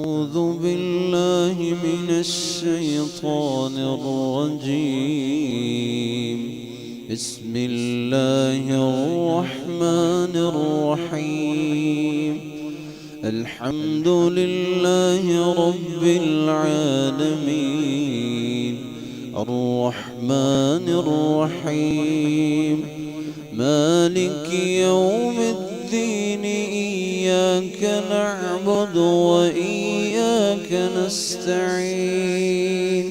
أعوذ بالله من الشيطان الرجيم. بسم الله الرحمن الرحيم. الحمد لله رب العالمين الرحمن الرحيم مالك يوم الدين. إياك نعبد وإياك نستعين.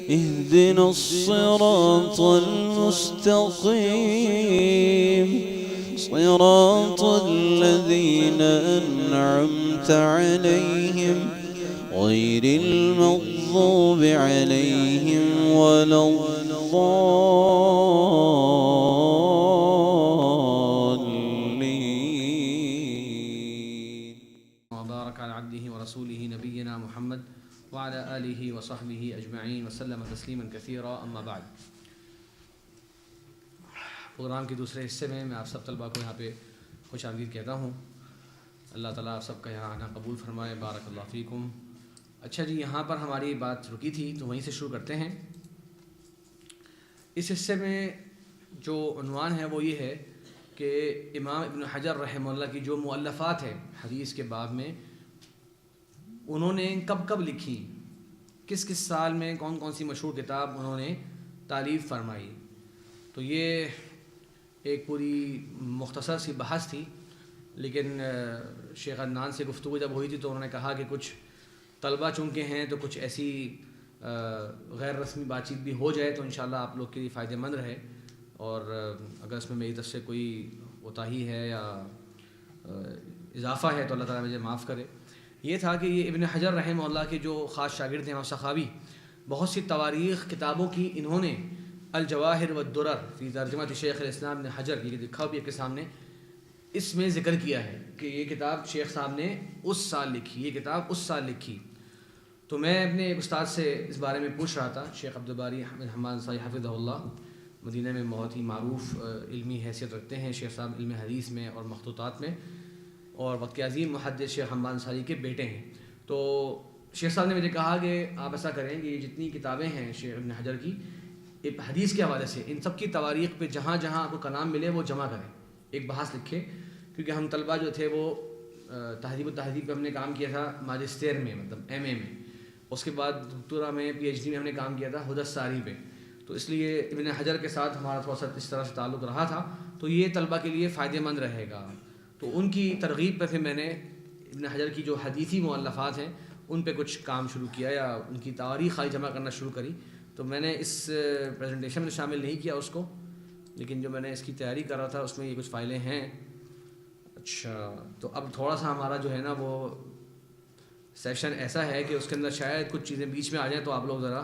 اهدنا الصراط المستقيم صراط الذين أنعمت عليهم غير المغضوب عليهم ولا الضالين. وبارك على عبده ورسوله نبينا محمد وعلى آله وصحبه أجمعين وسلم تسلیما كثيرا. اما بعد. پروگرام کے دوسرے حصے میں آپ سب طلباء کو یہاں پہ خوش آمدید کہتا ہوں. اللہ تعالیٰ آپ سب کا یہاں آنا قبول فرمائے. بارک اللہ فیکم. اچھا جی، یہاں پر ہماری بات رکی تھی تو وہیں سے شروع کرتے ہیں. اس حصے میں جو عنوان ہے وہ یہ ہے کہ امام ابن حجر رحمہ اللہ کی جو مؤلفات ہیں حدیث کے باب میں، انہوں نے کب کب لکھی، کس کس سال میں کون کون سی مشہور کتاب انہوں نے تالیف فرمائی. تو یہ ایک پوری مختصر سی بحث تھی، لیکن شیخ عدنان سے گفتگو جب ہوئی تھی تو انہوں نے کہا کہ کچھ طلبہ چونکہ ہیں تو کچھ ایسی غیر رسمی بات چیت بھی ہو جائے تو انشاءاللہ آپ لوگ کے لیے فائدہ مند رہے. اور اگر اس میں میری طرف سے کوئی کوتاہی ہے یا اضافہ ہے تو اللہ تعالیٰ مجھے معاف کرے. یہ تھا کہ یہ ابن حجر رحمہ اللہ کے جو خاص شاگرد ہیں امام سخاوی، بہت سی تواریخ کتابوں کی انہوں نے الجواہر والدرر فی ترجمہ شیخ الاسلام ابن حجر، یہ لکھا بھی آپ کے سامنے، اس میں ذکر کیا ہے کہ یہ کتاب شیخ صاحب نے اس سال لکھی، یہ کتاب اس سال لکھی. تو میں اپنے ایک استاد سے اس بارے میں پوچھ رہا تھا، شیخ عبدالباری احمد حماد انصاری حفظہ اللہ، مدینہ میں بہت ہی معروف علمی حیثیت رکھتے ہیں شیخ صاحب، علم حدیث میں اور مخطوطات میں، اور وقت کے عظیم محدث شیخ حماد انصاری کے بیٹے ہیں. تو شیخ صاحب نے مجھے کہا کہ آپ ایسا کریں کہ یہ جتنی کتابیں ہیں شیخ ابن حجر کی حدیث کے حوالے سے، ان سب کی تواریخ پہ جہاں جہاں آپ کو کلام ملے وہ جمع کریں، ایک بحث لکھے. کیونکہ ہم طلبہ جو تھے وہ تہذیب و تہذیب پہ ہم نے کام کیا تھا ماجسٹیر میں، مطلب ایم اے میں، اس کے بعد دکتورا میں پی ایچ ڈی میں ہم نے کام کیا تھا حدث ساری پہ. تو اس لیے ابن حجر کے ساتھ ہمارا تھوڑا سا اس طرح سے تعلق رہا تھا، تو یہ طلبہ کے لیے فائدہ مند رہے گا. تو ان کی ترغیب پہ پھر میں نے ابن حجر کی جو حدیثی مؤلفات ہیں ان پہ کچھ کام شروع کیا یا ان کی تاریخ جمع کرنا شروع کری. تو میں نے اس پریزنٹیشن میں شامل نہیں کیا اس کو، لیکن جو میں نے اس کی تیاری کر رہا تھا اس میں یہ کچھ فائلیں ہیں. اچھا، تو اب تھوڑا سا ہمارا جو ہے نا وہ سیشن ایسا ہے کہ اس کے اندر شاید کچھ چیزیں بیچ میں آ جائیں، تو آپ لوگ ذرا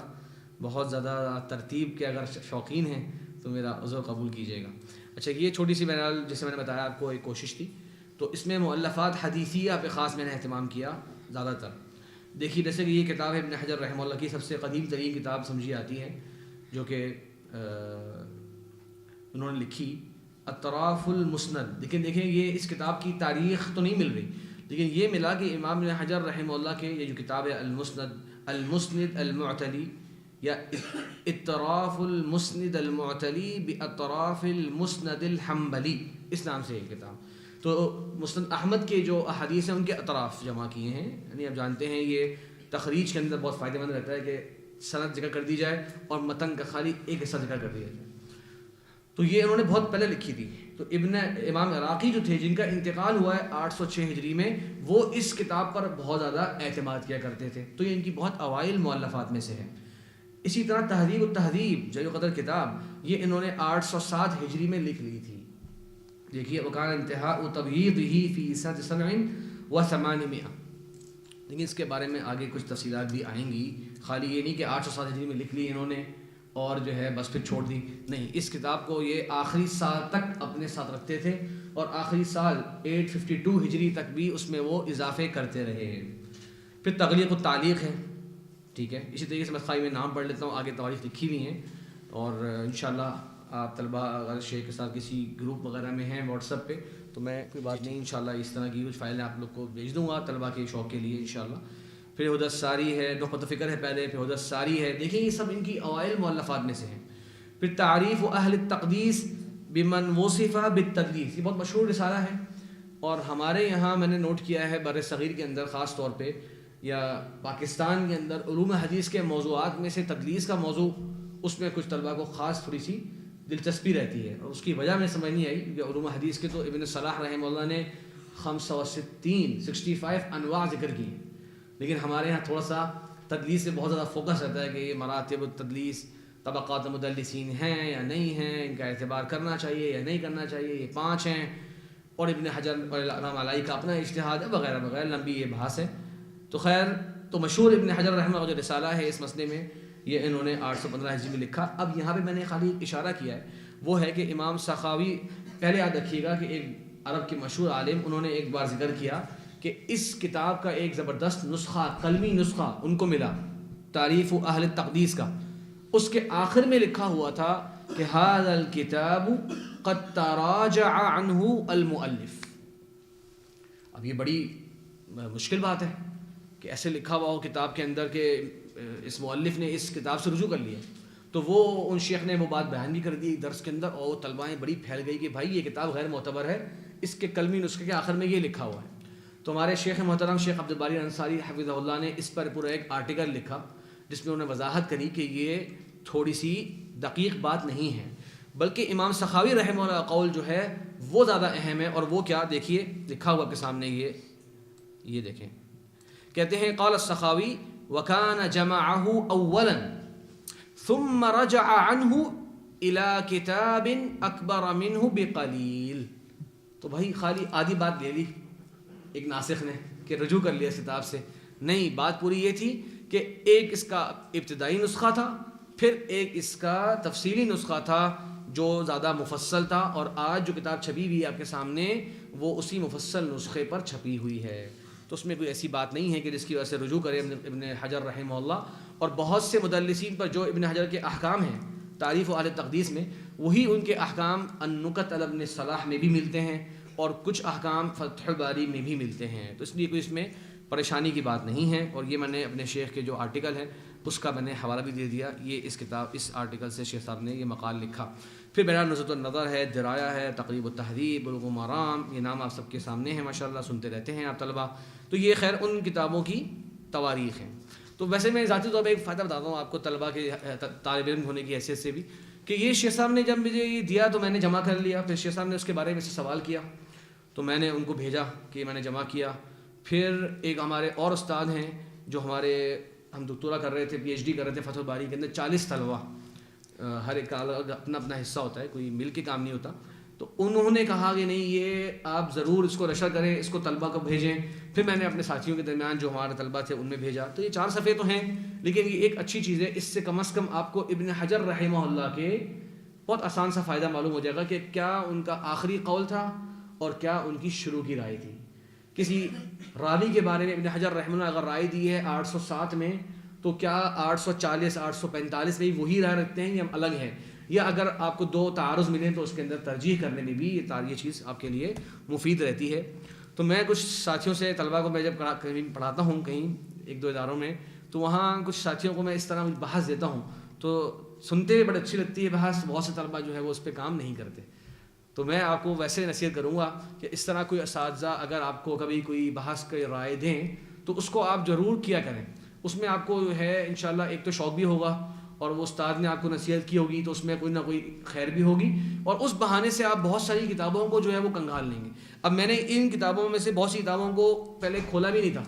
بہت زیادہ ترتیب کے اگر شوقین ہیں تو میرا عذر قبول کیجیے گا. اچھا، یہ چھوٹی سی بہرحال جیسے میں نے بتایا آپ کو ایک کوشش تھی. تو اس میں مؤلفات حدیثیہ پہ خاص میں نے اہتمام کیا زیادہ تر. دیکھیے جیسے کہ یہ کتاب ہے ابن حجر رحمہ اللہ کی سب سے قدیم ترین کتاب سمجھی آتی ہے جو کہ انہوں نے لکھی، اطراف المسند. لیکن دیکھیں یہ اس کتاب کی تاریخ تو نہیں مل رہی، لیکن یہ ملا کہ امام ابن حجر رحمہ اللہ کے یہ جو کتاب ہے المسند المعتلی یا اطراف المسند المعتلی باطراف المسند الحنبلی، اس نام سے یہ کتاب. تو مسند احمد کے جو احادیث ہیں ان کے اطراف جمع کیے ہیں. یعنی آپ جانتے ہیں یہ تخریج کے اندر بہت فائدہ مند رہتا ہے کہ سند ذکر کر دی جائے اور متن کا خالی ایک حصہ ذکر کر دیا جائے. تو یہ انہوں نے بہت پہلے لکھی تھی. تو امام عراقی جو تھے جن کا انتقال ہوا ہے 806 ہجری میں، وہ اس کتاب پر بہت زیادہ اعتماد کیا کرتے تھے. تو یہ ان کی بہت اوائل مؤلفات میں سے ہے. اسی طرح تہذیب التہذیب جو قدر کتاب، یہ انہوں نے 807 ہجری میں لکھ لی تھی. دیکھیے وکان انتہاء تبییضہ فی سنۃ 700. لیکن اس کے بارے میں آگے کچھ تفصیلات بھی آئیں گی. خالی یہ نہیں کہ 807 ہجری میں لکھ لی انہوں نے اور جو ہے بس پھر چھوڑ دی، نہیں. اس کتاب کو یہ آخری سال تک اپنے ساتھ رکھتے تھے اور آخری سال 852 ہجری تک بھی اس میں وہ اضافے کرتے رہے. پھر تغلیق التعلیق ہے، ٹھیک ہے. اسی طریقے سے میں خالی میں نام پڑھ لیتا ہوں، آگے تواریخ لکھی ہوئی ہیں. اور انشاءاللہ آپ طلبہ اگر شیخ کے ساتھ کسی گروپ وغیرہ میں ہیں واٹس ایپ پہ تو میں کوئی بات نہیں، انشاءاللہ اس طرح کی کچھ فائلیں آپ لوگ کو بھیج دوں گا طلبہ کے شوق کے لیے انشاءاللہ. پھر ہدى الساری ہے، نخبۃ الفکر ہے پہلے، پھر ہدى الساری ہے. دیکھیں یہ سب ان کی اوائل مؤلفات میں سے ہیں. پھر تعریف اہل التقدیس بمن وصف بالتدلیس، یہ بہت مشہور رسالہ ہے، اور ہمارے یہاں میں نے نوٹ کیا ہے بر صغیر کے اندر خاص طور پہ یا پاکستان کے اندر علوم حدیث کے موضوعات میں سے تدلیس کا موضوع، اس میں کچھ طلباء کو خاص تھوڑی سی دلچسپی رہتی ہے، اور اس کی وجہ میں سمجھ نہیں آئی کہ علوم حدیث کے تو ابن صلاح رحمہ اللہ نے 65 انواع ذکر کی، لیکن ہمارے یہاں تھوڑا سا تدلیس سے بہت زیادہ فوکس رہتا ہے کہ یہ مراتب التدلیس، طبقات مدلسین ہیں یا نہیں ہیں، ان کا اعتبار کرنا چاہیے یا نہیں کرنا چاہیے، یہ 5 ہیں، اور ابن حجر اور علامہ علائی کا اپنا اجتہاد ہے وغیرہ وغیرہ، لمبی یہ بحث ہے. تو خیر، تو مشہور ابن حجر رحمہ اللہ جو رسالہ ہے اس مسئلے میں، یہ انہوں نے 815 ہجری میں لکھا. اب یہاں پہ میں نے خالی اشارہ کیا ہے، وہ ہے کہ امام سخاوی، پہلے یاد رکھیے گا کہ ایک عرب کے مشہور عالم، انہوں نے ایک بار ذکر کیا کہ اس کتاب کا ایک زبردست نسخہ، قلمی نسخہ ان کو ملا تعریف اہل التقدیس کا. اس کے آخر میں لکھا ہوا تھا کہ ھذا الکتاب قد تراجع عنہ المؤلف. اب یہ بڑی مشکل بات ہے کہ ایسے لکھا ہوا ہو کتاب کے اندر کہ اس مؤلف نے اس کتاب سے رجوع کر لیا. تو وہ ان شیخ نے وہ بات بیان بھی کر دی درس کے اندر، اور طلبائیں بڑی پھیل گئی کہ بھائی یہ کتاب غیر معتبر ہے، اس کے کلمی نسخے کے آخر میں یہ لکھا ہوا ہے. تو ہمارے شیخ محترم شیخ عبد الباری انصاری حفظہ اللہ نے اس پر پورا ایک آرٹیکل لکھا جس میں انہوں نے وضاحت کری کہ یہ تھوڑی سی دقیق بات نہیں ہے، بلکہ امام سخاوی رحمہ اللہ قول جو ہے وہ زیادہ اہم ہے. اور وہ کیا، دیکھیے لکھا ہوا کے سامنے، یہ دیکھیں، کہتے ہیں قال السخاوی وَكَانَ جَمَعَهُ أَوَّلًا ثُمَّ رَجَعَ عَنْهُ إِلَى كِتَابٍ أَكْبَرَ مِنْهُ بِقَلِيلٍ. تو بھائی خالی آدھی بات لے لی ایک ناسخ نے کہ رجوع کر لیا اس کتاب سے، نہیں، بات پوری یہ تھی کہ ایک اس کا ابتدائی نسخہ تھا، پھر ایک اس کا تفصیلی نسخہ تھا جو زیادہ مفصل تھا، اور آج جو کتاب چھپی ہوئی ہے آپ کے سامنے وہ اسی مفصل نسخے پر چھپی ہوئی ہے. تو اس میں کوئی ایسی بات نہیں ہے کہ جس کی وجہ سے رجوع کرے ابن حجر رحمہ اللہ. اور بہت سے مدلسین پر جو ابن حجر کے احکام ہیں تعریف و اہل تقدیس میں، وہی ان کے احکام النکت علی ابن صلاح میں بھی ملتے ہیں، اور کچھ احکام فتح الباری میں بھی ملتے ہیں. تو اس لیے کوئی اس میں پریشانی کی بات نہیں ہے. اور یہ میں نے اپنے شیخ کے جو آرٹیکل ہے اس کا میں نے حوالہ بھی دے دیا. یہ اس آرٹیکل سے شیخ صاحب نے یہ مقال لکھا. پھر میرا نزہۃ النظر ہے، درایا ہے، تقریب التہذیب، بلوغ المرام، یہ نام آپ سب کے سامنے ہیں، ماشاءاللہ سنتے رہتے ہیں آپ طلبہ. تو یہ خیر ان کتابوں کی تواریخ ہیں. تو ویسے میں ذاتی طور پہ ایک فائدہ بتاتا ہوں آپ کو طلبہ کے طالب علم ہونے کی حیثیت سے بھی، کہ یہ شیخ صاحب نے جب مجھے یہ دیا تو میں نے جمع کر لیا. پھر شیخ صاحب نے اس کے بارے میں سے سوال کیا تو میں نے ان کو بھیجا کہ میں نے جمع کیا. پھر ایک ہمارے اور استاد ہیں جو ہم دکتورا کر رہے تھے، پی ایچ ڈی کر رہے تھے فتح الباری کے اندر، 40 طلبہ، ہر ایک کا اپنا اپنا حصہ ہوتا ہے، کوئی مل کے کام نہیں ہوتا. تو انہوں نے کہا کہ نہیں، یہ آپ ضرور اس کو نشر کریں، اس کو طلبہ کو بھیجیں. پھر میں نے اپنے ساتھیوں کے درمیان جو ہمارے طلبہ تھے ان میں بھیجا. تو یہ 4 صفحے تو ہیں، لیکن یہ ایک اچھی چیز ہے، اس سے کم از کم آپ کو ابن حجر رحمہ اللہ کے بہت آسان سا فائدہ معلوم ہو جائے گا کہ کیا ان کا آخری قول تھا اور کیا ان کی شروع کی رائے تھی. کسی راوی کے بارے میں ابن حجر رحمہ اللہ اگر رائے دی ہے 807 میں، تو کیا 840 845 میں وہی رائے رکھتے ہیں یا الگ ہے، یا اگر آپ کو 2 تعارض ملیں تو اس کے اندر ترجیح کرنے میں بھی یہ چیز آپ کے لیے مفید رہتی ہے. تو میں کچھ ساتھیوں سے، طلبہ کو میں جب کہیں پڑھاتا ہوں کہیں 1-2 اداروں میں، تو وہاں کچھ ساتھیوں کو میں اس طرح بحث دیتا ہوں تو سنتے ہوئے بڑی اچھی لگتی ہے بحث. بہت سے طلبہ جو ہے وہ اس پہ کام نہیں کرتے. تو میں آپ کو ویسے نصیحت کروں گا کہ اس طرح کوئی اساتذہ اگر آپ کو کبھی کوئی بحث کی رائے دیں تو اس کو آپ ضرور کیا کریں. اس میں آپ کو ہے انشاءاللہ ایک تو شوق بھی ہوگا، اور وہ استاد نے آپ کو نصیحت کی ہوگی تو اس میں کوئی نہ کوئی خیر بھی ہوگی، اور اس بہانے سے آپ بہت ساری کتابوں کو جو ہے وہ کنگال لیں گے. اب میں نے ان کتابوں میں سے بہت سی کتابوں کو پہلے کھولا بھی نہیں تھا،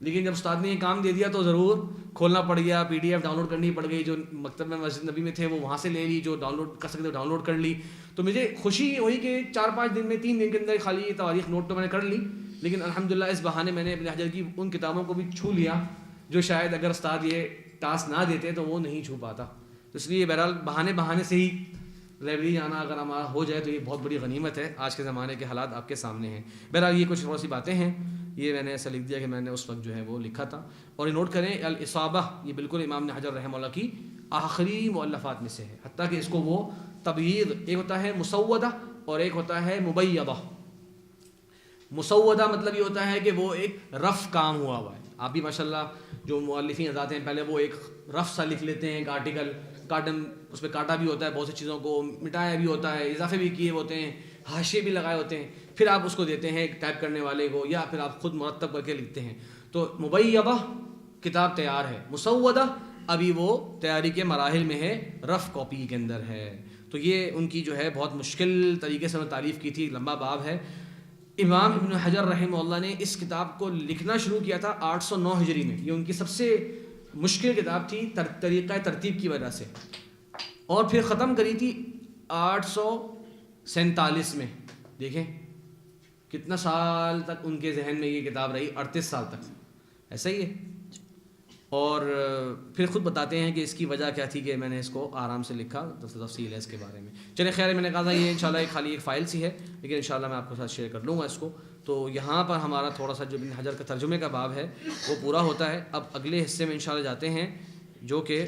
لیکن جب استاد نے یہ کام دے دیا تو ضرور کھولنا پڑ گیا. PDF ڈاؤن لوڈ کرنی پڑ گئی، جو مکتب میں مسجد نبی میں تھے وہ وہاں سے لے لی، جو ڈاؤن لوڈ کر سکتے ڈاؤن لوڈ کر لی. تو مجھے خوشی ہوئی کہ 4-5 دن میں 3 دن کے اندر خالی یہ تواریخ نوٹ تو میں نے کر لی، لیکن الحمدللہ اس بہانے میں نے ابن حجر کی ان کتابوں کو بھی چھو لیا جو شاید اگر استاد یہ ٹاسک نہ دیتے تو وہ نہیں چھو پاتا. تو اس لیے بہرحال بہانے سے ہی لائبریری جانا اگر ہمارا ہو جائے تو یہ بہت بڑی غنیمت ہے. آج کے زمانے کے حالات آپ کے سامنے ہیں. بہرحال یہ کچھ تھوڑی سی باتیں ہیں، یہ میں نے ایسا لکھ دیا کہ میں نے اس وقت جو ہے وہ لکھا تھا. اور یہ نوٹ کریں الاصابہ یہ بالکل امام حجر رحمہ اللہ کی آخری مؤلفات میں سے ہے، حتیٰ کہ اس کو وہ تبیید، ایک ہوتا ہے مسودہ اور ایک ہوتا ہے مبیضہ. مسودہ مطلب یہ ہوتا ہے کہ وہ ایک رف کام ہوا ہوا ہے. آپ بھی ماشاءاللہ جو مؤلفین حضرات ہیں پہلے وہ ایک رف سا لکھ لیتے ہیں ایک آرٹیکل, کاٹن اس پہ کاٹا بھی ہوتا ہے, بہت سی چیزوں کو مٹایا بھی ہوتا ہے, اضافے بھی کیے ہوتے ہیں, حاشیے بھی لگائے ہوتے ہیں, پھر آپ اس کو دیتے ہیں ٹائپ کرنے والے کو, یا پھر آپ خود مرتب کر کے لکھتے ہیں. تو مبیضہ کتاب تیار ہے, مسودہ ابھی وہ تیاری کے مراحل میں ہے, رف کاپی کے اندر ہے. تو یہ ان کی جو ہے بہت مشکل طریقے سے انہوں نے تعریف کی تھی, لمبا باب ہے. امام ابن حجر رحمہ اللہ نے اس کتاب کو لکھنا شروع کیا تھا 809 ہجری میں. یہ ان کی سب سے مشکل کتاب تھی طریقہ ترتیب کی وجہ سے, اور پھر ختم کری تھی 847 میں. دیکھیں کتنا سال تک ان کے ذہن میں یہ کتاب رہی, 38 سال تک, ایسا ہی ہے. اور پھر خود بتاتے ہیں کہ اس کی وجہ کیا تھی کہ میں نے اس کو آرام سے لکھا, تفصیل ہے اس کے بارے میں. چلے خیر, میں نے کہا تھا یہ انشاءاللہ خالی ایک فائل سی ہے, لیکن انشاءاللہ میں آپ کے ساتھ شیئر کر لوں گا اس کو. تو یہاں پر ہمارا تھوڑا سا جو ابن حجر کا ترجمے کا باب ہے وہ پورا ہوتا ہے. اب اگلے حصے میں انشاءاللہ جاتے ہیں, جو کہ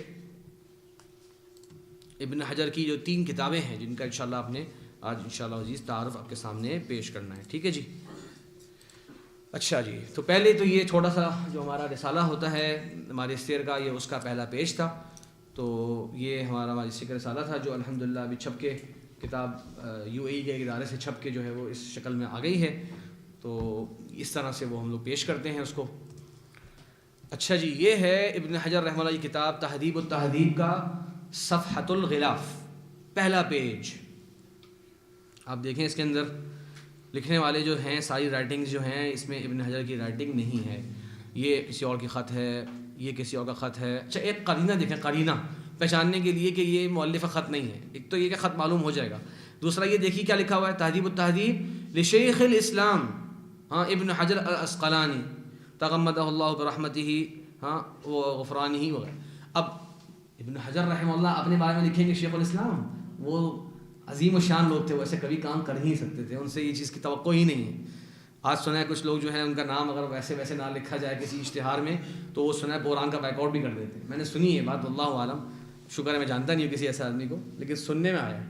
ابن حجر کی جو 3 کتابیں ہیں جن کا انشاءاللہ آپ نے آج انشاءاللہ عزیز تعارف آپ کے سامنے پیش کرنا ہے. ٹھیک ہے جی. اچھا جی, تو پہلے تو یہ چھوٹا سا جو ہمارا رسالہ ہوتا ہے ہمارے سیر کا, یہ اس کا پہلا پیج تھا. تو یہ ہمارا ماجسٹر کا رسالہ تھا جو الحمدللہ ابھی چھپ کے کتاب UAE کے ادارے سے چھپ کے جو ہے وہ اس شکل میں آ گئی ہے. تو اس طرح سے وہ ہم لوگ پیش کرتے ہیں اس کو. اچھا جی, یہ ہے ابن حجر رحمہ اللہ کی کتاب تہذیب التہذیب کا صفحۃ الغلاف, پہلا پیج. آپ دیکھیں اس کے اندر لکھنے والے جو ہیں ساری رائٹنگز جو ہیں اس میں ابن حجر کی رائٹنگ نہیں ہے, یہ کسی اور کی خط ہے, یہ کسی اور کا خط ہے. اچھا ایک قرینہ دیکھیں, قرینہ پہچاننے کے لیے کہ یہ مؤلف خط نہیں ہے. ایک تو یہ کہ خط معلوم ہو جائے گا, دوسرا یہ دیکھیے کیا لکھا ہوا ہے, تہذیب التہذیب لشیخ الاسلام ابن حجر العسقلانی تغمدہ اللہ برحمتہ وغفرانہ وغیرہ. اب ابن حجر رحمہ اللہ اپنے بارے میں لکھیں گے شیخ الاسلام, وہ عظیم و شان لوگ تھے, وہ ایسے کبھی کام کر ہی نہیں سکتے تھے, ان سے یہ چیز کی توقع ہی نہیں ہے. آج سنا ہے کچھ لوگ جو ہیں ان کا نام اگر ویسے نہ لکھا جائے کسی اشتہار میں تو وہ سنا ہے بحران کا بیک آؤٹ بھی کر دیتے ہیں. میں نے سنی ہے بات, اللہ عالم, شکر ہے میں جانتا نہیں ہوں کسی ایسے آدمی کو, لیکن سننے میں آیا ہے.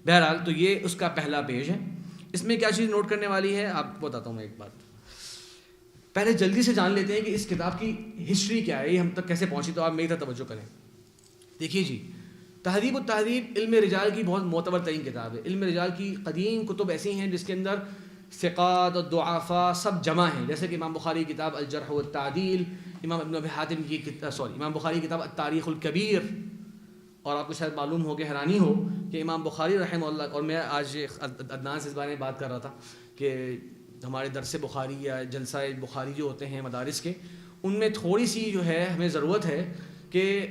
بہرحال تو یہ اس کا پہلا پیج ہے. اس میں کیا چیز نوٹ کرنے والی ہے آپ کو بتاتا ہوں میں ایک بات. پہلے جلدی سے جان لیتے ہیں کہ اس کتاب کی ہسٹری کیا ہے, یہ ہم تک کیسے پہنچی. تو آپ میری طرف توجہ کریں. دیکھیے جی, تہذیب التہذیب علم رجال کی بہت معتبر ترین کتاب ہے. علم رجال کی قدیم کتب ایسی ہیں جس کے اندر ثقات اور ضعفاء سب جمع ہیں, جیسے کہ امام بخاری کی کتاب الجرح والتعدیل, امام ابن ابی حاتم کی امام بخاری کی کتاب التاریخ الکبیر. اور آپ کو شاید معلوم ہو کہ حیرانی ہو کہ امام بخاری رحمہ اللہ, اور میں آج عدنان سے اس بارے میں بات کر رہا تھا کہ ہمارے درس بخاری یا جلسہ بخاری جو ہوتے ہیں مدارس کے, ان میں تھوڑی سی جو ہے ہمیں ضرورت ہے کہ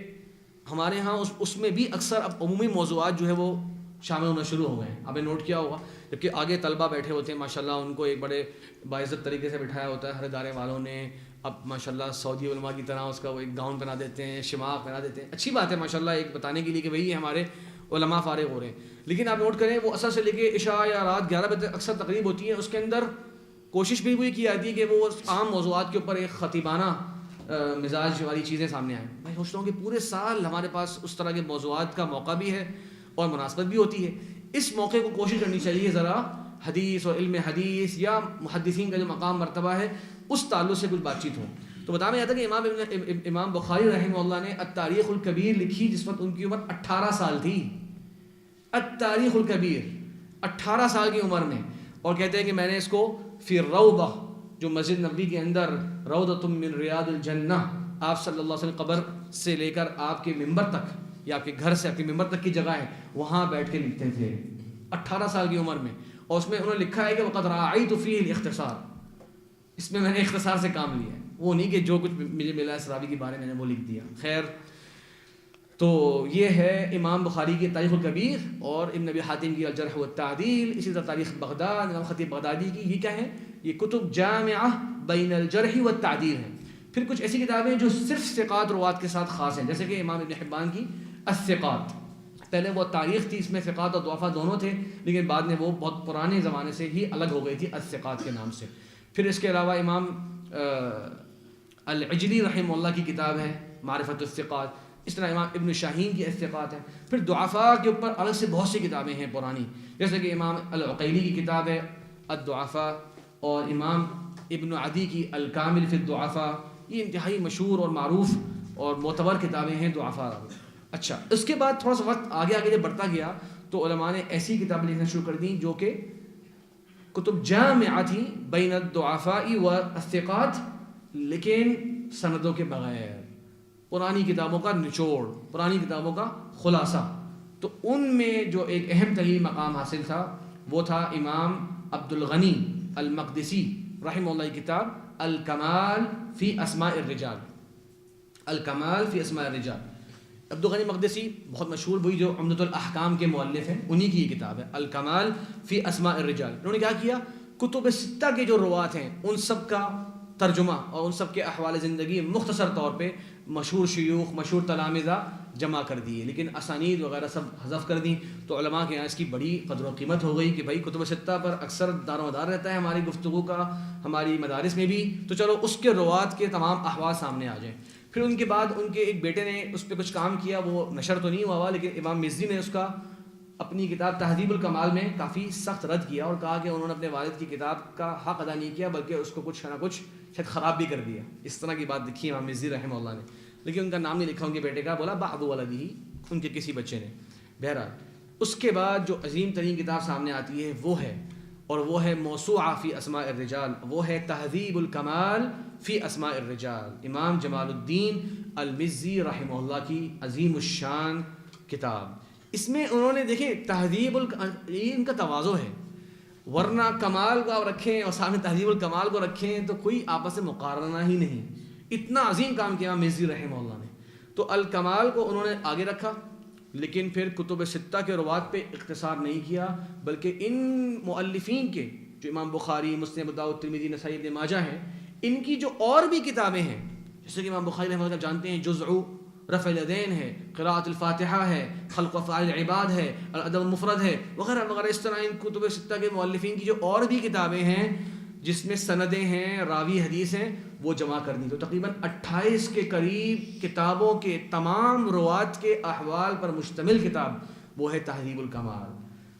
ہمارے ہاں اس میں بھی اکثر اب عمومی موضوعات جو ہے وہ شامل ہونا شروع ہو گئے ہیں. آپ نے نوٹ کیا ہوگا, جبکہ آگے طلبہ بیٹھے ہوتے ہیں ماشاءاللہ, ان کو ایک بڑے باعزت طریقے سے بٹھایا ہوتا ہے ہر ادارے والوں نے. اب ماشاءاللہ سعودی علماء کی طرح اس کا وہ ایک گاؤن بنا دیتے ہیں, شماغ بنا دیتے ہیں. اچھی بات ہے ماشاءاللہ ایک بتانے کے لیے کہ بھئی ہمارے علماء فارغ ہو رہے ہیں. لیکن آپ نوٹ کریں وہ عصر سے لے کے عشاء یا رات 11 بجے تک اکثر تقریب ہوتی ہے, اس کے اندر کوشش بھی وہی کی جاتی ہے کہ وہ عام موضوعات کے اوپر ایک خطیبانہ مزاج والی چیزیں سامنے آئیں. میں سوچتا ہوں کہ پورے سال ہمارے پاس اس طرح کے موضوعات کا موقع بھی ہے اور مناسبت بھی ہوتی ہے. اس موقع کو کوشش کرنی چاہیے ذرا حدیث اور علم حدیث یا محدثین کا جو مقام مرتبہ ہے اس تعلق سے کچھ بات چیت ہو. تو بتانا جاتا کہ امام بخاری رحمہ اللہ نے التاریخ الکبیر لکھی جس وقت ان کی عمر 18 سال تھی. التاریخ الکبیر 18 سال کی عمر میں, اور کہتے ہیں کہ میں نے اس کو فی الروضہ, جو مسجد نبوی کے اندر روضۃ من ریاض الجنہ, آپ صلی اللہ علیہ وسلم قبر سے لے کر آپ کے ممبر تک یا آپ کے گھر سے آپ کے ممبر تک کی جگہ ہے, وہاں بیٹھ کے لکھتے تھے 18 سال کی عمر میں. اور اس میں انہوں نے لکھا ہے کہ وقد راعیت فیہ الاختصار, اس میں نے اختصار سے کام لیا ہے, وہ نہیں کہ جو کچھ مجھے ملا سراوی کے بارے میں نے وہ لکھ دیا. خیر, تو یہ ہے امام بخاری کی تاریخ الکبیر اور ابن ابی حاتم کی الجرح والتعدیل. اسی طرح تاریخ بغداد امام خطیب بغدادی کی, یہ کیا ہے, یہ کتب جامعہ بین الجرح والتعدیل ہیں. پھر کچھ ایسی کتابیں جو صرف ثقات روات کے ساتھ خاص ہیں, جیسے کہ امام ابن حبان کی الثقات. پہلے وہ تاریخ تھی, اس میں ثقات اور ضعفاء دونوں تھے, لیکن بعد میں وہ بہت پرانے زمانے سے ہی الگ ہو گئی تھی الثقات کے نام سے. پھر اس کے علاوہ امام العجلی رحمہ اللہ کی کتاب ہے معرفت الثقات. اس طرح امام ابن شاہین کی الثقات ہیں. پھر ضعفاء کے اوپر الگ سے بہت سی کتابیں ہیں پرانی, جیسے کہ امام العقیلی کی کتاب ہے الضعفاء اور امام ابن عدی کی الکامل فی الضعفاء، یہ انتہائی مشہور اور معروف اور معتبر کتابیں ہیں ضعفاء. اچھا، اس کے بعد تھوڑا سا وقت آگے جب بڑھتا گیا تو علماء نے ایسی کتابیں لکھنا شروع کر دیں جو کہ کتب جامعہ تھیں بین الضعفاء والثقات، لیکن سندوں کے بغیر، پرانی کتابوں کا نچوڑ، پرانی کتابوں کا خلاصہ. تو ان میں جو ایک اہم ترین مقام حاصل تھا وہ تھا امام عبد الغنی المقدسی رحمہ اللہ کی کتاب الکمال فی اسماء الرجال. الکمال فی اسماء الرجال. عبد الغنی مقدسی بہت مشہور، وہی جو عمدۃ الاحکام کے مؤلف ہیں، انہی کی یہ کتاب ہے الکمال فی اسماء الرجال. انہوں نے کیا کیا، کتب ستہ کے جو روات ہیں ان سب کا ترجمہ اور ان سب کے احوال زندگی مختصر طور پہ مشہور شیوخ، مشہور تلامذہ جمع کر دیے، لیکن اسانید وغیرہ سب حذف کر دیں. تو علماء کے یہاں اس کی بڑی قدر و قیمت ہو گئی کہ بھائی کتب ستہ پر اکثر دار و مدار رہتا ہے ہماری گفتگو کا، ہماری مدارس میں بھی، تو چلو اس کے روات کے تمام احوال سامنے آ جائیں. پھر ان کے بعد ان کے ایک بیٹے نے اس پہ کچھ کام کیا، وہ نشر تو نہیں ہوا، لیکن امام مزی نے اس کا اپنی کتاب تہذیب الکمال میں کافی سخت رد کیا اور کہا کہ انہوں نے اپنے والد کی کتاب کا حق ادا نہیں کیا بلکہ اس کو کچھ نہ کچھ شاید خراب بھی کر دیا. اس طرح کی بات لکھی امام مزی رحمہ اللہ نے، لیکن ان کا نام نہیں لکھا ان کے بیٹے کا، بولا بعض ولدہ، ان کے کسی بچے نے. بہرحال اس کے بعد جو عظیم ترین کتاب سامنے آتی ہے وہ ہے موسوعہ فی اسماء الرجال، وہ ہے تہذیب الکمال فی اسماء الرجال، امام جمال الدین المزی رحمہ اللہ کی عظیم الشان کتاب. اس میں انہوں نے دیکھیں تہذیب یہ ان کا تواضع ہے، ورنہ کمال کو آپ رکھیں اور سامنے تہذیب الکمال کو رکھیں تو کوئی آپس میں مقارنہ ہی نہیں. اتنا عظیم کام کیا مزی رحمہ اللہ نے. تو الکمال کو انہوں نے آگے رکھا، لیکن پھر کتب ستہ کے روات پہ اختصار نہیں کیا، بلکہ ان مؤلفین کے جو امام بخاری، مسلم، ابو داؤد، ترمذی، نسائی، ابن ماجہ ہیں، ان کی جو اور بھی کتابیں ہیں، جیسے کہ امام بخاری رحمہ اللہ جانتے ہیں جزء رفع الیدین ہے، قراءۃ الفاتحہ ہے، خلق و افعال العباد ہے، الادب المفرد ہے، وغیرہ وغیرہ. اس طرح ان کتب ستہ کے مؤلفین کی جو اور بھی کتابیں ہیں جس میں سندیں ہیں، راوی حدیث ہیں، وہ جمع کر دی. تو تقریباً 28 کے قریب کتابوں کے تمام روات کے احوال پر مشتمل کتاب وہ ہے تہذیب الکمال.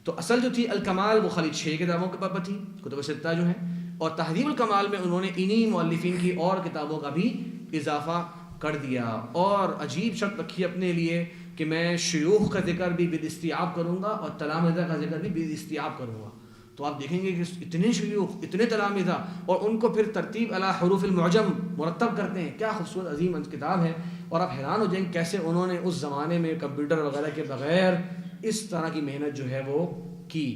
تو اصل جو تھی الکمال وہ خالی 6 کتابوں کے پر تھی، کتب ستہ جو ہیں، اور تہذیب الکمال میں انہوں نے انہی مؤلفین کی اور کتابوں کا بھی اضافہ کر دیا. اور عجیب شرط رکھی اپنے لیے کہ میں شیوخ کا ذکر بھی بالاستیعاب کروں گا اور تلامذہ کا ذکر بھی بالاستیعاب کروں گا. تو آپ دیکھیں گے کہ اتنے شیوخ، اتنے تلامذہ، اور ان کو پھر ترتیب علی حروف المعجم مرتب کرتے ہیں. کیا خوبصورت عظیم کتاب ہے. اور آپ حیران ہو جائیں کیسے انہوں نے اس زمانے میں کمپیوٹر وغیرہ کے بغیر اس طرح کی محنت جو ہے وہ کی.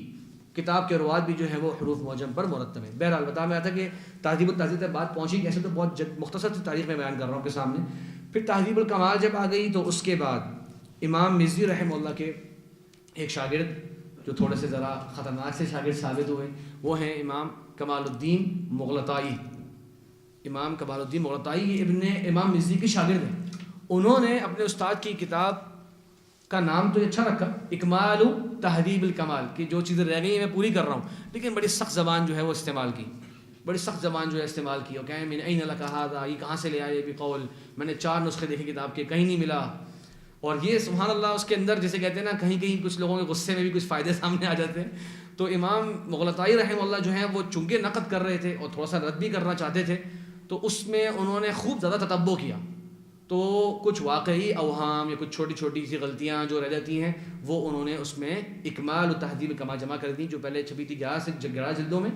کتاب کے روات بھی جو ہے وہ حروف معجم پر مرتب ہیں. بہرحال بتا میں آیا تھا کہ تہذیب التہذیب تک بات پہنچی کیسے، تو بہت مختصر سی تاریخ میں بیان کر رہا ہوں کے سامنے. پھر تہذیب الکمال جب آ گئی تو اس کے بعد امام مزی رحمہ اللہ کے ایک شاگرد جو تھوڑے سے ذرا خطرناک سے شاگرد ثابت ہوئے وہ ہیں امام کمال الدین مغلطائی. امام کمال الدین مغلطائی ابن امام مزی کے شاگرد ہیں. انہوں نے اپنے استاد کی کتاب کا نام تو اچھا رکھا اکمال تہذیب الکمال، کہ جو چیزیں رہ گئی ہیں میں پوری کر رہا ہوں، لیکن بڑی سخت زبان جو ہے وہ استعمال کی، بڑی سخت زبان جو ہے استعمال کی. اور کہیں من این لک ھذا، یہ کہاں سے لے آئے بھی قول، میں نے 4 نسخے دیکھے کتاب کے، کہیں نہیں ملا. اور یہ سبحان اللہ اس کے اندر جیسے کہتے ہیں نا کہیں کہیں کچھ لوگوں کے غصے میں بھی کچھ فائدے سامنے آ جاتے ہیں. تو امام مغلطائی رحمہ اللہ جو ہیں وہ چونکہ نقد کر رہے تھے اور تھوڑا سا رد بھی کرنا چاہتے تھے، تو اس میں انہوں نے خوب زیادہ تتبع کیا. تو کچھ واقعی اوہام یا کچھ چھوٹی چھوٹی سی غلطیاں جو رہ جاتی ہیں وہ انہوں نے اس میں اکمال و تہذیب الکمال جمع کر دی، جو پہلے چھپی تھی 11 جلدوں میں،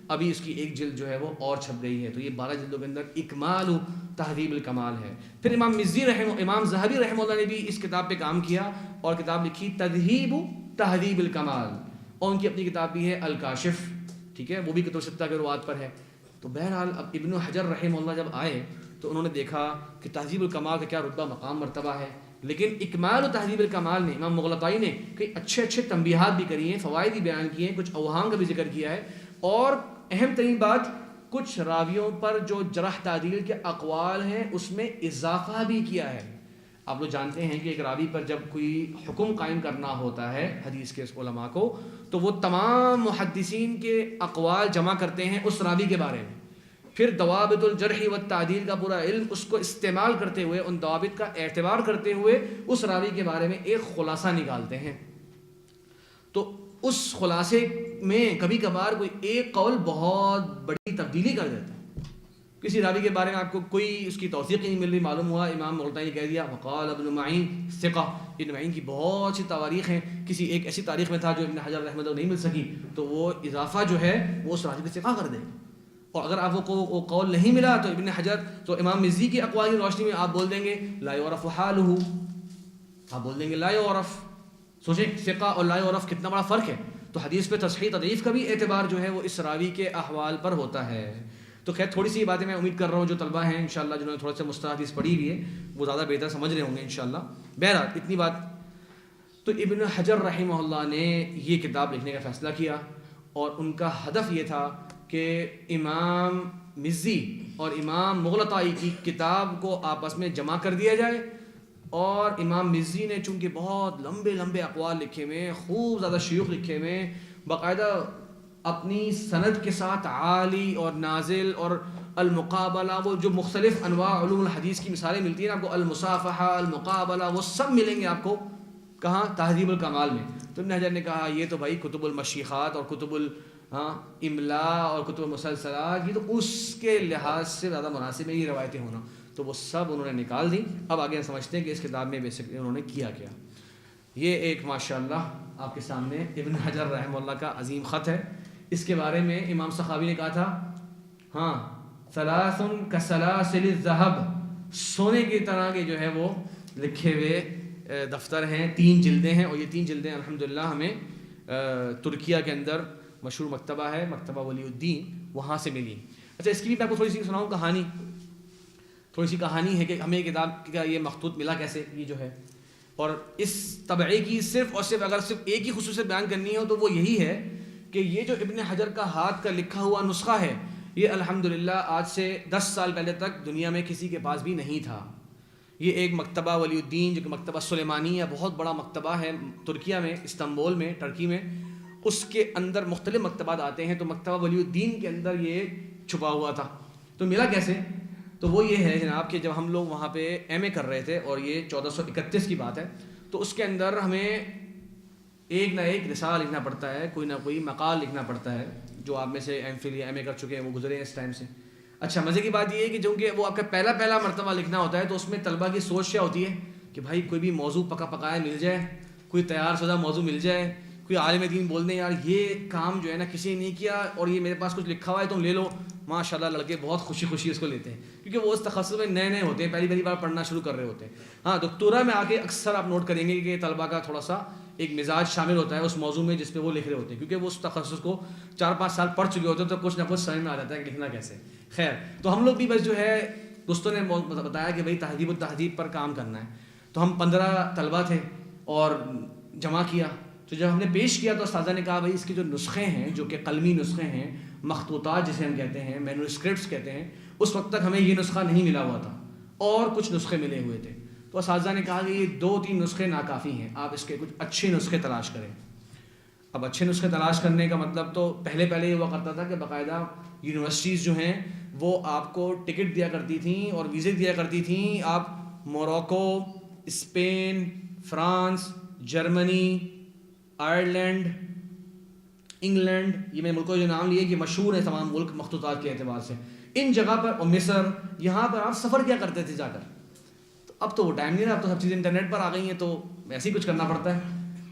ابھی اس کی ایک جلد جو ہے وہ اور چھپ گئی ہے. تو یہ 12 جلدوں کے اندر اکمال و تہذیب الکمال ہے. پھر امام ذہبی رحمہ اللہ نے بھی اس کتاب پہ کام کیا اور کتاب لکھی تذہیب تہذیب الکمال، اور ان کی اپنی کتاب بھی ہے الکاشف، ٹھیک ہے، وہ بھی کتب ستہ کے روات پر ہے. تو بہرحال اب ابن حجر رحمہ اللہ جب آئے تو انہوں نے دیکھا کہ تہذیب الکمال کا کیا رتبہ مقام مرتبہ ہے، لیکن اکمال و تہذیب الکمال میں امام مغلطائی نے کئی اچھے تنبیہات بھی کری ہیں، فوائد بھی بیان کیے ہیں، کچھ اوہام کا بھی ذکر کیا ہے، اور اہم ترین بات کچھ راویوں پر جو جرح تعدیل کے اقوال ہیں اس میں اضافہ بھی کیا ہے. آپ لوگ جانتے ہیں کہ ایک راوی پر جب کوئی حکم قائم کرنا ہوتا ہے حدیث کے علماء کو، تو وہ تمام محدثین کے اقوال جمع کرتے ہیں اس راوی کے بارے میں، پھر ضوابط الجرح والتعدیل کا پورا علم اس کو استعمال کرتے ہوئے، ان ضوابط کا اعتبار کرتے ہوئے اس راوی کے بارے میں ایک خلاصہ نکالتے ہیں. تو اس خلاصے میں کبھی کبھار کوئی ایک قول بہت بڑی تبدیلی کر دیتا ہے. کسی راوی کے بارے میں آپ کو کوئی اس کی توثیق ہی نہیں مل رہی, معلوم ہوا امام ملتانی کہہ دیا وقال ابن معین ثقہ. ابن معین کی بہت سی تواریخ ہیں, کسی ایک ایسی تاریخ میں تھا جو ابن حجر رحمۃ اللہ نہیں مل سکی, تو وہ اضافہ جو ہے وہ اس راوی کو ثقہ کر دے. اور اگر آپ کو وہ قول نہیں ملا تو ابن حجر تو امام مزی کی اقوال کی روشنی میں آپ بول دیں گے لا یعرف حالہ, آپ بول دیں گے لا یعرف. سوچیں ثقہ اور لا یعرف کتنا بڑا فرق ہے. تو حدیث پہ تصحیح تضعیف کا بھی اعتبار جو ہے وہ اس راوی کے احوال پر ہوتا ہے. تو خیر تھوڑی سی باتیں میں امید کر رہا ہوں جو طلبہ ہیں انشاءاللہ جنہوں نے تھوڑا سا مصطلح حدیث پڑھی ہوئی ہے وہ زیادہ بہتر سمجھ رہے ہوں گے انشاءاللہ. بہرحال اتنی بات. تو ابن حجر رحمہ اللہ نے یہ کتاب لکھنے کا فیصلہ کیا, اور ان کا ہدف یہ تھا کہ امام مزی اور امام مغلطائی کی کتاب کو آپس میں جمع کر دیا جائے. اور امام مزی نے چونکہ بہت لمبے لمبے اقوال لکھے ہوئے, خوب زیادہ شیوخ لکھے ہوئے, باقاعدہ اپنی سند کے ساتھ عالی اور نازل اور المقابلہ, وہ جو مختلف انواع علوم الحدیث کی مثالیں ملتی ہیں آپ کو, المصافحہ, المقابلہ, وہ سب ملیں گے آپ کو کہاں, تہذیب الکمال میں. تو ابن حجر نے کہا یہ تو بھائی کتب المشیخات اور کتب املاء اور کتب مسلسلات یہ تو اس کے لحاظ سے زیادہ مناسب ہے یہ روایتیں ہونا, تو وہ سب انہوں نے نکال دی. اب آگے ہم سمجھتے ہیں کہ اس کتاب میں بیسکلی انہوں نے کیا کیا. یہ ایک ماشاءاللہ آپ کے سامنے ابن حجر رحمہ اللہ کا عظیم خط ہے. اس کے بارے میں امام سخاوی نے کہا تھا ثلاث کسلاسل الذهب, سونے کی طرح کے جو ہے وہ لکھے ہوئے دفتر ہیں, 3 جلدیں ہیں, اور یہ 3 جلدیں الحمدللہ ہمیں ترکیہ کے اندر مشہور مکتبہ ہے, مکتبہ ولی الدین, وہاں سے ملی. اچھا اس کی بھی میں آپ کو تھوڑی سی سناؤں کہانی. تھوڑی سی کہانی ہے کہ ہمیں یہ کتاب کا یہ مخطوط ملا کیسے, یہ جو ہے. اور اس طبعے کی صرف اور صرف اگر صرف ایک ہی خصوصیت بیان کرنی ہو تو وہ یہی ہے کہ یہ جو ابن حجر کا ہاتھ کا لکھا ہوا نسخہ ہے یہ الحمدللہ آج سے 10 سال پہلے تک دنیا میں کسی کے پاس بھی نہیں تھا. یہ ایک مکتبہ ولی الدین جو کہ مکتبہ سلیمانیہ بہت بڑا مکتبہ ہے ترکیہ میں, استنبول میں, ٹرکی میں, اس کے اندر مختلف مکتبات آتے ہیں. تو مکتبہ ولی الدین کے اندر یہ چھپا ہوا تھا. تو ملا کیسے؟ تو وہ یہ ہے جناب کہ جب ہم لوگ وہاں پہ ایم اے کر رہے تھے, اور یہ 1431 کی بات ہے, تو اس کے اندر ہمیں ایک نہ ایک رسالہ لکھنا پڑتا ہے, کوئی نہ کوئی مقال لکھنا پڑتا ہے. جو آپ میں سے ایم فل یا ایم اے کر چکے ہیں وہ گزرے ہیں اس ٹائم سے. اچھا مزے کی بات یہ ہے کہ جو کہ وہ آپ کا پہلا مرتبہ لکھنا ہوتا ہے, تو اس میں طلبہ کی سوچ کیا ہوتی ہے کہ بھائی کوئی بھی موضوع پکا پکایا مل جائے, کوئی تیار شدہ موضوع مل جائے, کوئی عالم دین بول دیں یار یہ کام جو ہے نا کسی نے نہیں کیا اور یہ میرے پاس کچھ لکھا ہوا ہے تم لے لو. ماشاءاللہ لڑکے بہت خوشی خوشی اس کو لیتے ہیں کیونکہ وہ اس تخصص میں نئے ہوتے ہیں, پہلی بار پڑھنا شروع کر رہے ہوتے ہیں. دکتورہ میں آ کے اکثر آپ نوٹ کریں گے کہ طلبہ کا تھوڑا سا ایک مزاج شامل ہوتا ہے اس موضوع میں جس پہ وہ لکھ رہے ہوتے ہیں, کیونکہ وہ اس تخصص کو 4-5 سال پڑھ چکے ہوتے ہیں, تو کچھ نہ کچھ سمجھ میں آ جاتا ہے کہ لکھنا کیسے. خیر تو ہم لوگ بھی بس جو ہے دوستوں نے بتایا کہ بھائی تہذیب و تہذیب پر کام کرنا ہے, تو ہم 15 طلبہ تھے اور جمع کیا. تو جب ہم نے پیش کیا تو اساتذہ نے کہا بھائی اس کے جو نسخے ہیں جو کہ قلمی نسخے ہیں, مخطوطات جسے ہم کہتے ہیں, مینوسکرپٹس کہتے ہیں, اس وقت تک ہمیں یہ نسخہ نہیں ملا ہوا تھا اور کچھ نسخے ملے ہوئے تھے. تو اساتذہ نے کہا کہ یہ 2-3 نسخے ناکافی ہیں, آپ اس کے کچھ اچھے نسخے تلاش کریں. اب اچھے نسخے تلاش کرنے کا مطلب تو پہلے یہ ہوا کرتا تھا کہ باقاعدہ یونیورسٹیز جو ہیں وہ آپ کو ٹکٹ دیا کرتی تھیں اور ویزے دیا کرتی تھیں. آپ Morocco, Spain, France, Germany, Ireland, England, یہ میں ملکوں جو نام لیے کہ مشہور ہیں تمام ملک مخطوطات کے اعتبار سے, ان جگہ پر, اور مصر, یہاں پر آپ سفر کیا کرتے تھے جا کر. تو اب تو وہ ٹائم نہیں رہا, اب تو سب چیزیں انٹرنیٹ پر آ گئی ہیں, تو ایسے ہی کچھ کرنا پڑتا ہے.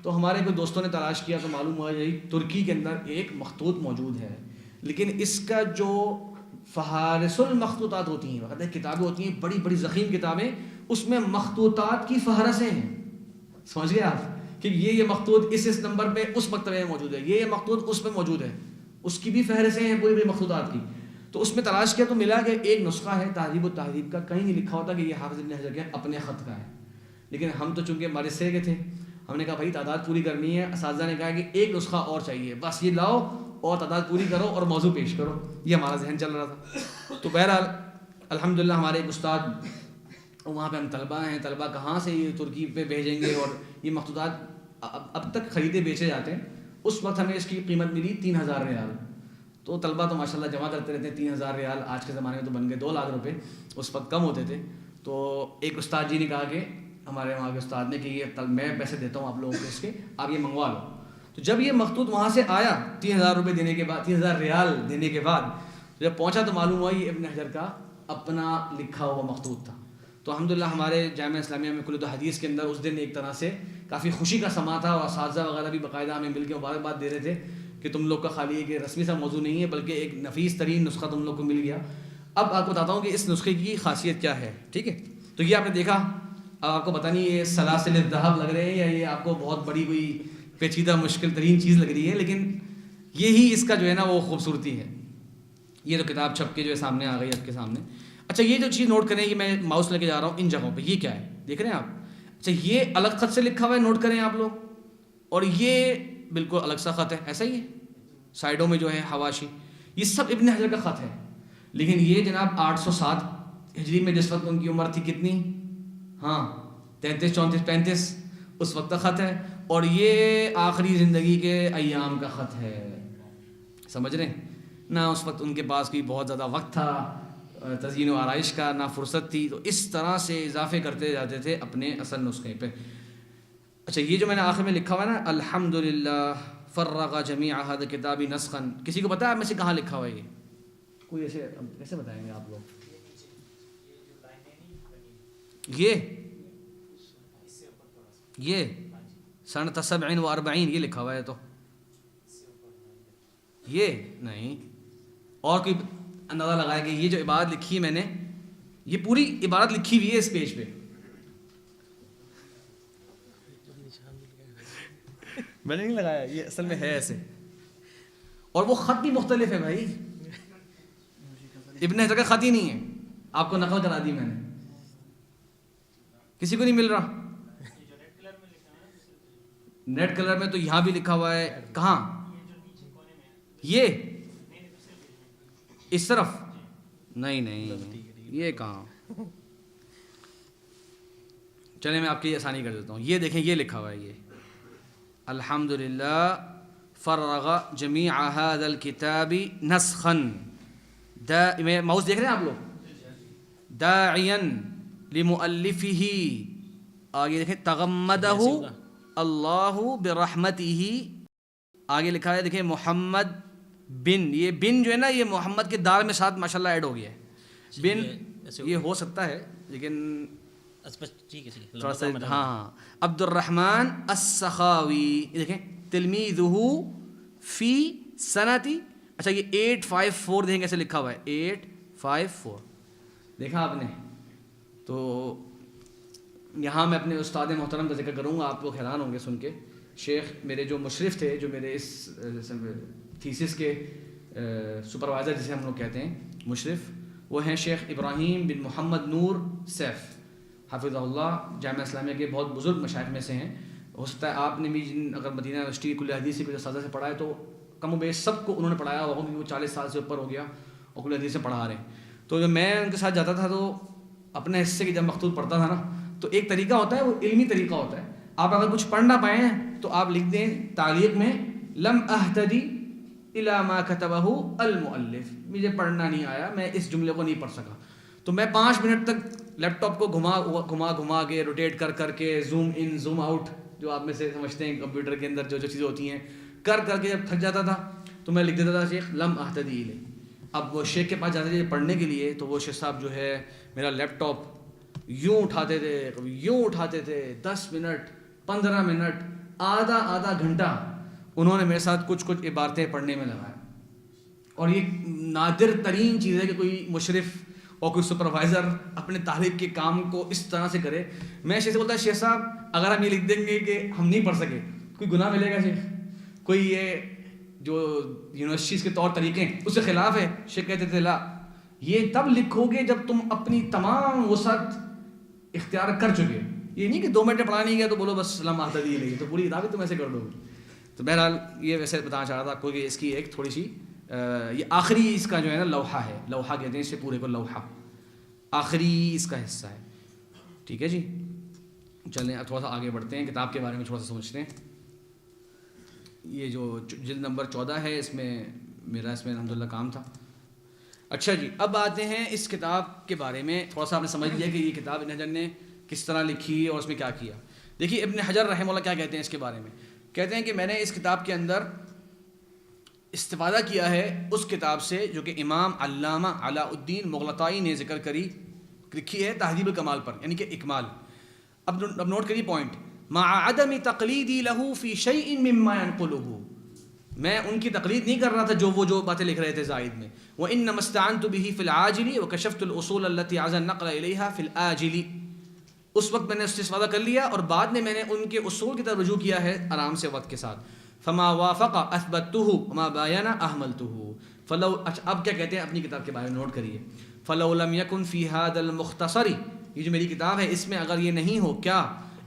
تو ہمارے کوئی دوستوں نے تلاش کیا تو معلوم ہوا یہی ترکی کے اندر ایک مخطوط موجود ہے, لیکن اس کا جو فہارس المخطوطات ہوتی ہیں, کتابیں ہوتی ہیں بڑی بڑی ضخیم کتابیں, اس میں مخطوطات کی فہرستیں ہیں. سمجھ گئے آپ کہ یہ مخطوط اس نمبر پہ اس مکتبے میں موجود ہے, یہ مخطوط اس میں موجود ہے, اس کی بھی فہرستیں ہیں پوری مخطوطات کی. تو اس میں تلاش کیا تو ملا کہ ایک نسخہ ہے تہذیب و تہذیب کا, کہیں نہیں لکھا ہوتا کہ یہ حافظ ابن حجر کے اپنے خط کا ہے. لیکن ہم تو چونکہ ہمارے سرے کے تھے, ہم نے کہا بھائی تعداد پوری کرنی ہے. اساتذہ نے کہا کہ ایک نسخہ اور چاہیے, بس یہ لاؤ اور تعداد پوری کرو اور موضوع پیش کرو. یہ ہمارا ذہن چل رہا تھا. تو بہرحال الحمدللہ ہمارے ایک استاد, وہاں پہ ہم طلبہ ہیں, طلبہ کہاں سے یہ ترکی پہ بھیجیں گے, اور یہ مخطوطات اب تک خریدے بیچے جاتے ہیں. اس وقت ہمیں اس کی قیمت ملی 3000 ریال. تو طلبہ تو ماشاءاللہ جمع کرتے رہتے ہیں. 3000 ریال آج کے زمانے میں تو بن گئے 2 لاکھ روپے, اس وقت کم ہوتے تھے. تو ایک استاد جی نے کہا کہ ہمارے وہاں کے استاد نے کہ یہ میں پیسے دیتا ہوں آپ لوگوں کو اس کے, آپ یہ منگوا لو. تو جب یہ مخطوط وہاں سے آیا 3000 روپے دینے کے بعد، 3000 ریال دینے کے بعد جب پہنچا تو معلوم ہوا یہ ابن حجر کا اپنا لکھا ہوا مخطوط تھا. تو الحمدللہ ہمارے جامعہ اسلامیہ میں کلید الحدیث کے اندر اس دن ایک طرح سے کافی خوشی کا سما تھا، اور اساتذہ وغیرہ بھی باقاعدہ ہمیں مل کے مبارکباد دے رہے تھے کہ تم لوگ کا خالی ایک رسمی سا موضوع نہیں ہے بلکہ ایک نفیس ترین نسخہ تم لوگ کو مل گیا. اب آپ کو بتاتا ہوں کہ اس نسخے کی خاصیت کیا ہے. ٹھیک ہے، تو یہ آپ نے دیکھا، اب آپ کو پتہ نہیں یہ سلاسل الذہب لگ رہے ہیں یا یہ آپ کو بہت بڑی کوئی پیچیدہ مشکل ترین چیز لگ رہی ہے، لیکن یہی اس کا جو ہے نا وہ خوبصورتی ہے. یہ تو کتاب چھپ کے جو ہے سامنے آ گئی آپ کے سامنے. اچھا یہ جو چیز نوٹ کریں کہ میں ماؤس لے کے جا رہا ہوں ان جگہوں پہ، یہ کیا ہے دیکھ رہے ہیں آپ؟ اچھا یہ الگ خط سے لکھا ہوا ہے، نوٹ کریں آپ لوگ، اور یہ بالکل الگ سا خط ہے، ایسا ہی ہے. سائڈوں میں جو ہے حواشی، یہ سب ابن حجر کا خط ہے. لیکن یہ جناب 807 ہجری میں جس وقت ان کی عمر تھی کتنی، ہاں 33 34 35 اس وقت کا خط ہے، اور یہ آخری زندگی کے ایام کا خط ہے. سمجھ رہے ہیں؟ نہ اس وقت ان کے پاس کوئی بہت زیادہ وقت تھا تزئین و آرائش کا، نہ فرصت تھی، تو اس طرح سے اضافے کرتے جاتے تھے اپنے اصل نسخے پہ. اچھا یہ جو میں نے آخر میں لکھا ہوا ہے نا، الحمدللہ فرغ جمیع هذا الكتاب نسخا، کسی کو پتہ ہے میں سے کہاں لکھا ہوا ہے؟ یہ کوئی ایسے کیسے بتائیں گے آپ لوگ؟ یہ سنۃ 47 یہ لکھا ہوا ہے، تو یہ نہیں، اور کوئی اندازہ لگایا کہ یہ جو عبارت لکھی ہے میں نے، یہ پوری عبارت لکھی ہوئی ہے اس پیج پہ. میں نے نہیں لگایا، یہ اصل میں ہے ایسے، اور وہ خط بھی مختلف ہے بھائی، ابن حجر کا خط ہی نہیں ہے. آپ کو نقل کرا دی میں نے، کسی کو نہیں مل رہا؟ نیٹ کلر میں تو یہاں بھی لکھا ہوا ہے، کہاں؟ یہ اس طرف نہیں، یہ کہاں؟ چلیں میں آپ کی آسانی کر دیتا ہوں. یہ دیکھیں یہ لکھا ہوا ہے، یہ الحمدللہ فرغ جمیع هذا الكتاب نسخا، ماؤس دیکھ رہے ہیں آپ لوگ؟ داعیا لمؤلفه، آگے دیکھیں تغمدہ اللہ برحمتہ، آگے لکھا ہے دیکھیں محمد بن، یہ بن جو ہے نا یہ محمد کے دال میں ساتھ ماشاءاللہ ایڈ ہو گیا ہے. بن یہ ہو سکتا ہے لیکن تھوڑا سا ہاں. عبد الرحمن السخاوی، یہ دیکھیں تلمیذہ فی سنتی، اچھا یہ 854 دیکھیں کیسے لکھا ہوا ہے، 854 دیکھا آپ نے. تو یہاں میں اپنے استاد محترم کا ذکر کروں گا، آپ لوگ حیران ہوں گے سن کے. شیخ میرے جو مشرف تھے، جو میرے اس تھیسس کے سپروائزر جسے ہم لوگ کہتے ہیں مشرف، وہ ہیں شیخ ابراہیم بن محمد نور سیف حافظہ اللہ، جامعہ اسلامیہ کے بہت بزرگ مشائخ میں سے ہیں. ہو سکتا ہے آپ نے بھی اگر مدینہ یونیورسٹی کلیہ حدیث سے کچھ اساتذہ سے پڑھا ہے تو کم و بیش سب کو انہوں نے پڑھایا ہوگا، کیونکہ وہ 40 سال سے اوپر ہو گیا اور کلیہ حدیث سے پڑھا رہے ہیں. تو جب میں ان کے ساتھ جاتا تھا تو اپنے حصے کی جب مخطوط پڑھتا تھا نا، تو ایک طریقہ ہوتا ہے وہ علمی طریقہ ہوتا ہے. آپ اگر کچھ پڑھ نہ پائیں تو آپ لکھ دیں تعلیق میں لم اہتدی الی ما کتبہ المؤلف، مجھے پڑھنا نہیں آیا، میں اس جملے کو نہیں پڑھ سکا. تو میں 5 منٹ تک لیپ ٹاپ کو گھما کے روٹیٹ کر کے زوم ان زوم آؤٹ، جو آپ میں سے سمجھتے ہیں کمپیوٹر کے اندر جو چیزیں ہوتی ہیں، کر کے جب تھک جاتا تھا تو میں لکھ دیتا تھا شیخ لم اہتدی الی. اب وہ شیخ کے پاس جاتے تھے پڑھنے کے لیے، تو وہ شیخ صاحب جو ہے میرا لیپ ٹاپ یوں اٹھاتے تھے 10 منٹ 15 منٹ آدھا گھنٹہ انہوں نے میرے ساتھ کچھ عبارتیں پڑھنے میں لگایا. اور یہ نادر ترین چیز ہے کہ کوئی مشرف اور کوئی سپروائزر اپنے طالب کے کام کو اس طرح سے کرے. میں شیخ سے بولتا شیخ صاحب اگر ہم یہ لکھ دیں گے کہ ہم نہیں پڑھ سکے کوئی گناہ ملے گا شیخ؟ کوئی یہ جو یونیورسٹیز کے طور طریقے ہیں اس کے خلاف ہے؟ شیخ کہتے تھے لا، یہ تب لکھو گے جب تم اپنی تمام وسعت اختیار کر چکے. یہ نہیں کہ 2 منٹ پڑھا نہیں گیا تو بولو بس لم اہتدی الی، تو پوری کتاب ہی تم ایسے کر دو گے. تو بہرحال یہ ویسے بتانا چاہ رہا تھا آپ کو کہ اس کی ایک تھوڑی سی یہ آخری اس کا جو ہے نا لوحہ ہے، لوحہ کہتے ہیں اس سے پورے کو، لوحہ آخری اس کا حصہ ہے. ٹھیک ہے جی، چلیں اب تھوڑا سا آگے بڑھتے ہیں، کتاب کے بارے میں تھوڑا سا سمجھتے ہیں. یہ جو جلد نمبر 14 ہے، اس میں میرا الحمدللہ کام تھا. اچھا جی، اب آتے ہیں اس کتاب کے بارے میں. تھوڑا سا آپ نے سمجھ لیا کہ یہ کتاب ابن حجر نے کس طرح لکھی اور اس میں کیا کیا. دیکھیے ابن حجر رحمہ اللہ کیا کہتے ہیں اس کے بارے میں. کہتے ہیں کہ میں نے اس کتاب کے اندر استفادہ کیا ہے اس کتاب سے جو کہ امام علامہ علاء الدین مغلطائی نے ذکر لکھی ہے تہذیب الکمال پر، یعنی کہ اکمال۔ اب نوٹ کریے پوائنٹ، مع عدم تقلیدی لہ فی شیء مما ينقلہ، میں ان کی تقلید نہیں کر رہا تھا جو باتیں لکھ رہے تھے زائد میں۔ وانما استعنت به فی العاجل وکشفت الاصول التي عزا النقل الیہا فی الآجل، اس وقت میں نے اس سے استفادہ کر لیا اور بعد میں نے ان کے اصول کی طرف رجوع کیا ہے آرام سے وقت کے ساتھ۔ فما وافق اثبتہ وما باین احملتہ، فلو، اب کیا کہتے ہیں اپنی کتاب کے بارے میں نوٹ کریے، فلو لم یکن فی ھذا المختصر، یہ جو میری کتاب ہے اس میں اگر یہ نہیں ہو کیا،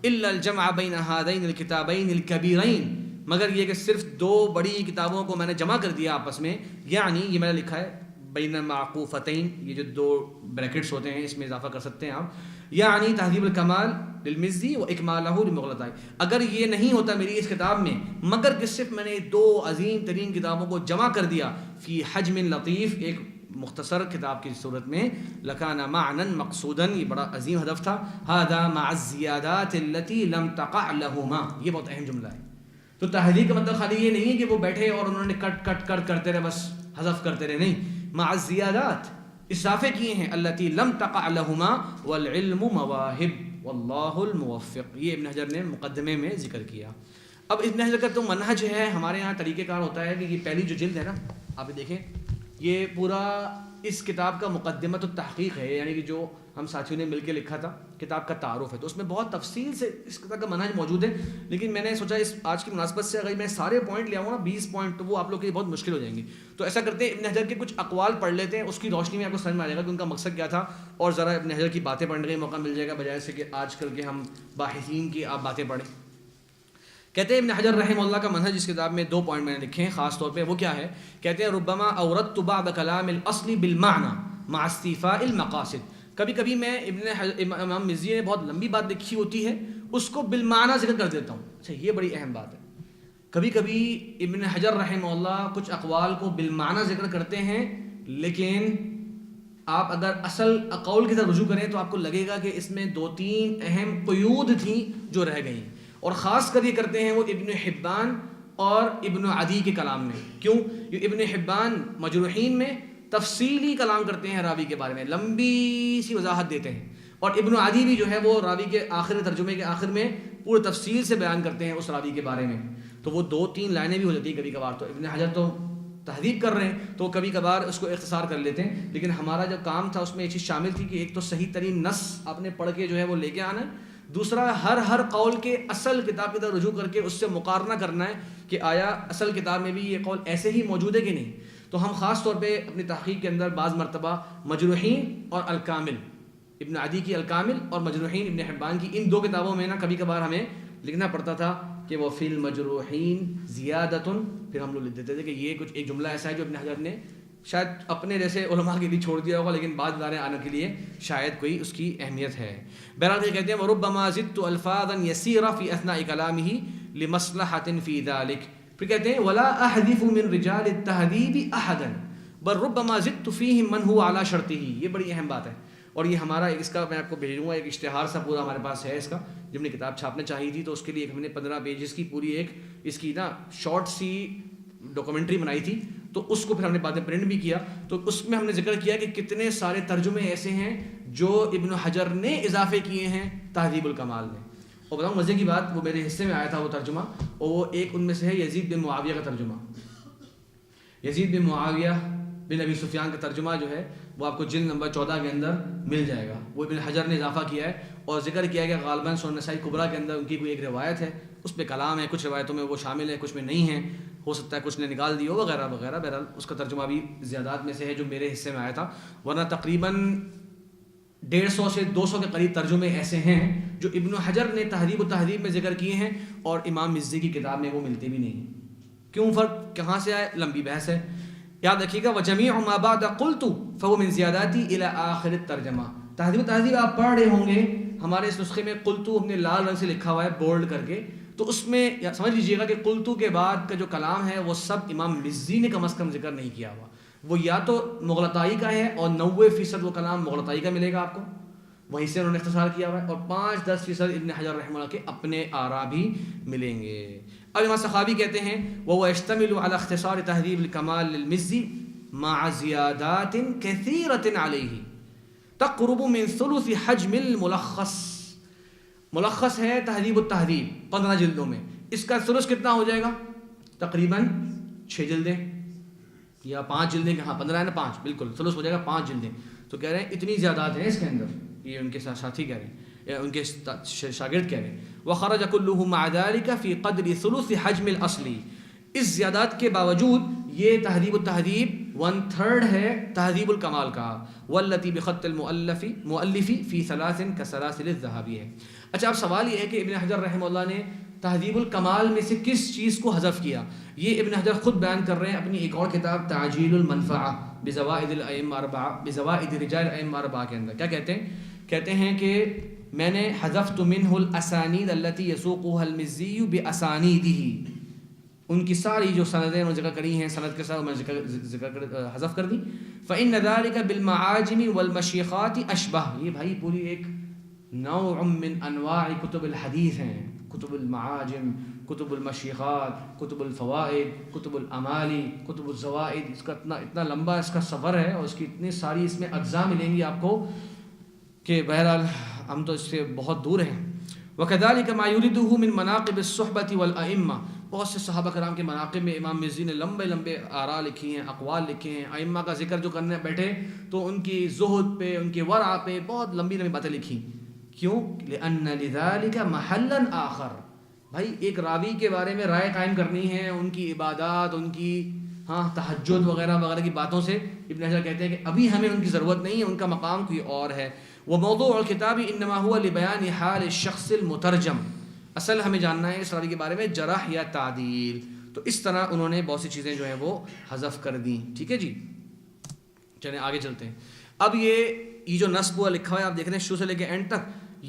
الا الجمع بین ھذین الکتابین الکبیرین، مگر یہ کہ صرف دو بڑی کتابوں کو میں نے جمع کر دیا آپس میں، یعنی یہ میں نے لکھا ہے بین معقوفتین، یہ جو دو بریکٹس ہوتے ہیں اس میں اضافہ کر سکتے ہیں آپ، یعنی تہذیب الکمال للمزی و اکمالہ لمغلطائی، اگر یہ نہیں ہوتا میری اس کتاب میں مگر کہ صرف میں نے دو عظیم ترین کتابوں کو جمع کر دیا فی حجم لطیف، ایک مختصر کتاب کی صورت میں، لکان معنی مقصودا، یہ بڑا عظیم ہدف تھا، ھذا مع الزیادات التي لم تقع لہما، یہ بہت اہم جملہ ہے۔ تو تحریک کا مطلب خالی یہ نہیں ہے کہ وہ بیٹھے اور انہوں نے کٹ کرتے رہے، بس حذف کرتے رہے، نہیں، مع الزیادات، اضافے کیے ہیں، التي لم تقع لہما والعلم مواہب واللہ الموفق، یہ ابن حجر نے مقدمے میں ذکر کیا۔ اب ابن حجر کا تو منہج ہے، ہمارے ہاں طریقہ کار ہوتا ہے کہ یہ پہلی جو جلد ہے نا، آپ دیکھیں یہ پورا اس کتاب کا مقدمۃ التحقیق ہے، یعنی کہ جو ہم ساتھیوں نے مل کے لکھا تھا، کتاب کا تعارف ہے، تو اس میں بہت تفصیل سے اس کتاب کا منہج موجود ہے، لیکن میں نے سوچا اس آج کی مناسبت سے اگر میں سارے پوائنٹ لے آؤں نا 20 پوائنٹ، تو وہ آپ لوگ کے لیے بہت مشکل ہو جائیں گے، تو ایسا کرتے ہیں ابن حجر کے کچھ اقوال پڑھ لیتے ہیں، اس کی روشنی میں آپ کو سمجھ میں آ جائے گا کہ ان کا مقصد کیا تھا، اور ذرا ابن حجر کی باتیں پڑھنے کا موقع مل جائے گا بجائے سے کہ آج کل کے ہم باحثین کی آپ باتیں پڑھیں۔ کہتے ہیں ابن حجر رحمہ اللہ کا منہج اس کتاب میں 2 پوائنٹ میں نے لکھے ہیں خاص طور پہ، وہ کیا ہے؟ کہتے ہیں ربما اوردت بعض کلام الاصل بالمعنى مع استیفاء المقاصد، کبھی کبھی میں امام مزی نے بہت لمبی بات لکھی ہوتی ہے، اس کو بالمعنی ذکر کر دیتا ہوں۔ اچھا یہ بڑی اہم بات ہے، کبھی کبھی ابن حجر رحمہ اللہ کچھ اقوال کو بالمعنی ذکر کرتے ہیں، لیکن آپ اگر اصل قول کی طرف رجوع کریں تو آپ کو لگے گا کہ اس میں 2-3 اہم قیود تھیں جو رہ گئیں، اور خاص کر یہ کرتے ہیں وہ ابن حبان اور ابن عدی کے کلام میں۔ کیوں؟ یہ ابن حبان مجروحین میں تفصیلی کلام کرتے ہیں راوی کے بارے میں، لمبی سی وضاحت دیتے ہیں، اور ابن عدی بھی جو ہے وہ راوی کے آخر ترجمے کے آخر میں پورے تفصیل سے بیان کرتے ہیں اس راوی کے بارے میں، تو وہ 2-3 لائنیں بھی ہو جاتی ہیں کبھی کبھار، تو ابن حجر تو تحریف کر رہے ہیں تو کبھی کبھار اس کو اختصار کر لیتے ہیں، لیکن ہمارا جو کام تھا اس میں یہ چیز شامل تھی کہ ایک تو صحیح ترین نص آپ نے پڑھ کے جو ہے وہ لے کے آنا ہے، دوسرا ہر قول کے اصل کتاب کی طرف رجوع کر کے اس سے مقارنہ کرنا ہے کہ آیا اصل کتاب میں بھی یہ قول ایسے ہی موجود ہے کہ نہیں۔ تو ہم خاص طور پہ اپنی تحقیق کے اندر بعض مرتبہ مجروحین اور الکامل، ابن عدی کی الکامل اور مجروحین ابن حبان کی، ان 2 کتابوں میں نا کبھی کبھار ہمیں لکھنا پڑتا تھا کہ وہ فی المجروحین زیادتن، پھر ہم لوگ لکھ دیتے تھے کہ یہ کچھ ایک جملہ ایسا ہے جو ابن حجر نے شاید اپنے جیسے علماء کے لیے چھوڑ دیا ہوگا، لیکن بعد ادارے آنے کے لیے شاید کوئی اس کی اہمیت ہے۔ بہرحال یہ کہتے ہیں وَرُبَّمَا زِدْتُ أَلْفَاظًا يَسِيرًا فِي أَثْنَاءِ كَلَامِهِ لِمَصْلَحَةٍ فِي ذَلِكَ، پھر کہتے ہیں وَلَا أَحْذِفُ مِن رِجَالِ التَّهْذِيبِ أَحَدًا بل ربما زدت فيهم من هو على شرطه، یہ بڑی اہم بات ہے، اور یہ ہمارا اس کا میں آپ کو بھیجوں گا ایک اشتہار سا پورا ہمارے پاس ہے اس کا، جب نے کتاب چھاپنے چاہی تھی تو اس کے لیے ہم نے 15 پیجز کی پوری ایک اس کی نا شارٹ سی ڈاکومنٹری بنائی تھی، تو اس کو پھر ہم نے بعد میں پرنٹ بھی کیا، تو اس میں ہم نے ذکر کیا کہ کتنے سارے ترجمے ایسے ہیں جو ابن حجر نے اضافے کیے ہیں تہذیب الکمال میں، اور بتاؤں مزے کی بات، وہ میرے حصے میں آیا تھا وہ ترجمہ، اور وہ ایک ان میں سے ہے یزید بن معاویہ کا ترجمہ، یزید بن معاویہ بن ابی سفیان کا ترجمہ جو ہے وہ آپ کو جلد نمبر 14 کے اندر مل جائے گا، وہ ابن حجر نے اضافہ کیا ہے اور ذکر کیا ہے کہ غالباً سنن نسائی کبریٰ کے اندر ان کی کوئی ایک روایت ہے، اس پہ کلام ہے، کچھ روایتوں میں وہ شامل ہے، کچھ میں نہیں ہے، ہو سکتا ہے کچھ نے نکال دی ہو وغیرہ وغیرہ، بہرحال اس کا ترجمہ بھی زیادات میں سے ہے جو میرے حصے میں آیا تھا، ورنہ تقریباً 150 سے 200 کے قریب ترجمے ایسے ہیں جو ابن حجر نے تہذیب و تہذیب میں ذکر کیے ہیں اور امام مزی کی کتاب میں وہ ملتے بھی نہیں۔ کیوں فرق کہاں سے آئے؟ لمبی بحث ہے، یاد رکھیے گا وَجَمِيعُ مَا بَعْدَ قُلْتُ فَهُوَ مِنْ زِيَادَاتِي إِلَىٰ آخِرِ التَّرْجَمَہ، تہذیب و تہذیب آپ پڑھ رہے ہوں گے، ہمارے اس نسخے میں قلتو اپنے لال رنگ سے لکھا ہوا ہے بولڈ کر کے، تو اس میں سمجھ لیجیے گا کہ قلتو کے بعد کا جو کلام ہے وہ سب امام مزی نے کم از کم ذکر نہیں کیا ہوا، وہ یا تو مغلطائی کا ہے اور 90% وہ کلام مغلطائی کا ملے گا آپ کو، وہیں سے انہوں نے اختصار کیا ہوا ہے، اور 5-10% ابن حجر رحمہ اللہ کے اپنے آراء بھی ملیں گے۔ اب امام سخاوی کہتے ہیں وَهُوَ يَشْتَمِلُ عَلَى اخْتِصَارِ تَهْذِيبِ الْكَمَالِ لِلْمِزِّ مَعَ زِيَادَاتٍ كَثِيرَةٍ عَلَيْهِ تَقْرُبُ مِنْ ثُلُثِ حَجْمِ الْمُلَخَّص. ملخص ہے تہذیب التہذیب 15 جلدوں میں، اس کا ثلث کتنا ہو جائے گا؟ تقریباً 6 جلدیں یا 5 جلدیں. ہاں 15 ہے نا، 5 بالکل ثلث ہو جائے گا 5 جلدیں. تو کہہ رہے ہیں اتنی زیادات ہیں اس کے اندر، یہ ان کے ساتھی کہہ رہے ہیں یا ان کے شاگرد کہہ رہے ہیں. وَخَرَجَ كُلُّهُ مَعَ ذَلِكَ فِي قَدْرِ ثُلُثِ حَجْمِ الْأَصْلِ. اس زیادات کے باوجود یہ تہذیب التہذیب 1/3 ہے تہذیب الکمال کا. وَالَّتِي بِخَطِّ الْمُؤَلِّفِ فِي 3 كَسَلَاسِلِ الذَّهَبِ ہے. اچھا اب سوال یہ ہے کہ ابن حجر رحمہ اللہ نے تہذیب الکمال میں سے کس چیز کو حذف کیا؟ یہ ابن حجر خود بیان کر رہے ہیں اپنی ایک اور کتاب تعجیل المنفعہ بزوائد الائمہ اربعہ بزوائد رجال الائمہ اربعہ کے اندر. کیا کہتے ہیں کہ میں نے حذفت منہ الاسانید التي يسوقها المزی باسانیدہ. ان کی ساری جو سندیں انہوں نے ذکر کری ہیں سند کے ساتھ میں حذف کر دی. فإن ذلك بالمعاجم والمشیخات اشبہ. یہ بھائی پوری ایک نوع من انواع کتب الحدیث ہیں. کتب المعاجم، کتب المشیخات، کتب الفوائد، کتب الامالی، کتب الزوائد. اس کا اتنا لمبا اس کا سفر ہے اور اس کی اتنی ساری اس میں اجزاء ملیں گی آپ کو کہ بہرحال ہم تو اس سے بہت دور ہیں. وَكَذَلِكَ مَا يُرِدُهُ مِن مَنَاقِبِ الصُّحْبَةِ وَالْأَئِمَّةِ. بہت سے صحابہ کرام کے مناقب میں امام مزی نے لمبے آراء لکھی ہیں، اقوال لکھے ہیں. ائمہ کا ذکر جو کرنے بیٹھے تو ان کی زہد پہ، ان کے ورع پہ بہت لمبی باتیں لکھی. کیوں؟ لأن لذلك محلا آخر. بھائی ایک راوی کے بارے میں رائے قائم کرنی ہے، ان کی عبادات، ان کی تہجد وغیرہ وغیرہ کی باتوں سے ابن حجر کہتے ہیں کہ ابھی ہمیں ان کی ضرورت نہیں ہے، ان کا مقام کوئی اور ہے. وموضوع الکتاب انما هو لبیان حال الشخص المترجم. اصل ہمیں جاننا ہے اس راوی کے بارے میں جرح یا تعدیل. تو اس طرح انہوں نے بہت سی چیزیں جو ہیں وہ حذف کر دیں. ٹھیک ہے جی، چلیں آگے چلتے ہیں. اب یہ جو نصب ہوا لکھا ہوا ہے آپ دیکھ رہے ہیں شروع سے لے کے اینڈ تک،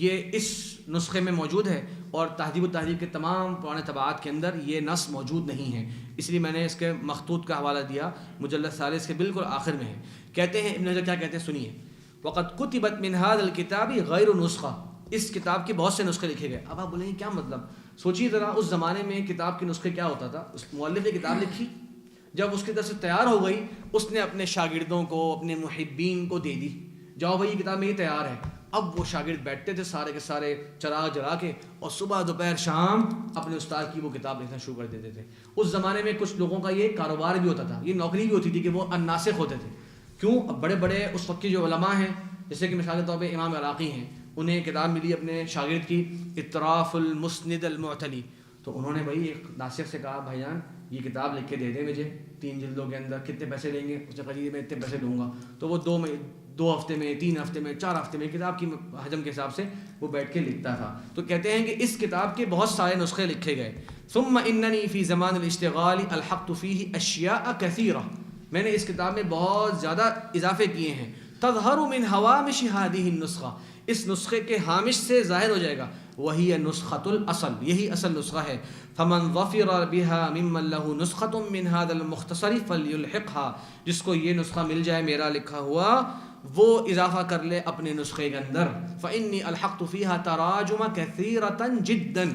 یہ اس نسخے میں موجود ہے اور تہذیب التہذیب کے تمام پرانے طبعات کے اندر یہ نص موجود نہیں ہے. اس لیے میں نے اس کے مخطوط کا حوالہ دیا، مجلد 40 کے بالکل آخر میں ہے. کہتے ہیں ابن حجر کیا کہتے ہیں سنیے. وقد كتبت من هذا الكتاب غیر نسخہ. اس کتاب کے بہت سے نسخے لکھے گئے. اب آپ بولیں گے کیا مطلب؟ سوچیے ذرا اس زمانے میں کتاب کے نسخے کیا ہوتا تھا. اس مؤلف نے کتاب لکھی، جب اس کی طرف سے تیار ہو گئی اس نے اپنے شاگردوں کو، اپنے محبین کو دے دی، جاؤ بھائی یہ کتاب میری تیار ہے. اب وہ شاگرد بیٹھتے تھے سارے کے سارے چراغ جلا کے اور صبح دوپہر شام اپنے استاد کی وہ کتاب لکھنا شروع کر دیتے تھے. اس زمانے میں کچھ لوگوں کا یہ کاروبار بھی ہوتا تھا، یہ نوکری بھی ہوتی تھی کہ وہ الناسخ ہوتے تھے. کیوں؟ اب بڑے بڑے اس وقت کے جو علماء ہیں، جیسے کہ مثال کے طور پہ امام عراقی ہیں، انہیں کتاب ملی اپنے شاگرد کی اطراف المسند المعتلی. تو انہوں نے بھائی ایک ناسخ سے کہا بھائی جان یہ کتاب لکھ کے دے دیں مجھے 3 جلدوں کے اندر، کتنے پیسے لیں گے؟ اس نے کہا جی میں اتنے پیسے دوں گا. تو وہ 2 ہفتے میں، 3 ہفتے میں، 4 ہفتے میں کتاب کی حجم کے حساب سے وہ بیٹھ کے لکھتا تھا. تو کہتے ہیں کہ اس کتاب کے بہت سارے نسخے لکھے گئے. ثم اننی فی زمان الاشتغال الحقت فیہ اشیاء کثیرہ. میں نے اس کتاب میں بہت زیادہ اضافے کیے ہیں. تظہر من ہوامش ہذہ النسخہ. اس نسخے کے ہامش سے ظاہر ہو جائے گا. وہی نسخۃ الاصل، یہی اصل نسخہ ہے. فمن ظفر بها ممن له نسخۃ من هذا المختصر فليلحقها. جس کو یہ نسخہ مل جائے میرا لکھا ہوا وہ اضافہ کر لے اپنے نسخے کے اندر. فإني الحقت فيها تراجم كثيرة جدا.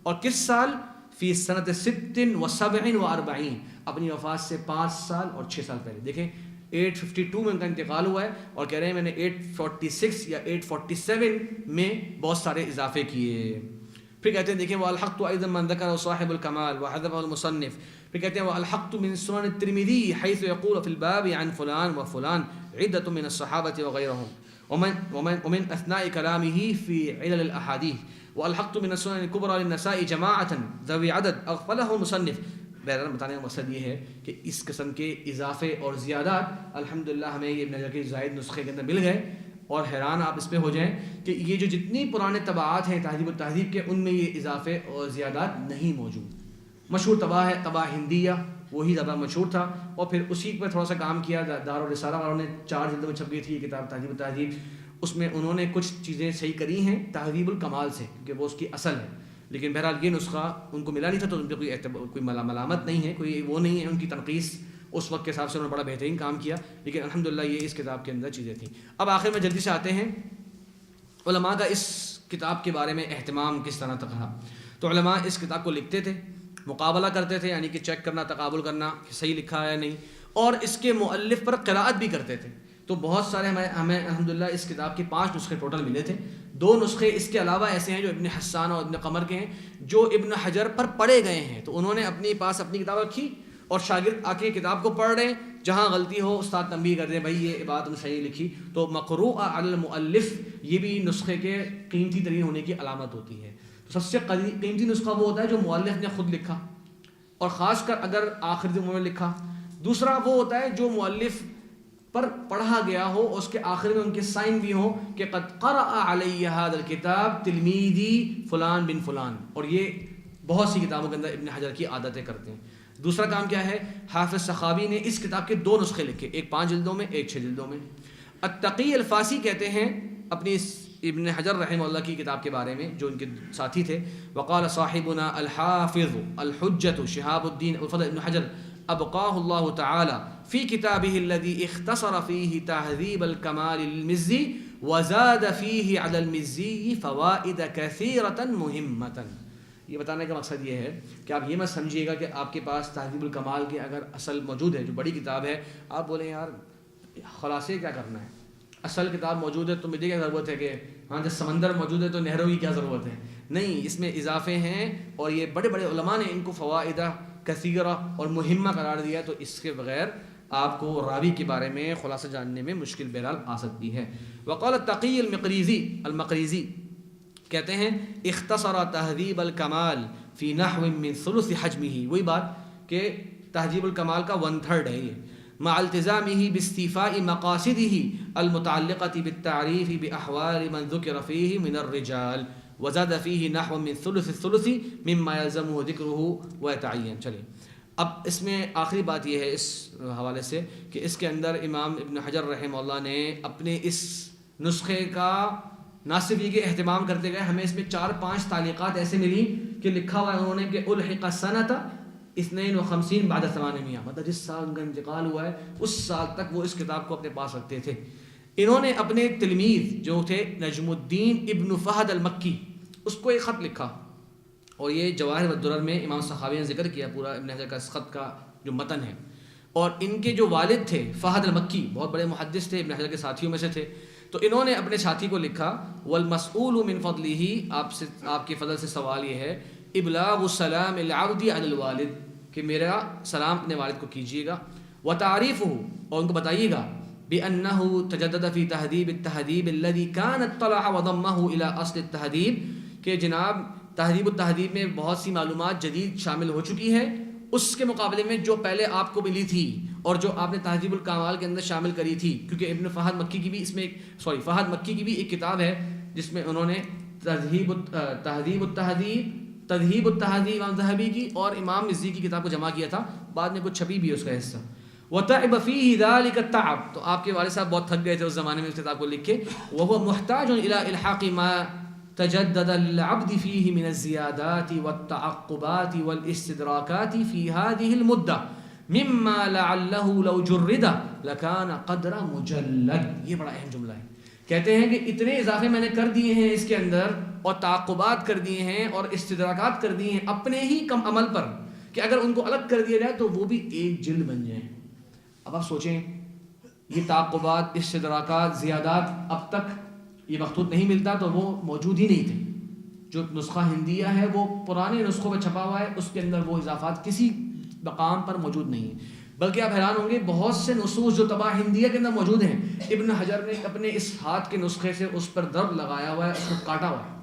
اور کس سال؟ فی سنۃ 46 اپنی وفات سے 5 سال اور 6 سال پہلے. دیکھیں 852 میں ان کا انتقال ہوا ہے اور کہہ رہے ہیں میں نے 846 یا 847 میں بہت سارے اضافے کیے. پھر کہتے ہیں دیکھیں والحقت ايضا من ذكر صاحب الكمال وحذفه المصنف. پھر کہتے ہیں والحقت من سنن الترمذی حيث يقول في الباب عن فلان وفلان عدة من الصحابة وغيرهم ومن اثناء كلامه في علل الاحاديث. والحقت من السنن الكبرى للنساء جماعة ذوي عدد اغفله المصنف. بہرحال بتانے کا مقصد یہ ہے کہ اس قسم کے اضافے اور زیادات الحمدللہ ہمیں یہ ابن حجر کے زائد نسخے کے اندر مل گئے. اور حیران آپ اس پہ ہو جائیں کہ یہ جو جتنی پرانے طبعات ہیں تہذیب التہذیب کے ان میں یہ اضافے اور زیادات نہیں موجود. مشہور طبع ہے طبع ہندیہ، وہی زیادہ مشہور تھا اور پھر اسی پہ تھوڑا سا کام کیا. دار الرسالہ والوں نے 4 جلدوں میں چھپ گئی تھی یہ کتاب تہذیب التہذیب. اس میں انہوں نے کچھ چیزیں صحیح کری ہیں تہذیب الکمال سے کیونکہ وہ اس کی اصل ہے. لیکن بہرحال یہ نسخہ ان کو ملا نہیں تھا تو ان پہ کوئی ملامت نہیں ہے، کوئی وہ نہیں ہے ان کی تنقیص. اس وقت کے حساب سے انہوں نے بڑا بہترین کام کیا لیکن الحمدللہ یہ اس کتاب کے اندر چیزیں تھیں. اب آخر میں جلدی سے آتے ہیں علماء کا اس کتاب کے بارے میں اہتمام کس طرح تک رہا. تو علماء اس کتاب کو لکھتے تھے مقابلہ کرتے تھے، یعنی کہ چیک کرنا، تقابل کرنا کہ صحیح لکھا ہے یا نہیں، اور اس کے مؤلف پر قراءت بھی کرتے تھے. تو بہت سارے ہمیں الحمدللہ اس کتاب کے 5 نسخے ٹوٹل ملے تھے. 2 نسخے اس کے علاوہ ایسے ہیں جو ابن حسان اور ابن قمر کے ہیں، جو ابن حجر پر پڑھے گئے ہیں. تو انہوں نے اپنے پاس اپنی کتاب رکھی اور شاگرد آ کے کتاب کو پڑھ رہے ہیں، جہاں غلطی ہو استاد تنبیہ کر دیں بھائی یہ بات تم صحیح لکھی. تو مقروء علی المؤلف یہ بھی نسخے کے قیمتی ترین ہونے کی علامت ہوتی ہے. تو سب سے قیمتی نسخہ وہ ہوتا ہے جو مؤلف نے خود لکھا، اور خاص کر اگر آخر دن میں لکھا. دوسرا وہ ہوتا ہے جو مؤلف پر پڑھا گیا ہو، اس کے آخر میں ان کے سائن بھی ہوں کہ قد قرأ علی ھذا الکتاب تلمیذی فلان بن فلان. اور یہ بہت سی کتابوں کے اندر ابن حجر کی عادتیں کرتے ہیں. دوسرا کام کیا ہے، حافظ سخاوی نے اس کتاب کے 2 نسخے لکھے، ایک 5 جلدوں میں، ایک 6 جلدوں میں. التقی الفاسی کہتے ہیں اپنی اس ابن حجر رحمہ اللہ کی کتاب کے بارے میں، جو ان کے ساتھی تھے، وقال صاحبنا الحافظ الحجۃ شہاب الدین الفضل ابن حجر ابقاه الله تعالى في كتابه الذي اختصر فيه تهذيب الكمال للمزي وزاد فيه على المزي فوائد كثيرة مهمة. یہ بتانے کا مقصد یہ ہے کہ آپ یہ مت سمجھیے گا کہ آپ کے پاس تہذیب الکمال کے اگر اصل موجود ہے، جو بڑی کتاب ہے، آپ بولیں یار خلاصے کیا کرنا ہے، اصل کتاب موجود ہے تو مجھے کیا ضرورت ہے کہ ہاں جب سمندر موجود ہے تو نہروں کی کیا ضرورت ہے. نہیں، اس میں اضافے ہیں اور یہ بڑے بڑے علماء نے ان کو فوائدہ کثیرہ اور مہمہ قرار دیا. تو اس کے بغیر آپ کو راوی کے بارے میں خلاصہ جاننے میں مشکل بہرحال آ سکتی ہے. وقال التقی المقریزی کہتے ہیں اختصر تہذیب الکمال فی نحو من ثلث حجمہ. وہی بات کہ تہذیب الکمال کا 1/3 ہے یہ، مع التزامه باستيفاء مقاصده المتعلقة بالتعريف بأحوال من ذكر فيه من الرجال وزاد فيه نحو من ثلث الثلث مما يلزمه ذكره ويتعين. چلیے اب اس میں آخری بات یہ ہے اس حوالے سے کہ اس کے اندر امام ابن حجر رحمہ اللہ نے اپنے اس نسخے کا نہ صرف یہ کہ اہتمام کرتے گئے، ہمیں اس میں 4-5 تعلیقات ایسے ملی کہ لکھا ہوا ہے انہوں نے کہ الحق سنۃ 52 بعد 800، مطلب جس سال ان کا انتقال ہوا ہے اس سال تک وہ اس کتاب کو اپنے پاس رکھتے تھے. انہوں نے اپنے تلمیذ جو تھے نجم الدین ابن فہد المکی، اس کو ایک خط لکھا، اور یہ جواہر والدرر میں امام سخاوی نے ذکر کیا پورا ابن حجر کا اس خط کا جو متن ہے. اور ان کے جو والد تھے فہد المکی، بہت بڑے محدث تھے، ابن حجر کے ساتھیوں میں سے تھے. تو انہوں نے اپنے ساتھی کو لکھا والمسئول من فضلہ، آپ کے فضل سے سوال یہ ہے، ابلاغ السلام العبد علی الوالد، کہ میرا سلام اپنے والد کو کیجیے گا، وتعریفہ، اور ان کو بتائیے گا، بأنه تجدد فی تہذیب التہذیب الذی کان اطلع وضمہ الی اصل التہذیب، کہ جناب تہذیب التہذیب میں بہت سی معلومات جدید شامل ہو چکی ہے اس کے مقابلے میں جو پہلے آپ کو ملی تھی اور جو آپ نے تہذیب الکمال کے اندر شامل کری تھی. کیونکہ ابن فہد مکی کی بھی اس میں فہد مکی کی بھی ایک کتاب ہے جس میں انہوں نے تہذیب التہذیب امام ذہبی کی اور امام مزی کی کتاب کو جمع کیا تھا، بعد میں کچھ چھپی بھی اس کا حصہ. وَتَعِبَ فِيهِ ذَلِكَ التَّعَبُ، تو آپ کے والد صاحب بہت تھک گئے تھے اس زمانے میں اس کتاب کو لکھ کے. وَهُوَ مُحْتَاجٌ إِلَىٰ إِلْحَاقِ مَا تجدد العبد فيه من الزيادات والتعقبات والاستدراكات في هذه المدة مما لعله لو جرد لكان قدر مجلد. یہ بڑا اہم جملہ ہے. کہتے ہیں کہ اتنے اضافے میں نے کر دیے ہیں اس کے اندر، اور تعقبات کر دیے ہیں اور استدراکات کر دیے ہیں اپنے ہی کم عمل پر، کہ اگر ان کو الگ کر دیا جائے تو وہ بھی ایک جلد بن جائیں. اب آپ سوچیں یہ تعقبات، استدراکات، زیادات اب تک یہ مخطوط نہیں ملتا تو وہ موجود ہی نہیں تھے. جو نسخہ ہندیہ ہے وہ پرانے نسخوں میں چھپا ہوا ہے، اس کے اندر وہ اضافات کسی مقام پر موجود نہیں ہیں. بلکہ آپ حیران ہوں گے بہت سے نصوص جو طبع ہندیہ کے اندر موجود ہیں، ابن حجر نے اپنے اس ہاتھ کے نسخے سے اس پر ضرب لگایا ہوا ہے، اس کو کاٹا ہوا ہے،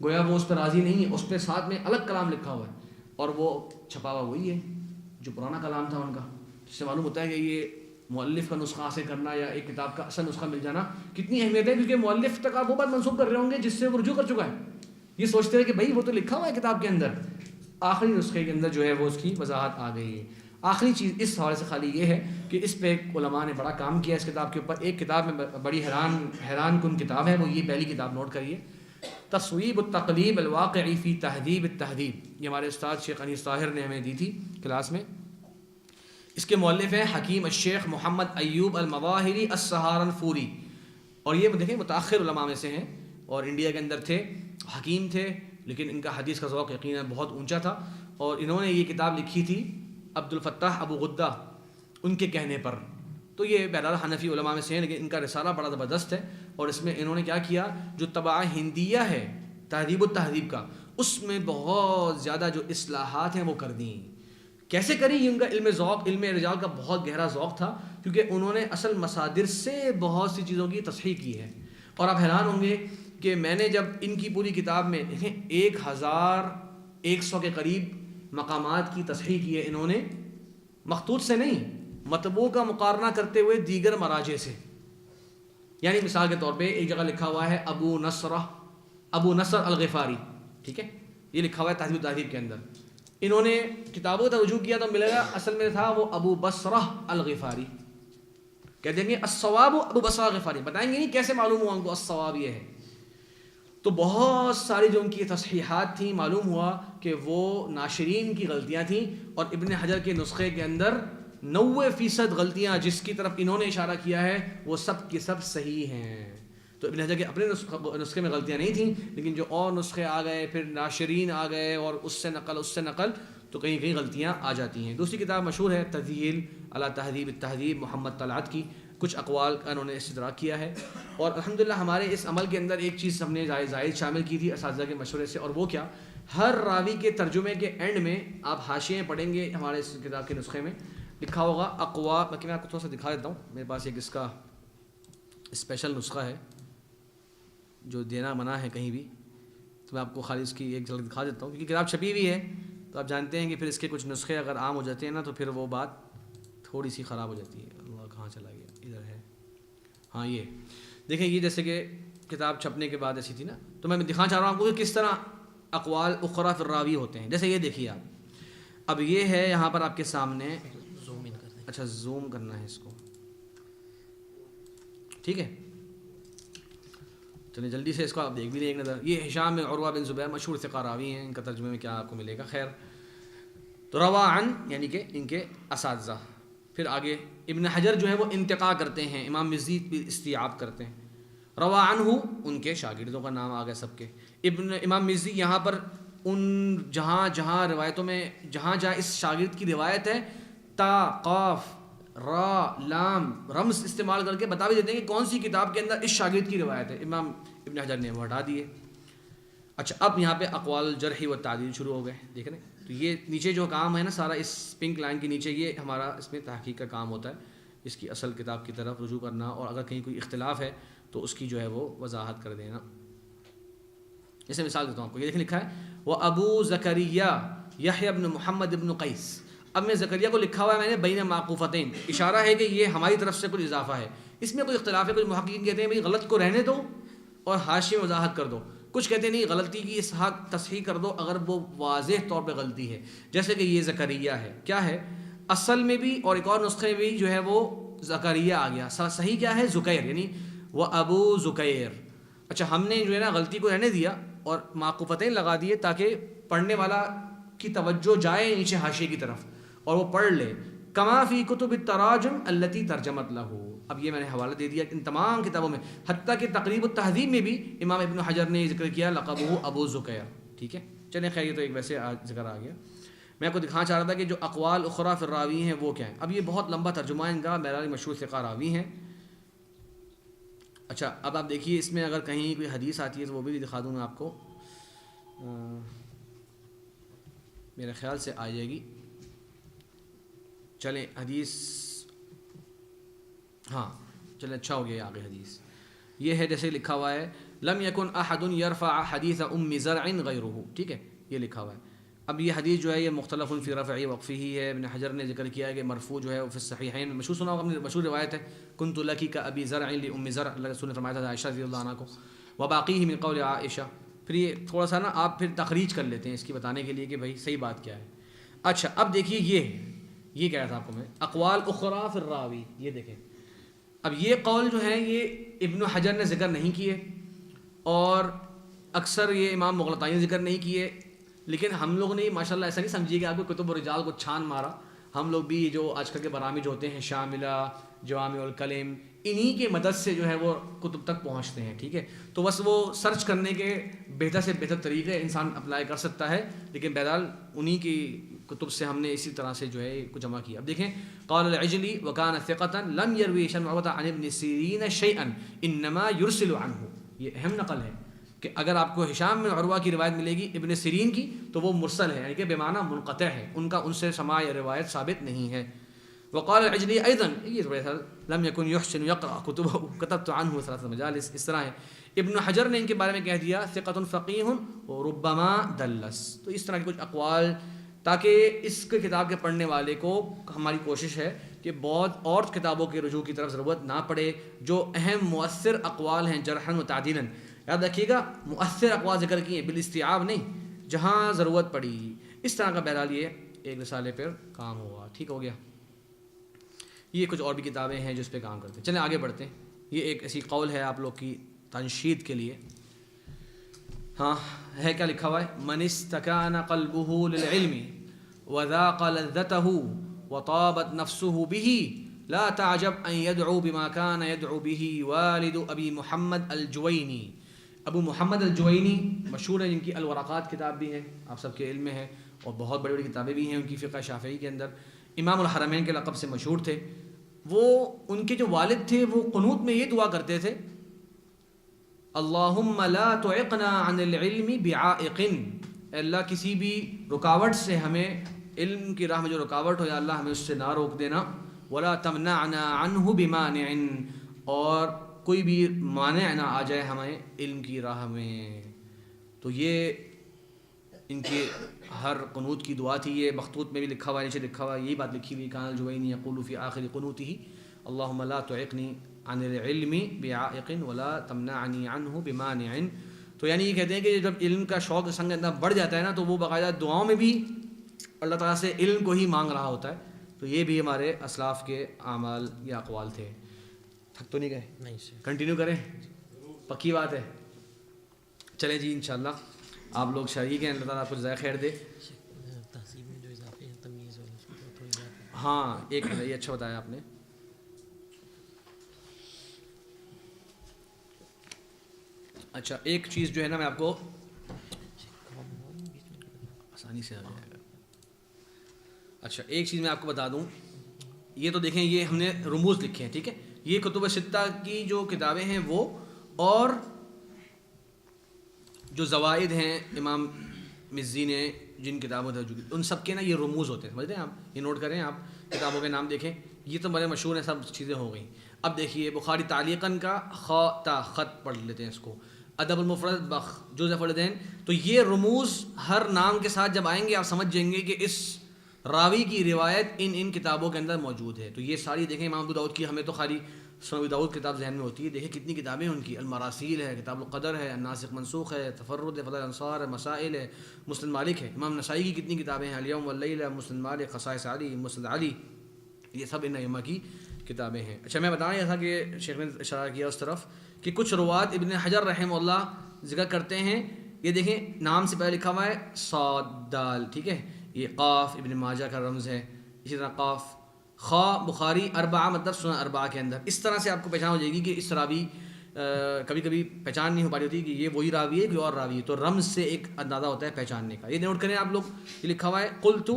گویا وہ اس پر راضی نہیں ہے، اس پہ ساتھ میں الگ کلام لکھا ہوا ہے، اور وہ چھپا ہوا وہی ہے جو پرانا کلام تھا ان کا. جس سے معلوم ہوتا ہے کہ یہ مؤلف کا نسخہ حاصل کرنا یا ایک کتاب کا اصل نسخہ مل جانا کتنی اہمیت ہے. کیونکہ مؤلف تک آپ وہ بات منسوب کر رہے ہوں گے جس سے وہ رجوع کر چکا ہے. یہ سوچتے ہیں کہ بھائی وہ تو لکھا ہوا ہے کتاب کے اندر، آخری نسخے کے اندر جو ہے وہ اس کی وضاحت آ گئی ہے. آخری چیز اس حوالے سے خالی یہ ہے کہ اس پہ علماء نے بڑا کام کیا اس کتاب کے اوپر. ایک کتاب میں بڑی حیران کن کتاب ہے، وہ یہ پہلی کتاب نوٹ کریے، تصویب التقلیب الواقعی فی تہذیب التہذیب. یہ ہمارے استاد شیخ انیس طاہر نے ہمیں دی تھی کلاس میں. اس کے مؤلف ہیں حکیم الشیخ محمد ایوب المظاہری السہارنپوری، اور یہ دیکھیں متاخر علماء میں سے ہیں اور انڈیا کے اندر تھے، حکیم تھے، لیکن ان کا حدیث کا ذوق یقیناً بہت اونچا تھا. اور انہوں نے یہ کتاب لکھی تھی عبد الفتاح ابو غدہ ان کے کہنے پر. تو یہ بہرحال حنفی علماء میں سے ہیں، لیکن ان کا رسالہ بڑا زبردست ہے، اور اس میں انہوں نے کیا کیا، جو طبعہ ہندیہ ہے تہذیب التہذیب کا، اس میں بہت زیادہ جو اصلاحات ہیں وہ کر دیں. کیسے کری؟ یہ ان کا علم رجال کا بہت گہرا ذوق تھا، کیونکہ انہوں نے اصل مصادر سے بہت سی چیزوں کی تصحیح کی ہے. اور آپ حیران ہوں گے کہ میں نے جب ان کی پوری کتاب میں 1100 کے قریب مقامات کی تصحیح کی ہے انہوں نے، مخطوط سے نہیں، مطبوع کا مقارنہ کرتے ہوئے دیگر مراجع سے. یعنی مثال کے طور پہ ایک جگہ لکھا ہوا ہے ابو نصر الغفاری، ٹھیک ہے، یہ لکھا ہوا ہے تہذیب التہذیب کے اندر. انہوں نے کتابوں کا رجوع کیا تو ملے گا اصل میں تھا وہ ابو بصرہ الغفاری. کہہ دیں گے الصواب ابو بصرہ الغفاری، بتائیں گے نہیں کیسے معلوم ہوا ان کو الصواب یہ ہے. تو بہت ساری جو ان کی تصحیحات تھیں، معلوم ہوا کہ وہ ناشرین کی غلطیاں تھیں، اور ابن حجر کے نسخے کے اندر 90% غلطیاں جس کی طرف انہوں نے اشارہ کیا ہے وہ سب کی سب صحیح ہیں. تو ابن حجر کے اپنے نسخے میں غلطیاں نہیں تھیں، لیکن جو اور نسخے آ گئے، پھر ناشرین آ گئے، اور اس سے نقل تو کہیں کہیں غلطیاں آ جاتی ہیں. دوسری کتاب مشہور ہے تذیل علی تہذیب التہذیب محمد طلعت کی، کچھ اقوال کا انہوں نے استدراک کیا ہے. اور الحمدللہ ہمارے اس عمل کے اندر ایک چیز ہم نے زائد شامل کی تھی اساتذہ کے مشورے سے، اور وہ کیا، ہر راوی کے ترجمے کے اینڈ میں آپ حاشیے پڑھیں گے، ہمارے اس کتاب کے نسخے میں لکھا ہوگا اقوال. باقی میں آپ کو تھوڑا سا دکھا دیتا ہوں، میرے پاس ایک اس کا اسپیشل نسخہ ہے جو دینا منع ہے کہیں بھی، تو میں آپ کو خالی اس کی ایک جھلک دکھا دیتا ہوں، کیونکہ کتاب چھپی ہوئی ہے تو آپ جانتے ہیں کہ پھر اس کے کچھ نسخے اگر عام ہو جاتے ہیں نا تو پھر وہ بات تھوڑی سی خراب ہو جاتی ہے. اللہ کہاں چلا گیا، ادھر ہے، ہاں یہ دیکھیں، یہ جیسے کہ کتاب چھپنے کے بعد ایسی تھی نا، تو میں دکھانا چاہ رہا ہوں آپ کو کہ کس طرح اقوال اخرى فی الراوی ہوتے ہیں. جیسے یہ دیکھیے آپ، اب یہ ہے یہاں پر آپ کے سامنے، اچھا زوم کرنا ہے اس کو، ٹھیک ہے، چلیں جلدی سے اس کو آپ دیکھ بھی لیں ایک نظر. یہ ہشام بن عروہ بن زبیر مشہور ثقہ راوی ہیں، ان کا ترجمے میں کیا آپ کو ملے گا. خیر، تو روا عن یعنی کہ ان کے اساتذہ. پھر آگے ابن حجر جو ہے وہ انتقاء کرتے ہیں، امام مزید بھی استیعاب کرتے ہیں. روا عنہ ان کے شاگردوں کا نام آ گیا سب کے. امام مزی یہاں پر ان جہاں روایتوں میں جہاں اس شاگرد کی روایت ہے، تا قاف را لام رمز استعمال کر کے بتا بھی دیتے ہیں کہ کون سی کتاب کے اندر اس شاگرد کی روایت ہے. امام ابن حجر نے وہ ہٹا دیے. اچھا، اب یہاں پہ اقوال الجرح و تعدیل شروع ہو گئے، دیکھ رہے ہیں. تو یہ نیچے جو کام ہے نا سارا، اس پنک لائن کے نیچے یہ ہمارا اس میں تحقیق کا کام ہوتا ہے، اس کی اصل کتاب کی طرف رجوع کرنا، اور اگر کہیں کوئی اختلاف ہے تو اس کی جو ہے وہ وضاحت کر دینا. جیسے مثال دیتا ہوں آپ کو، یہ دیکھیں لکھا ہے وہ ابو زکریہ یحییٰ بن محمد بن قیس. اب میں زکریہ کو لکھا ہوا ہے میں نے بین معقوفتین، اشارہ ہے کہ یہ ہماری طرف سے کچھ اضافہ ہے. اس میں کوئی اختلاف ہے، کچھ محققین کہتے ہیں بھائی غلط کو رہنے دو اور حاشیے میں وضاحت کر دو، کچھ کہتے ہیں نہیں غلطی کی تصحیح کر دو اگر وہ واضح طور پہ غلطی ہے. جیسے کہ یہ زکریہ ہے، کیا ہے اصل میں بھی اور ایک اور نسخے میں بھی جو ہے وہ زکریہ آ گیا، صحیح کیا ہے زکیر، یعنی وہ ابو زکیر. اچھا، ہم نے جو ہے نا غلطی کو رہنے دیا اور معقوفتین لگا دیے تاکہ پڑھنے والا کی توجہ جائے نیچے حاشیے کی طرف اور وہ پڑھ لے. کما فی کتب التراجم التی ترجمت لہو. اب یہ میں نے حوالہ دے دیا ان تمام کتابوں میں، حتیٰ کہ تقریب التہذیب میں بھی امام ابن حجر نے ذکر کیا لقبہ ابو زکیر. ٹھیک ہے، چلیں خیر، یہ تو ایک ویسے ذکر آ گیا. میں آپ کو دکھانا چاہ رہا تھا کہ جو اقوال اخرى فی الراوی ہیں وہ کیا ہیں. اب یہ بہت لمبا ترجمہ ہے ان کا، بہرحال مشہور ثقہ راوی ہیں. اچھا، اب آپ دیکھیے اس میں اگر کہیں کوئی حدیث آتی ہے تو وہ بھی دکھا دوں میں آپ کو، میرے خیال سے آ جائے گی. چلیں حدیث، ہاں چلیں اچھا ہو گیا آگے حدیث. یہ ہے جیسے لکھا ہوا ہے لم یکن احد یرفع حدیث ام زرع غیرہ. ٹھیک ہے، یہ لکھا ہوا ہے. اب یہ حدیث جو ہے یہ مختلف فی رفعی وقفی ہی ہے. ابن حجر نے ذکر کیا ہے کہ مرفوع جو ہے وہ فی الصحیحین، مشہور سنا ہوگا، مشہور روایت ہے کنت لکی کا ابی زرع لام زرع، اللہ رسول نے فرمایا تھا عائشہ رضی اللہ عنہ کو. وباقیہ من قول عائشہ. پھر یہ تھوڑا سا نا آپ پھر تخریج کر لیتے ہیں اس کی بتانے کے لیے کہ بھائی صحیح بات کیا ہے. اچھا، اب دیکھیے یہ کہہ رہا تھا آپ کو میں اقوال اخرى فی الراوی. یہ دیکھیں، اب یہ قول جو ہے یہ ابن حجر نے ذکر نہیں کیے اور اکثر یہ امام مغلطانی نے ذکر نہیں کیے، لیکن ہم لوگوں نے ماشاءاللہ ایسا نہیں سمجھیے کہ آپ کو کتب و رجال کو چھان مارا ہم لوگ بھی جو آج کل کے برامج ہوتے ہیں شاملہ، جوامع الکلم، انہی کے مدد سے جو ہے وہ کتب تک پہنچتے ہیں. ٹھیک ہے، تو بس وہ سرچ کرنے کے بہتر سے بہتر طریقے انسان اپلائی کر سکتا ہے، لیکن بہرحال انہی کی کتب سے ہم نے اسی طرح سے جو ہے کو جمع کیا. اب دیکھیں قال العجلی وکان ثقۃ لم یروی ہشام بن عروہ عن ابن سیرین شیئا انما یرسل عنہ. یہ اہم نقل ہے کہ اگر آپ کو ہشام بن عروہ کی روایت ملے گی ابن سیرین کی تو وہ مرسل ہے، یعنی کہ بمعنی منقطع ہے، ان سے سماع یا روایت ثابت نہیں ہے. وقال العجلی ایضا لم يكن يحسن يقرأ كتبه كتبت عنه 3 مجالس. اس طرح ہے. ابن حجر نے ان کے بارے میں کہہ دیا ثقۃ فقیہ وربما دلس. تو اس طرح کے کچھ اقوال، تاکہ اس کے کتاب کے پڑھنے والے کو ہماری کوشش ہے کہ بہت اور کتابوں کے رجوع کی طرف ضرورت نہ پڑے. جو اہم مؤثر اقوال ہیں جرحا و تعدیلا، یاد رکھیے گا مؤثر اقوال ذکر کیے بالاستیعاب نہیں، جہاں ضرورت پڑی. اس طرح کا بہرحال یہ ایک رسالے پر کام ہوا. ٹھیک ہو گیا. یہ کچھ اور بھی کتابیں ہیں جو اس پہ کام کرتے ہیں. چلیں آگے بڑھتے ہیں. یہ ایک ایسی قول ہے آپ لوگ کی تنشید کے لیے. ہاں ہے کیا لکھا ہوا ہے؟ من استکان قلبه للعلم وذاق لذته وطابت نفسه به لا تعجب ان يدعو بما كان يدعو به والد ابی محمد الجوینی. ابو محمد الجوینی مشہور ہیں، جن کی الورقات کتاب بھی ہے، آپ سب کے علم میں ہے، اور بہت بڑی بڑی کتابیں بھی ہیں ان کی فقہ شافعی کے اندر. امام الحرمین کے لقب سے مشہور تھے. وہ ان کے جو والد تھے وہ قنوت میں یہ دعا کرتے تھے اللہم لا تعقنا عن العلم بعائق. اے اللہ کسی بھی رکاوٹ سے ہمیں، علم کی راہ میں جو رکاوٹ ہو یا اللہ ہمیں اس سے نہ روک دینا. ولا تمنعنا عنہ بمانع، اور کوئی بھی مانع نہ آ جائے ہمیں علم کی راہ میں. تو یہ ان کی ہر قنوت کی دعا تھی. یہ مخطوط میں بھی لکھا ہوا ہے، نیچے لکھا ہوا ہے، یہی بات لکھی ہوئی. کان الجوینی یقول فی آخر قنوتہ اللہم لا تعقنی عن العلم بعائق ولا تمنعنی عنہ بمانع. تو یعنی یہ کہتے ہیں کہ جب علم کا شوق سنگ اندر بڑھ جاتا ہے نا، تو وہ باقاعدہ دعاؤں میں بھی اللہ تعالیٰ سے علم کو ہی مانگ رہا ہوتا ہے. تو یہ بھی ہمارے اسلاف کے اعمال یا اقوال تھے. تھک تو نہیں گئے؟ نہیں. کنٹینیو کریں، پکی بات ہے. چلیں جی انشاءاللہ آپ لوگ شریک ہیں، اللہ تعالیٰ آپ کو جزائے خیر دے. تہذیب میں جو اضافے ہیں تمیز اور اس کو تھوڑی بات. ہاں ایک منٹ، یہ اچھا بتایا آپ نے. اچھا ایک چیز جو ہے نا میں آپ کو آسانی سے آ جائے گا. اچھا ایک چیز میں آپ کو بتا دوں. یہ تو دیکھیں یہ ہم نے رموز لکھے ہیں، ٹھیک ہے. یہ کتب ستہ کی جو کتابیں ہیں وہ، اور جو زوائد ہیں امام مزی نے جن کتابوں سے ان سب کے نا یہ رموز ہوتے ہیں، سمجھتے ہیں آپ. یہ نوٹ کریں، آپ کتابوں کے نام دیکھیں. یہ تو بڑے مشہور ہیں، سب چیزیں ہو گئیں. اب دیکھیے بخاری تعلیقاً کا خا تا خط پڑھ لیتے ہیں اس کو. ادب المفرد بخ جزء فردین. تو یہ رموز ہر نام کے ساتھ جب آئیں گے آپ سمجھ جائیں گے کہ اس راوی کی روایت ان کتابوں کے اندر موجود ہے. تو یہ ساری دیکھیں امام ابو داؤد کی، ہمیں تو خالی سنن ابو داؤد کتاب ذہن میں ہوتی ہے. دیکھیں کتنی کتابیں ہیں ان کی. المراسیل ہے، کتاب القدر ہے، الناسخ منسوخ ہے، تفرد ہے، فضائل الانصار ہے، مسائل ہے، مسند مالک ہے. امام نسائی کی کتنی کتابیں ہیں، الیوم واللیلہ، مسند مالک، خصائص علی، مسند علی. یہ سب ان ائمہ کی کتابیں ہیں. اچھا میں بتانا یہ تھا کہ شیخ نے اشارہ کیا اس طرف کہ کچھ روات ابن حجر رحمہ اللہ ذکر کرتے ہیں. یہ دیکھیں نام سے پہلے لکھا ہوا ہے صاد دال، ٹھیک ہے. یہ قاف ابن ماجہ کا رمز ہے. اسی طرح قاف خا بخاری اربعہ مطلب سنن اربعہ کے اندر. اس طرح سے آپ کو پہچان ہو جائے گی کہ اس راوی کبھی کبھی پہچان نہیں ہو پا رہی ہوتی کہ یہ وہی راوی ہے کوئی اور راوی ہے. تو رمز سے ایک اندازہ ہوتا ہے پہچاننے کا. یہ نوٹ کریں آپ لوگ. یہ لکھا ہوا ہے قلت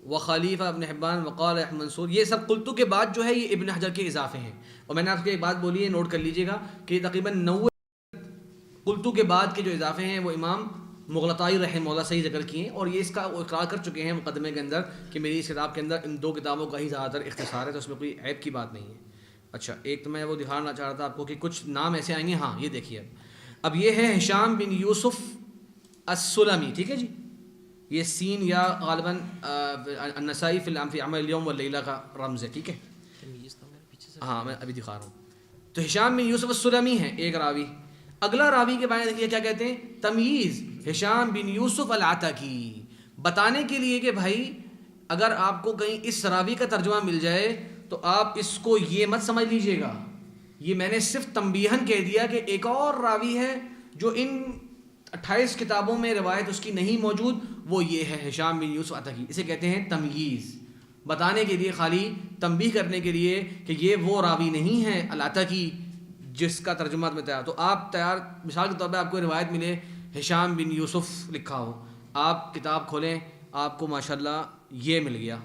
وخلیفہ ابن حبان وقال احمد منصور. یہ سب قلتو کے بعد جو ہے یہ ابن حجر کے اضافے ہیں. اور میں نے آپ کو ایک بات بولی ہے، نوٹ کر لیجئے گا کہ تقریباً 90 قلتو کے بعد کے جو اضافے ہیں وہ امام مغلطائی رحمہ اللہ سے ہی ذکر کیے ہیں. اور یہ اس کا وہ اقرار کر چکے ہیں مقدمے کے اندر کہ میری اس کتاب کے اندر ان 2 کتابوں کا ہی زیادہ تر اختصار ہے، تو اس میں کوئی عیب کی بات نہیں ہے. اچھا ایک تو میں وہ دکھانا چاہ رہا تھا آپ کو کہ کچھ نام ایسے آئیں گے. ہاں یہ دیکھیے اب یہ ہے ہشام بن یوسف السلمی، ٹھیک ہے جی. یہ سین یا غالباً النسائی فی عمل الیوم واللیلہ کا رمز ہے، ٹھیک ہے. ہاں میں ابھی دکھا رہا ہوں. تو ہشام بن یوسف السلمی ہے ایک راوی. اگلا راوی کے بارے میں دیکھیے کیا کہتے ہیں، تمییز ہشام بن یوسف العتکی. بتانے کے لیے کہ بھائی اگر آپ کو کہیں اس راوی کا ترجمہ مل جائے تو آپ اس کو یہ مت سمجھ لیجئے گا. یہ میں نے صرف تنبیہاً کہہ دیا کہ ایک اور راوی ہے جو ان 28 کتابوں میں روایت اس کی نہیں موجود، وہ یہ ہے ہشام بن یوسف عتکی. اسے کہتے ہیں تمییز، بتانے کے لیے، خالی تنبیہ کرنے کے لیے کہ یہ وہ راوی نہیں ہے العتکی جس کا ترجمہ میں تیار. تو آپ تیار مثال کے طور پہ آپ کو روایت ملے ہشام بن یوسف لکھا ہو، آپ کتاب کھولیں آپ کو ماشاءاللہ یہ مل گیا،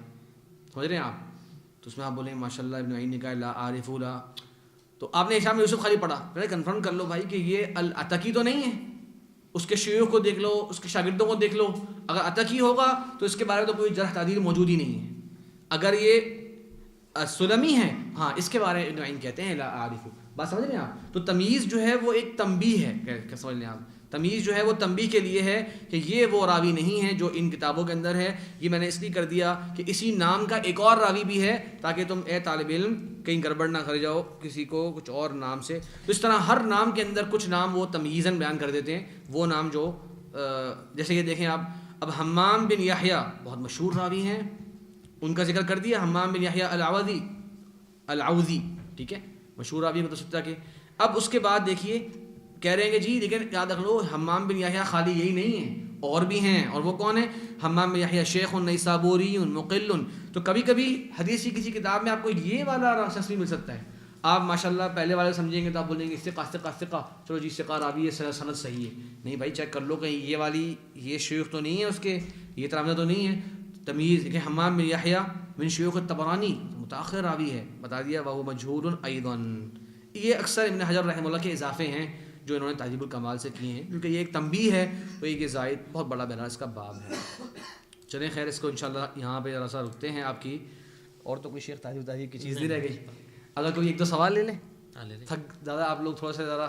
سمجھ رہے ہیں آپ، تو اس میں آپ بولیں ماشاءاللہ ابن معین نے کہا لا عارف لا، تو آپ نے ہشام بن یوسف خالی پڑھا، پہلے کنفرم کر لو بھائی کہ یہ العتکی تو نہیں ہے. اس کے شیوخ کو دیکھ لو، اس کے شاگردوں کو دیکھ لو، اگر عتکی ہوگا تو اس کے بارے میں تو کوئی جرح تعدیل موجود ہی نہیں ہے. اگر یہ سلمی ہے، ہاں اس کے بارے میں ابن معین کہتے ہیں لا عارف. بات سمجھ رہے ہیں آپ؟ تو تمییز جو ہے وہ ایک تنبیہ ہے، کہ سمجھ لیں آپ، تمییز جو ہے وہ تنبیہ کے لیے ہے کہ یہ وہ راوی نہیں ہے جو ان کتابوں کے اندر ہے. یہ میں نے اس لیے کر دیا کہ اسی نام کا ایک اور راوی بھی ہے تاکہ تم اے طالب علم کہیں گڑبڑ نہ کر جاؤ کسی کو کچھ اور نام سے. تو اس طرح ہر نام کے اندر کچھ نام وہ تمییزاً بیان کر دیتے ہیں، وہ نام جو جیسے یہ دیکھیں آپ، اب حمام بن یحییٰ بہت مشہور راوی ہیں، ان کا ذکر کر دیا، حمام بن یحییٰ العوذی، ٹھیک ہے، مشہور راوی مطلب سکتا کہ. اب اس کے بعد دیکھیے کہہ رہے ہیں کہ جی لیکن یاد رکھ لو حمام بن یحییٰ خالی یہی نہیں ہیں، اور بھی ہیں، اور وہ کون ہیں؟ حمام بن یحییٰ شیخ نیسابوری مقل. تو کبھی کبھی حدیث کی کسی کتاب میں آپ کو یہ والا شخص بھی مل سکتا ہے، آپ ماشاءاللہ پہلے والے سمجھیں گے تو آپ بولیں گے ثقہ، چلو جی ثقہ راوی ہے، سند صحیح ہے. نہیں بھائی چیک کر لو کہیں یہ والی یہ شیوخ تو نہیں ہے اس کے، یہ ترامزہ تو نہیں ہے. تمیز کہ حمام بن یحییٰ من شیوخ الطبرانی متاخر راوی ہے، بتا دیا وہ مجہول ایضا. یہ اکثر ابن حجر رحمہ اللہ کے اضافے ہیں جو انہوں نے تہذیب الکمال سے کیے ہیں، کیونکہ یہ ایک تنبیہ ہے، تو یہ زائد بہت بڑا بہرحال اس کا باب ہے. چلیں خیر اس کو انشاءاللہ یہاں پہ ذرا سا رکتے ہیں. آپ کی اور تو کوئی شیخ تہذیب کی چیز نہیں رہ گئی؟ اگر کوئی ایک دو سوال لے لیں، تھک زیادہ آپ لوگ تھوڑا سا ذرا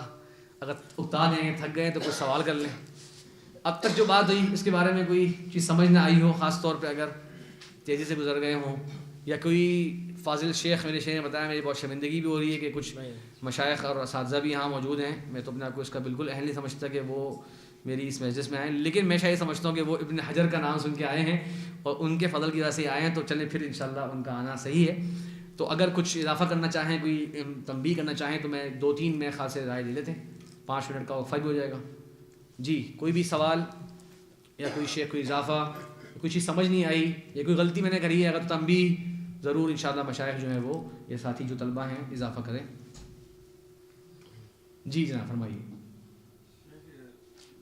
اگر اکتا گئے تھک گئے تو کوئی سوال کر لیں. اب تک جو بات ہوئی اس کے بارے میں کوئی چیز سمجھ نہ آئی ہو، خاص طور پہ اگر تیزی سے گزر گئے ہوں، یا کوئی فاضل شیخ میرے شیخ نے بتایا، میری بہت شرمندگی بھی ہو رہی ہے کہ کچھ مشائخ اور اساتذہ بھی یہاں موجود ہیں، میں تو اپنے آپ کو اس کا بالکل اہل نہیں سمجھتا کہ وہ میری اس مجلس میں آئیں، لیکن میں شاید سمجھتا ہوں کہ وہ ابن حجر کا نام سن کے آئے ہیں اور ان کے فضل کی وجہ سے آئے ہیں، تو چلیں پھر انشاءاللہ ان کا آنا صحیح ہے. تو اگر کچھ اضافہ کرنا چاہیں، کوئی تنبیہ کرنا چاہیں تو میں 2-3 میں خاص رائے لے لیتے ہیں، 5 منٹ کا وقفہ بھی ہو جائے گا. جی کوئی بھی سوال یا کوئی شیخ کوئی اضافہ، کوئی چیز سمجھ نہیں آئی یا کوئی غلطی میں نے کری ہے، اگر تنبیہ ضرور انشاءاللہ مشائخ جو ہیں وہ یہ ساتھی جو طلبہ ہیں اضافہ کریں. جی جناب فرمائیے.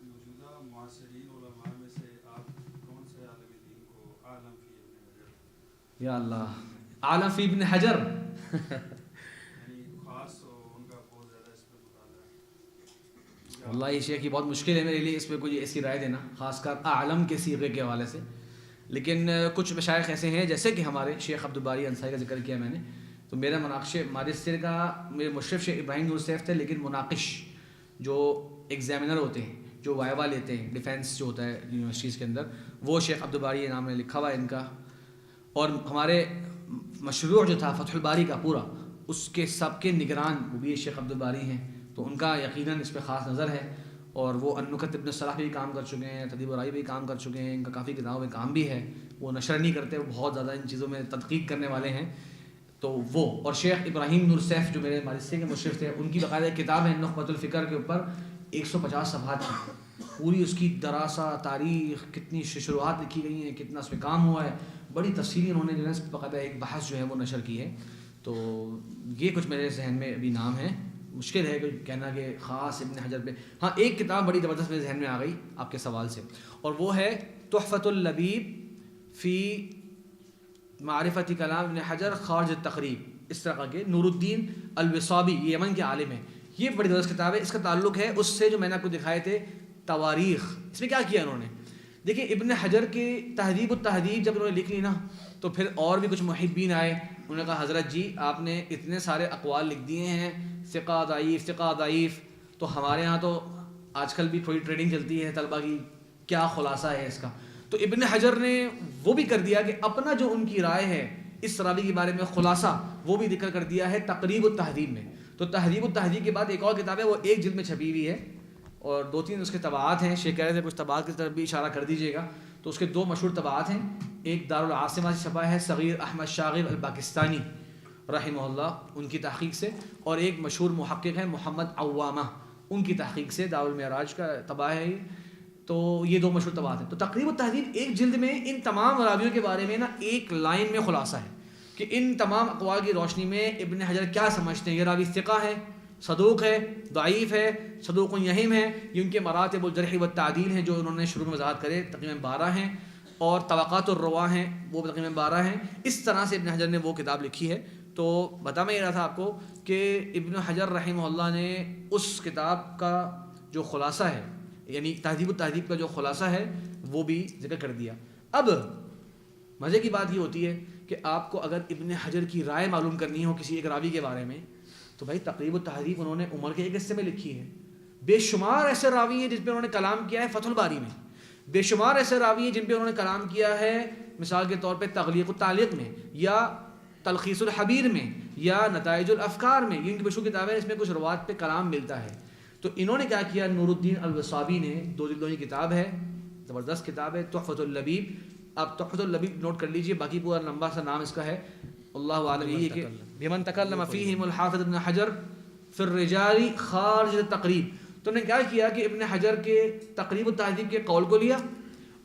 موجودہ معاصرین علماء میں سے آپ کون سے عالم دین کو عالم فی ابن حجر؟ یا اللہ، عالم فی ابن حجر یعنی خاص ان کا بہت زیادہ اس پر مطالعہ ہے. واللہ یہ شیخ کی بہت مشکل ہے میرے لیے اس پہ کوئی ایسی رائے دینا، خاص کر عالم کے صیغے کے حوالے سے. لیکن کچھ مشائخ ایسے ہیں جیسے کہ ہمارے شیخ عبدالباری انصاری کا ذکر کیا میں نے، تو میرا مناقش ماجسٹر کا میرے مشرف شیخ ابراہیم نور سیف تھے، لیکن مناقش جو ایگزامینر ہوتے ہیں جو وائوا لیتے ہیں ڈیفینس جو ہوتا ہے یونیورسٹیز کے اندر، وہ شیخ عبدالباری نام نے لکھا ہوا ہے ان کا. اور ہمارے مشروع جو تھا فتح الباری کا پورا، اس کے سب کے نگران وہ بھی شیخ عبدالباری ہیں، تو ان کا یقیناً اس پہ خاص نظر ہے. اور وہ النکت ابن صلاح بھی کام کر چکے ہیں، تدیب الرائی بھی کام کر چکے ہیں، ان کا کافی کتابوں میں کام بھی ہے. وہ نشر نہیں کرتے، وہ بہت زیادہ ان چیزوں میں تدقیق کرنے والے ہیں. تو وہ اور شیخ ابراہیم نور سیف جو میرے ماجسٹر کے مشرف تھے، ان کی باقاعدہ کتاب ہے نخبۃ الفکر کے اوپر 150 صفحات کی، پوری اس کی دراسہ تاریخ، کتنی شروحات لکھی گئی ہیں، کتنا اس پہ کام ہوا ہے، بڑی تفصیلی انہوں نے جو ہے باقاعدہ ایک بحث جو ہے وہ نشر کی ہے. تو یہ کچھ میرے ذہن میں ابھی نام ہے، مشکل ہے کہنا کہ خاص ابن حجر پہ. ہاں ایک کتاب بڑی زبردست میرے ذہن میں آ گئی آپ کے سوال سے، اور وہ ہے تحفۃ اللبیب فی معرفت کلام ابن حجر خارج التقریب، اس طرح کے نور الدین الوصابی، یہ یمن کے عالم ہیں. یہ بڑی زبردست کتاب ہے. اس کا تعلق ہے اس سے جو میں نے آپ کو دکھائے تھے تواریخ. اس میں کیا کیا انہوں نے، دیکھیں ابن حجر کے تہذیب التہذیب جب انہوں نے لکھ لی نا، تو پھر اور بھی کچھ محبین آئے، انہوں نے کہا حضرت جی آپ نے اتنے سارے اقوال لکھ دیے ہیں، ثقہ ضعیف، تو ہمارے ہاں تو آج کل بھی تھوڑی ٹریڈنگ چلتی ہے طلبہ کی، کیا خلاصہ ہے اس کا. تو ابن حجر نے وہ بھی کر دیا کہ اپنا جو ان کی رائے ہے اس راوی کے بارے میں خلاصہ وہ بھی ذکر کر دیا ہے تقریب التہذیب میں. تو تہذیب التہذیب کے بعد ایک اور کتاب ہے، وہ 1 جلد میں چھپی ہوئی ہے، اور 2-3 اس کے طبعات ہیں. شیخ کہہ رہے تھے کچھ طبعات کی طرف بھی اشارہ کر دیجیے گا. تو اس کے 2 مشہور طبعات ہیں، ایک دارالعاصمہ سے چھپا ہے صغیر احمد شاغب الپاکستانی رحمہ اللہ ان کی تحقیق سے، اور ایک مشہور محقق ہے محمد عوامہ، ان کی تحقیق سے دارالمعراج کا طبع ہے. تو یہ دو مشہور طبعات ہیں. تو تقریب التہذیب ایک جلد میں ان تمام راویوں کے بارے میں نا ایک لائن میں خلاصہ ہے کہ ان تمام اقوال کی روشنی میں ابن حجر کیا سمجھتے ہیں. یہ راوی ثقہ ہے، صدوق ہے، ضعیف ہے، صدوق یہیم ہے. یہ ان کے مراتب الجرح والتعدیل ہیں جو انہوں نے شروع میں وضاحت کرے، تقریباً 12 ہیں. اور طبقات الرواہ ہیں وہ تقریباً 12 ہیں. اس طرح سے ابن حجر نے وہ کتاب لکھی ہے. تو بتا میں یہ رہا تھا آپ کو کہ ابن حجر رحمہ اللہ نے اس کتاب کا جو خلاصہ ہے، یعنی تہذیب التہذیب کا جو خلاصہ ہے وہ بھی ذکر کر دیا. اب مزے کی بات یہ ہوتی ہے کہ آپ کو اگر ابن حجر کی رائے معلوم کرنی ہو کسی ایک راوی کے بارے میں تو بھائی تقریب التہذیب انہوں نے عمر کے ایک حصے میں لکھی ہے. بے شمار ایسے راوی ہیں جن پہ انہوں نے کلام کیا ہے فتح الباری میں. بے شمار ایسے راوی ہیں جن پہ انہوں نے کلام کیا ہے مثال کے طور پہ تغلیق التعلیق میں یا تلخیص الحبیر میں یا نتائج الافکار میں. یہ ان کی مشہور کتابیں ہیں، اس میں کچھ روات پہ کلام ملتا ہے. تو انہوں نے کیا کیا، نور الدین الوصابی نے 2 جلدوں کی کتاب ہے، زبردست کتاب ہے، تحفۃ اللبیب. آپ تحفۃ اللبیب نوٹ کر لیجئے، باقی پورا لمبا سا نام اس کا ہے، اللہ عالم. یہ کہ بمن تکلم فیہم الحافظ ابن حجر فی الرجال خارج التقریب. تو نے کیا کیا کہ ابن حجر کے تقریب التہذیب کے قول کو لیا،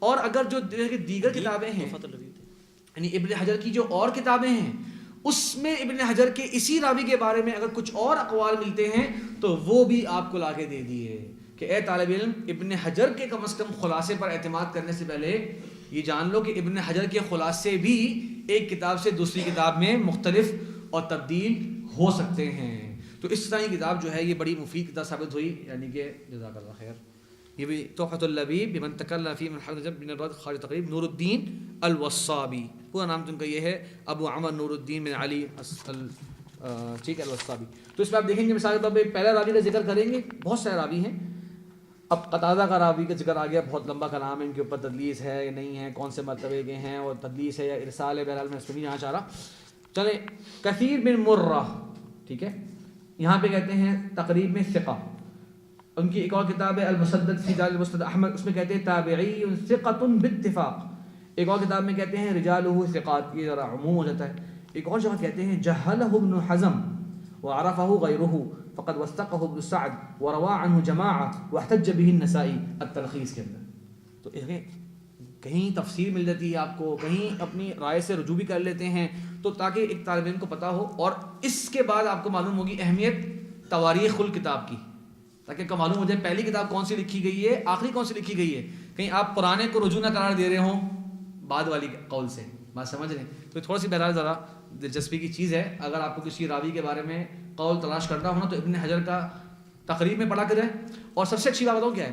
اور اگر جو دیگر کتابیں ہیں یعنی ابن حجر کی جو اور کتابیں ہیں اس میں ابن حجر کے اسی راوی کے بارے میں اگر کچھ اور اقوال ملتے ہیں تو وہ بھی آپ کو لا کے دے دیے کہ اے طالب علم ابن حجر کے کم از کم خلاصے پر اعتماد کرنے سے پہلے یہ جان لو کہ ابن حجر کے خلاصے بھی ایک کتاب سے دوسری کتاب میں مختلف اور تبدیل ہو سکتے ہیں. تو اس طرح کی کتاب جو ہے یہ بڑی مفید کتاب ثابت ہوئی، یعنی کہ جزاک اللہ خیر. یہ بھی تحفۃ اللبیب بمن تکلم فی من حجر بن الرد خارج تقریب، نور الدین الوصابی. پورا نام تم کا یہ ہے، ابو عمر نور الدین بن علی ٹھیک ہے الوصابی. تو اس میں آپ دیکھیں گے مثال کے طور پہ پہلا راوی کا ذکر کریں گے، بہت سارے راوی ہیں. اب قتادہ کا راوی کا ذکر آ گیا، بہت لمبا کلام ہے ان کے اوپر، تدلیس ہے یا نہیں ہے، کون سے مرتبے کے ہیں، اور تدلیس ہے یا ارسال ہے. بہرحال میں اس پہ نہیں جانا چاہ رہا. چلیں، کثیر بن مرہ، ٹھیک ہے، یہاں پہ کہتے ہیں تقریب میں ثقہ. ان کی ایک اور کتاب ہے المسدد فی دال المسند احمد، اس میں کہتے ہیں تابعی ثقۃ بالاتفاق. ایک اور کتاب میں کہتے ہیں رجالہ ثقات، یہ ذرا عموم ہو جاتا ہے. ایک اور جگہ کہتے ہیں جہلہ ابن حزم وعرفہ غیرہ فقد وثقہ ابن سعد وروى عنہ جماعہ واحتج به النسائی التلخیص کے اندر. تو کہیں تفسیر مل جاتی ہے آپ کو، کہیں اپنی رائے سے رجوع بھی کر لیتے ہیں، تو تاکہ ایک طالب علم کو پتہ ہو. اور اس کے بعد آپ کو معلوم ہوگی اہمیت تواریخ الکتاب کی، تاکہ آپ کو معلوم ہو جائے پہلی کتاب کون سی لکھی گئی ہے، آخری کون سی لکھی گئی ہے. کہیں آپ پرانے کو رجوع نہ قرار دے رہے ہوں بعد والی قول سے. بات سمجھ رہے ہیں؟ تو تھوڑا سی بہرحال ذرا دلچسپی کی چیز ہے. اگر آپ کو کسی راوی کے بارے میں قول تلاش کرنا ہونا تو ابن حجر کا تقریب میں پڑھا کریں. اور سب سے اچھی بات بتاؤں کیا ہے،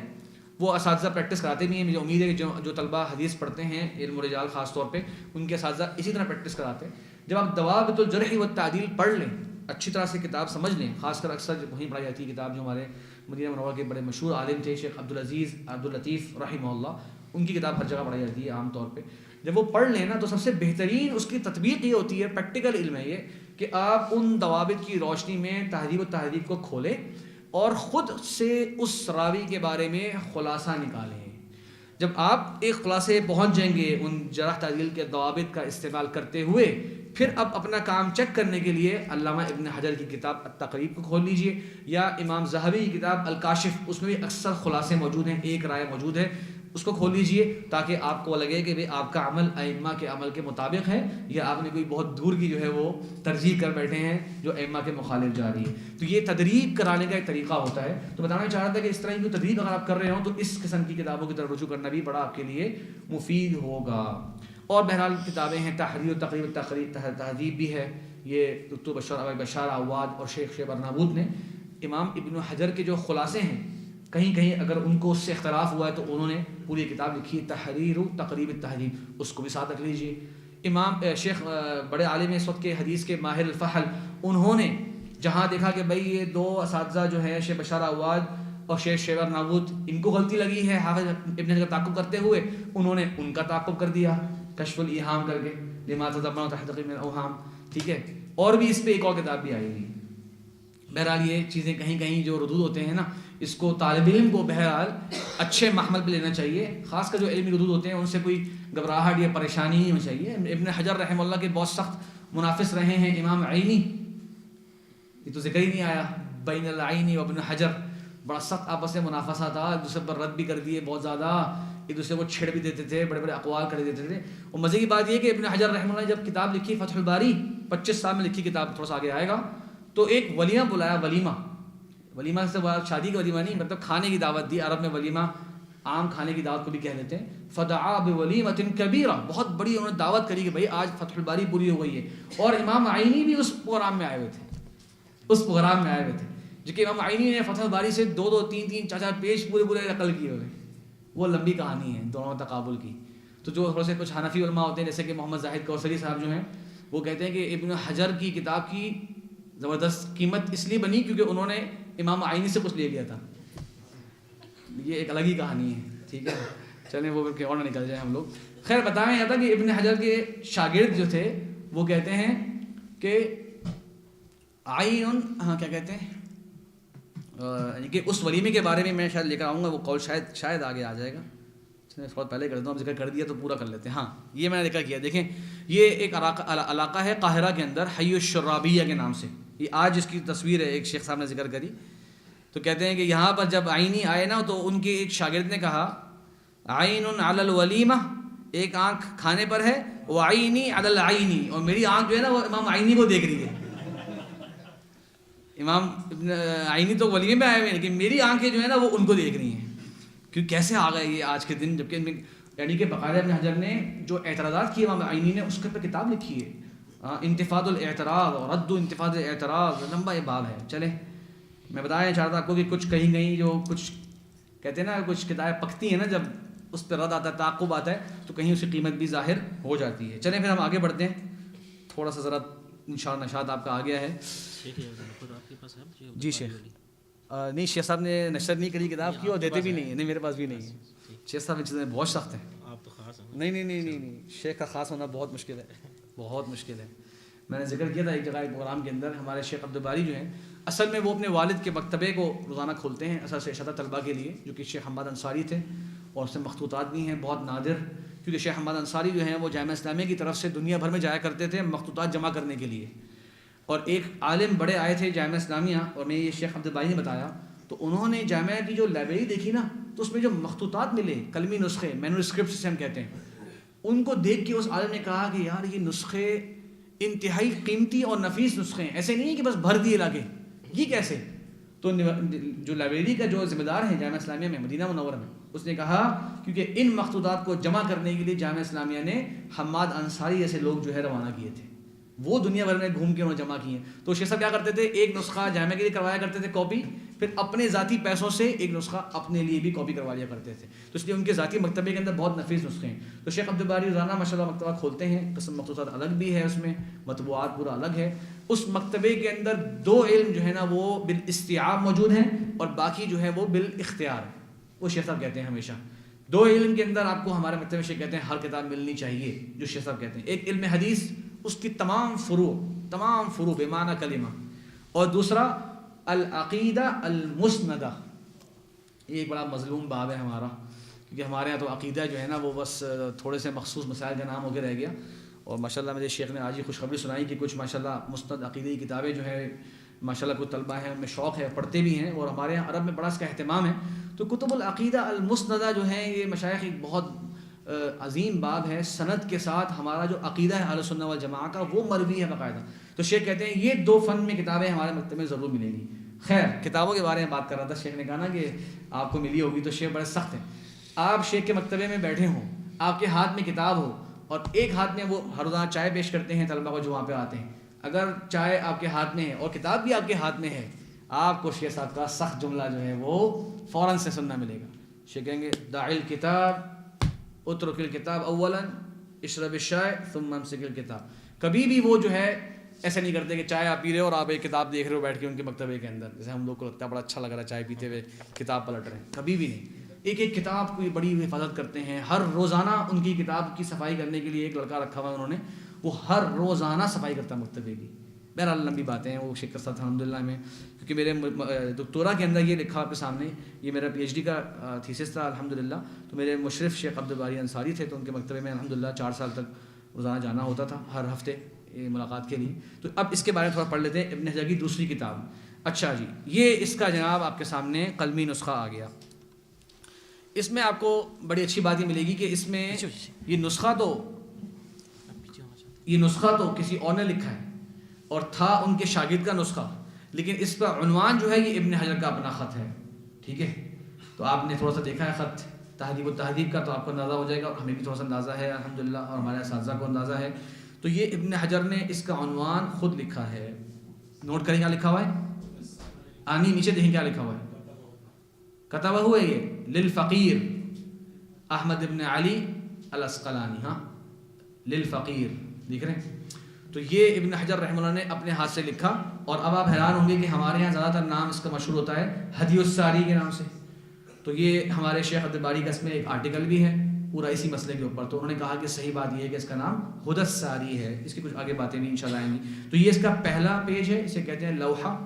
وہ اساتذہ پریکٹس کراتے بھی ہیں. مجھے امید ہے کہ جو طلبہ حدیث پڑھتے ہیں، علم و رجال خاص طور پہ، ان کے اساتذہ اسی طرح پریکٹس کراتے ہیں. جب آپ ضوابط الجرح والتعدیل پڑھ لیں، اچھی طرح سے کتاب سمجھ لیں، خاص کر اکثر جب وہیں پڑھائی جاتی ہے کتاب جو ہمارے مدینہ منورہ کے بڑے مشہور عالم تھے شیخ عبدالعزیز عبداللطیف رحمہ اللہ، ان کی کتاب ہر جگہ پڑھائی جاتی ہے عام طور پہ. جب وہ پڑھ لیں نا تو سب سے بہترین اس کی تطبیق یہ ہوتی ہے، پریکٹیکل علم ہے یہ، کہ آپ ان ضوابط کی روشنی میں تہذیب و تہذیب کو کھولیں اور خود سے اس راوی کے بارے میں خلاصہ نکالیں. جب آپ ایک خلاصے پہنچ جائیں گے ان جرح تعدیل کے ضوابط کا استعمال کرتے ہوئے، پھر اب اپنا کام چیک کرنے کے لیے علامہ ابن حجر کی کتاب التقریب کو کھول لیجئے، یا امام ذہبی کی کتاب الکاشف، اس میں بھی اکثر خلاصے موجود ہیں، ایک رائے موجود ہے، اس کو کھول لیجئے تاکہ آپ کو لگے کہ آپ کا عمل ائمہ کے عمل کے مطابق ہے یا آپ نے کوئی بہت دور کی جو ہے وہ ترجیح کر بیٹھے ہیں جو ائمہ کے مخالف جا رہی ہے. تو یہ تدریب کرانے کا ایک طریقہ ہوتا ہے. تو بتانا چاہ رہا تھا کہ اس طرح کی تدریب اگر آپ کر رہے ہوں تو اس قسم کی کتابوں کی طرف رجوع کرنا بھی بڑا آپ کے لیے مفید ہوگا. اور بہرحال کتابیں ہیں تحریر و تقریب تہذیب بھی ہے، یہ دکتر بشار عواد اور شیخ شیبر نابود نے امام ابن حجر کے جو خلاصے ہیں، کہیں کہیں اگر ان کو اس سے اختلاف ہوا ہے تو انہوں نے پوری کتاب لکھی تحریر و تقریب التہذیب، اس کو بھی ساتھ رکھ لیجیے. امام شیخ بڑے عالم اس وقت کے حدیث کے ماہر الفحل، انہوں نے جہاں دیکھا کہ بھائی یہ دو اساتذہ جو ہیں شیخ بشار عواد اور شیخ شیبر نابود، ان کو غلطی لگی ہے حافظ ابن حجر کا تعاقب کرتے ہوئے، انہوں نے ان کا تعاقب کر دیا کشف الایہام کر کے، لما تدبر تحقیق من الاوہام. ٹھیک ہے، اور بھی اس پہ ایک اور کتاب بھی آئی گی. بہرحال یہ چیزیں کہیں کہیں جو ردود ہوتے ہیں نا، اس کو طالب علم کو بہرحال اچھے محمل پہ لینا چاہیے. خاص کر جو علمی ردود ہوتے ہیں ان سے کوئی گھبراہٹ یا پریشانی نہیں ہونی چاہیے. ابن حجر رحمہ اللہ کے بہت سخت منافس رہے ہیں امام عینی، یہ تو ذکر ہی نہیں آیا، بین العینی و ابن حجر. بڑا سخت آپس میں منافسہ تھا، ایک دوسرے پر رد بھی کر دیے بہت زیادہ، ایک دوسرے کو چھیڑ بھی دیتے تھے، بڑے بڑے اقوال کر دیتے تھے. اور مزے کی بات یہ کہ ابن حجر رحمہ اللہ نے جب کتاب لکھی فتح الباری 25 سال میں لکھی کتاب، تھوڑا سا آگے آئے گا، تو ایک ولیمہ بلایا. ولیمہ سے بعد شادی کا ولیمہ نہیں، مطلب کھانے کی دعوت دی. عرب میں ولیمہ عام کھانے کی دعوت کو بھی کہہ دیتے ہیں. فدعا بولیمۃ کبیرہ، بہت بڑی انہوں نے دعوت کری کہ بھائی آج فتح الباری پوری ہو گئی ہے. اور امام عینی بھی اس پروگرام میں آئے ہوئے تھے، جو کہ امام عینی نے فتح الباری سے 2 3 4 پیج پورے نقل کیے ہوئے. وہ لمبی کہانی ہے دونوں تقابل کی. تو جو تھوڑے سے کچھ حنفی علماء ہوتے ہیں جیسے کہ محمد زاہد کوثری صاحب جو ہیں، وہ کہتے ہیں کہ ابن حجر کی کتاب کی زبردست قیمت اس لیے بنی کیونکہ انہوں نے امام عینی سے کچھ لے لیا تھا. یہ ایک الگ ہی کہانی ہے، ٹھیک ہے. چلیں وہ کہ اور نہ نکل جائیں ہم لوگ. خیر بتائیں یہ تھا کہ ابن حجر کے شاگرد جو تھے وہ کہتے ہیں کہ کیا کہتے ہیں کہ اس ولیمے کے بارے میں شاید لے کر آؤں گا، وہ قول شاید آگے آ جائے گا. تھوڑا پہلے کر دوں، اب ذکر کر دیا تو پورا کر لیتے ہیں. ہاں یہ میں نے ذکر کیا. دیکھیں یہ ایک علاقہ ہے قاہرہ کے اندر حی الشرابیہ کے نام سے. یہ آج اس کی تصویر ہے، ایک شیخ صاحب نے ذکر کری. تو کہتے ہیں کہ یہاں پر جب عینی آئے نا تو ان کے ایک شاگرد نے کہا عین علی الولیمہ، ایک آنکھ کھانے پر ہے، وعینی علی العینی، اور میری آنکھ جو ہے نا وہ امام عینی کو دیکھ رہی ہے. امام ابن عینی تو ولیمے میں آئے ہوئے ہیں لیکن میری آنکھیں جو ہے نا وہ ان کو دیکھ رہی ہیں. کیوں کیسے آ گئے یہ آج کے دن، جبکہ یعنی کہ باقاعدہ ابن حجر نے جو اعتراضات کیے امام عینی نے اس کے اوپر کتاب لکھی ہے، انتفاض الاعتراض اور رد انتفاض الاعتراض، لمبا یہ باب ہے. چلیں میں بتایا چاہتا آپ کو کہ کچھ کہیں جو کچھ کہتے ہیں نا کچھ کتابیں پکتی ہیں نا، جب اس پہ رد آتا ہے، تعاقب آتا ہے، تو کہیں اس کی قیمت بھی ظاہر ہو جاتی ہے. چلیں پھر ہم آگے بڑھتے ہیں. تھوڑا سا ذرا انشاءاللہ نشاط آپ کا آ گیا ہے. جی شیخ نہیں، شیخ صاحب نے نشر نہیں کری کتاب کی اور دیتے بھی نہیں ہیں. نہیں میرے پاس بھی نہیں ہے. شیخ صاحب ان چیزیں بہت سخت ہیں. آپ تو خاص ہیں. نہیں شیخ کا خاص ہونا بہت مشکل ہے، بہت مشکل ہے. میں نے ذکر کیا تھا ایک جگہ ایک پروگرام کے اندر، ہمارے شیخ عبدالباری جو ہیں اصل میں وہ اپنے والد کے مکتبے کو روزانہ کھولتے ہیں اثر سے اشادہ طلبہ کے لیے، جو کہ شیخ حماد انصاری تھے، اور اس سے مخطوطات بھی ہیں بہت نادر. کیونکہ شیخ حماد انصاری جو ہیں وہ جامعہ اسلامیہ کی طرف سے دنیا بھر میں جایا کرتے تھے مخطوطات جمع کرنے کے لیے. اور ایک عالم بڑے آئے تھے جامعہ اسلامیہ، اور میں یہ شیخ عبدالباری نے بتایا، تو انہوں نے جامعہ کی جو لائبریری دیکھی نا تو اس میں جو مخطوطات ملے، قلمی نسخے، مینوسکرپٹس جسے ہم کہتے ہیں، ان کو دیکھ کے اس عالم نے کہا کہ یار یہ نسخے انتہائی قیمتی اور نفیس نسخے ہیں، ایسے نہیں ہے کہ بس بھر دیے لاگے، یہ کیسے؟ تو جو لائبریری کا جو ذمہ دار ہے جامعہ اسلامیہ میں مدینہ منورہ میں، اس نے کہا کیونکہ ان مخطوطات کو جمع کرنے کے لیے جامعہ اسلامیہ نے حماد انصاری جیسے لوگ جو ہے روانہ کیے تھے، وہ دنیا بھر میں گھوم کے انہوں نے جمع کیے ہیں. تو شیخ صاحب کیا کرتے تھے، ایک نسخہ جامعہ کے لیے کروایا کرتے تھے کاپی، پھر اپنے ذاتی پیسوں سے ایک نسخہ اپنے لیے بھی کاپی کروا لیا کرتے تھے. تو اس لیے ان کے ذاتی مکتبے کے اندر بہت نفیس نسخے ہیں. تو شیخ عبدالباری روزانہ ماشاءاللہ مکتبہ کھولتے ہیں، قسم مخطوطات الگ بھی ہے، اس میں مطبوعات پورا الگ ہے. اس مکتبے کے اندر 2 علم جو ہے نا وہ بالاستیعاب موجود ہیں اور باقی جو ہے وہ بالاختیار. وہ شیخ صاحب کہتے ہیں ہمیشہ 2 علم کے اندر آپ کو ہمارے مکتبے میں شیخ کہتے ہیں ہر کتاب ملنی چاہیے، جو شیخ صاحب کہتے ہیں. ایک علم حدیث، اس کی تمام فروع بمعنی کلمہ، اور دوسرا العقیدہ المسندہ. یہ ایک بڑا مظلوم باب ہے ہمارا، کیونکہ ہمارے یہاں تو عقیدہ جو ہے نا وہ بس تھوڑے سے مخصوص مسائل کا نام ہو کے رہ گیا. اور ماشاءاللہ میرے شیخ نے آج ہی خوشخبری سنائی کہ کچھ ماشاءاللہ مستند عقیدی کتابیں جو ہے ماشاءاللہ کچھ طلبہ ہیں ان میں شوق ہے، پڑھتے بھی ہیں، اور ہمارے یہاں عرب میں بڑا اس کا اہتمام ہے. تو کتب العقیدہ المسندہ جو ہیں یہ مشائخ ایک بہت عظیم باب ہے، سند کے ساتھ ہمارا جو عقیدہ ہے اہل سنت والجماعہ کا وہ مروی ہے باقاعدہ. تو شیخ کہتے ہیں یہ 2 فن میں کتابیں ہمارے مکتبے میں ضرور ملیں گی. خیر کتابوں کے بارے میں بات کر رہا تھا، شیخ نے کہا نا کہ آپ کو ملی ہوگی، تو شیخ بڑے سخت ہیں. آپ شیخ کے مکتبے میں بیٹھے ہوں، آپ کے ہاتھ میں کتاب ہو، اور ایک ہاتھ میں وہ ہر روزانہ چائے پیش کرتے ہیں طلبہ کو جو وہاں پہ آتے ہیں، اگر چائے آپ کے ہاتھ میں ہے اور کتاب بھی آپ کے ہاتھ میں ہے، آپ کو شیخ صاحب کا سخت جملہ جو ہے وہ فوراً سے سننا ملے گا. شیخ کہیں گے داعی الکتاب اترک الکتاب اولا اشرب الشائے ثم امسک الکتاب. کبھی بھی وہ جو ہے ایسا نہیں کرتے کہ چائے آپ پی رہے ہو اور آپ ایک کتاب دیکھ رہے ہو بیٹھ کے ان کے مکتبے کے اندر، جیسے ہم لوگ کو لگتا ہے بڑا اچھا لگ رہا ہے چائے پیتے ہوئے کتاب پلٹ رہے ہیں. کبھی بھی نہیں. ایک ایک کتاب کی بڑی حفاظت کرتے ہیں. ہر روزانہ ان کی کتاب کی صفائی کرنے کے لیے ایک لڑکا رکھا ہوا ہے انہوں نے، وہ ہر روزانہ صفائی کرتا ہے مکتبے کی. بہرحال لمبی باتیں ہیں، وہ شیخ کرتا تھا الحمدللہ میں، کیونکہ میرے دکتورا کے اندر یہ لکھا آپ کے سامنے، یہ میرا پی ایچ ڈی کا تھیسس تھا الحمدللہ. تو میرے مشرف شیخ عبدالباری انصاری تھے، تو ان کے مکتبے میں الحمدللہ 4 سال تک روزانہ جانا ہوتا تھا ہر ہفتے ملاقات کے لیے. تو اب اس کے بارے میں تھوڑا پڑھ لیتے ہیں. ابن حجر کی دوسری کتاب اچھا جی، یہ اس کا جناب آپ کے سامنے قلمی نسخہ آ گیا. اس میں آپ کو بڑی اچھی بات یہ ملے گی کہ اس میں یہ نسخہ تو کسی اور نے لکھا ہے اور تھا ان کے شاگرد کا نسخہ، لیکن اس کا عنوان جو ہے یہ ابن حجر کا اپنا خط ہے. ٹھیک ہے، تو آپ نے تھوڑا سا دیکھا ہے خط تہذیب التہذیب کا، تو آپ کو اندازہ ہو جائے گا، اور ہمیں بھی تھوڑا سا اندازہ ہے الحمدللہ، اور ہمارے اساتذہ کو اندازہ ہے. تو یہ ابن حجر نے اس کا عنوان خود لکھا ہے. نوٹ کریں کیا لکھا ہوا ہے، آنی نیچے دیکھیں کیا لکھا ہوا ہے. کتبہ ہوا ہے یہ للفقیر احمد ابن علی الاسقلانی. ہاں، للفقیر دیکھ رہے ہیں. تو یہ ابن حجر رحمہ اللہ نے اپنے ہاتھ سے لکھا. اور اب آپ حیران ہوں گے کہ ہمارے یہاں زیادہ تر نام اس کا مشہور ہوتا ہے ہدی الساری کے نام سے. تو یہ ہمارے شیخ عبد الباری کا اس میں ایک آرٹیکل بھی ہے پورا اسی مسئلے کے اوپر. تو انہوں نے کہا کہ صحیح بات یہ ہے کہ اس کا نام ہدی الساری ہے. اس کی کچھ آگے باتیں بھی انشاءاللہ آئیں گی. تو یہ اس کا پہلا پیج ہے، اسے کہتے ہیں لوحہ،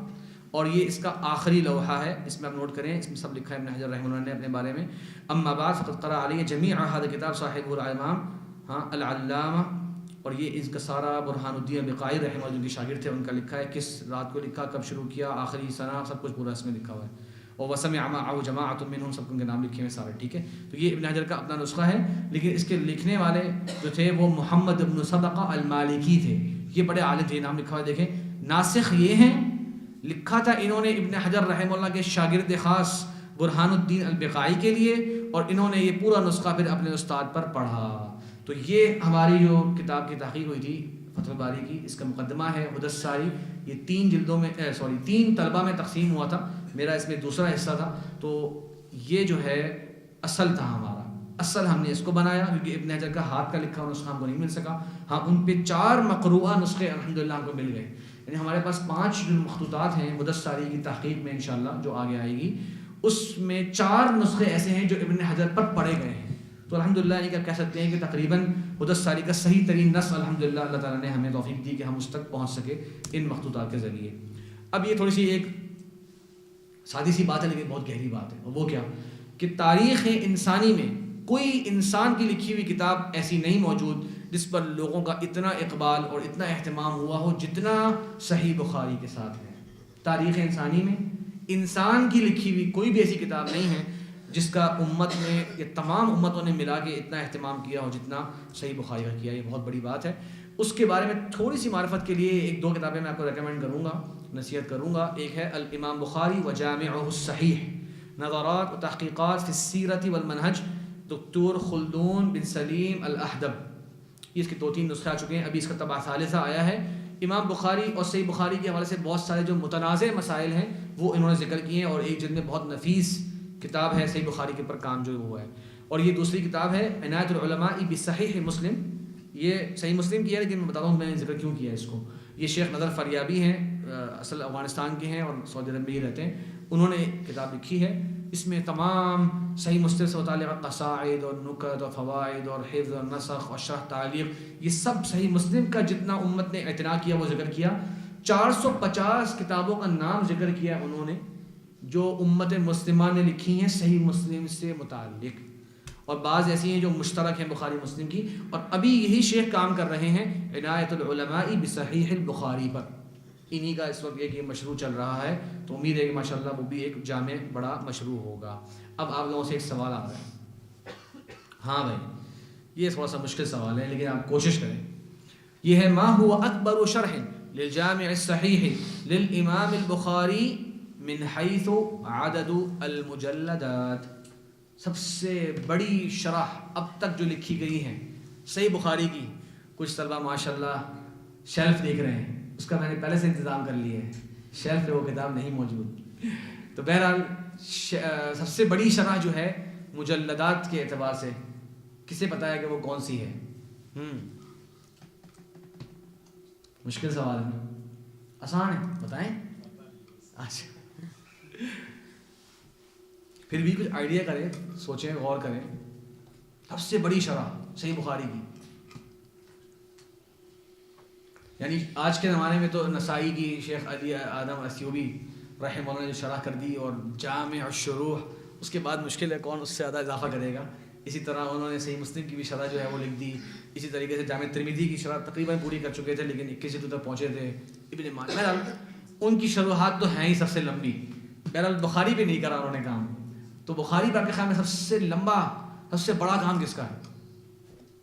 اور یہ اس کا آخری لوحہ ہے. اس میں آپ نوٹ کریں، اس میں سب لکھا ہے ابن حجر رحمہ اللہ نے اپنے بارے میں. اما بعد فقد قرأ علیہ جمیع هذا کتاب صاحب الامام العلامہ. اور یہ اس کا سارا برہان الدین بقائی رحمہ اللہ، جو کے شاگرد تھے، ان کا لکھا ہے، کس رات کو لکھا، کب شروع کیا، آخری سنہ، سب کچھ پورا اس میں لکھا ہوا ہے. اور وسمع معه جماعۃ منهم، سب ان کے نام لکھے ہوئے سارے. ٹھیک ہے، تو یہ ابن حجر کا اپنا نسخہ ہے، لیکن اس کے لکھنے والے جو تھے وہ محمد ابن صدقہ المالکی تھے. یہ بڑے عالم تھے، نام لکھا ہوا دیکھیں. ناسخ یہ ہیں، لکھا تھا انہوں نے ابن حجر رحمہ اللہ کے شاگرد خاص برہان الدین البقائی کے لیے، اور انہوں نے یہ پورا نسخہ پھر اپنے استاد پر پڑھا. تو یہ ہماری جو کتاب کی تحقیق ہوئی تھی فتح الباری کی، اس کا مقدمہ ہے ہدی الساری. یہ 3 جلدوں میں 3 طلبہ میں تقسیم ہوا تھا، میرا اس میں دوسرا حصہ تھا. تو یہ جو ہے اصل تھا ہمارا، اصل ہم نے اس کو بنایا کیونکہ ابن حجر کا ہاتھ کا لکھا نسخہ ہم کو نہیں مل سکا. ہاں، ان پہ 4 مقروءہ نسخے الحمدللہ ہم کو مل گئے. یعنی ہمارے پاس 5 جو مخطوطات ہیں ہدی الساری کی تحقیق میں انشاءاللہ جو آگے آئے گی، اس میں 4 نسخے ایسے ہیں جو ابن حجر پر پڑھے گئے ہیں. تو الحمدللہ یہ کیا کہہ سکتے ہیں کہ تقریباً ہدی الساری کا صحیح ترین نسخ الحمدللہ اللہ تعالیٰ نے ہمیں توفیق دی کہ ہم اس تک پہنچ سکے ان مخطوطات کے ذریعے. اب یہ تھوڑی سی ایک سادی سی بات ہے لیکن بہت گہری بات ہے. اور وہ کیا کہ تاریخ انسانی میں کوئی انسان کی لکھی ہوئی کتاب ایسی نہیں موجود جس پر لوگوں کا اتنا اقبال اور اتنا اہتمام ہوا ہو جتنا صحیح بخاری کے ساتھ ہے. تاریخ انسانی میں انسان کی لکھی ہوئی کوئی بھی ایسی کتاب نہیں ہے جس کا امت نے یا تمام امتوں نے ملا کے اتنا اہتمام کیا ہو جتنا صحیح بخاری کا کیا. یہ بہت بڑی بات ہے. اس کے بارے میں تھوڑی سی معرفت کے لیے 1-2 کتابیں میں آپ کو ریکمینڈ کروں گا، نصیحت کروں گا. ایک ہے الامام بخاری و جامعہ الصحیح، نظرات و تحقیقات فی السیرۃ والمنہج، دکتور خلدون بن سلیم الاحدب. اس کے 2-3 نسخے آ چکے ہیں، ابھی اس کا طبع ثالثہ آیا ہے. امام بخاری اور صحیح بخاری کے حوالے سے بہت سارے جو متنازع مسائل ہیں وہ انہوں نے ذکر کیے ہیں، اور ایک جلد میں بہت نفیس کتاب ہے صحیح بخاری کے اوپر کام جو ہوا ہے. اور یہ دوسری کتاب ہے عنایت العلماء بصحیح مسلم. یہ صحیح مسلم کی ہے لیکن میں بتاتا ہوں میں نے ذکر کیوں کیا ہے اس کو. یہ شیخ نظر فریابی ہیں، اصل افغانستان کے ہیں اور سعودی عرب میں ہی رہتے ہیں. انہوں نے کتاب لکھی ہے، اس میں تمام صحیح مسلم سے متعلق قصائد اور نکت اور فوائد اور حفظ اور نسخ اور شرح تعلیق، یہ سب صحیح مسلم کا جتنا امت نے اعتنا کیا وہ ذکر کیا. 450 کتابوں کا نام ذکر کیا انہوں نے جو امت مسلمہ نے لکھی ہیں صحیح مسلم سے متعلق، اور بعض ایسی ہیں جو مشترک ہیں بخاری مسلم کی. اور ابھی یہی شیخ کام کر رہے ہیں عنایت العلماء بصحیح البخاری پر. انہی کا اس وقت ایک مشروع چل رہا ہے، تو امید ہے کہ ماشاءاللہ وہ بھی ایک جامع بڑا مشروع ہوگا. اب آپ لوگوں سے ایک سوال آ رہا ہے. ہاں بھائی، یہ تھوڑا سا مشکل سوال ہے لیکن آپ کوشش کریں. یہ ہے ما هو اکبر شرح للجامع الصحیح للامام البخاری من حیث عدد المجلدات. سب سے بڑی شرح اب تک جو لکھی گئی ہے صحیح بخاری کی. کچھ طلبہ ماشاءاللہ شیلف دیکھ رہے ہیں، اس کا میں نے پہلے سے انتظام کر لیا ہے، شیلف پہ وہ کتاب نہیں موجود. تو بہرحال سب سے بڑی شرح جو ہے مجلدات کے اعتبار سے کسے پتہ ہے کہ وہ کون سی ہے؟ مشکل سوال ہے، آسان ہے، بتائیں. اچھا، پھر بھی کچھ آئیڈیا کریں، سوچیں، غور کریں. سب سے بڑی شرح صحیح بخاری کی، یعنی آج کے زمانے میں تو نسائی کی شیخ علی آدم اسیوبی رحمہ اللہ نے جو شرح کر دی، اور جامع الشروح، اس کے بعد مشکل ہے کون اس سے زیادہ اضافہ کرے گا. اسی طرح انہوں نے صحیح مسلم کی بھی شرح جو ہے وہ لکھ دی. اسی طریقے سے جامع ترمذی کی شرح تقریباً پوری کر چکے تھے لیکن 21 جلد تک پہنچے تھے. ابن ماجہ ان کی شروحات تو ہیں ہی سب سے لمبی. بہرحال بخاری پہ نہیں کرا انہوں نے کام, تو بخاری پہ آپ کے خیال میں سب سے لمبا سب سے بڑا کام کس کا ہے؟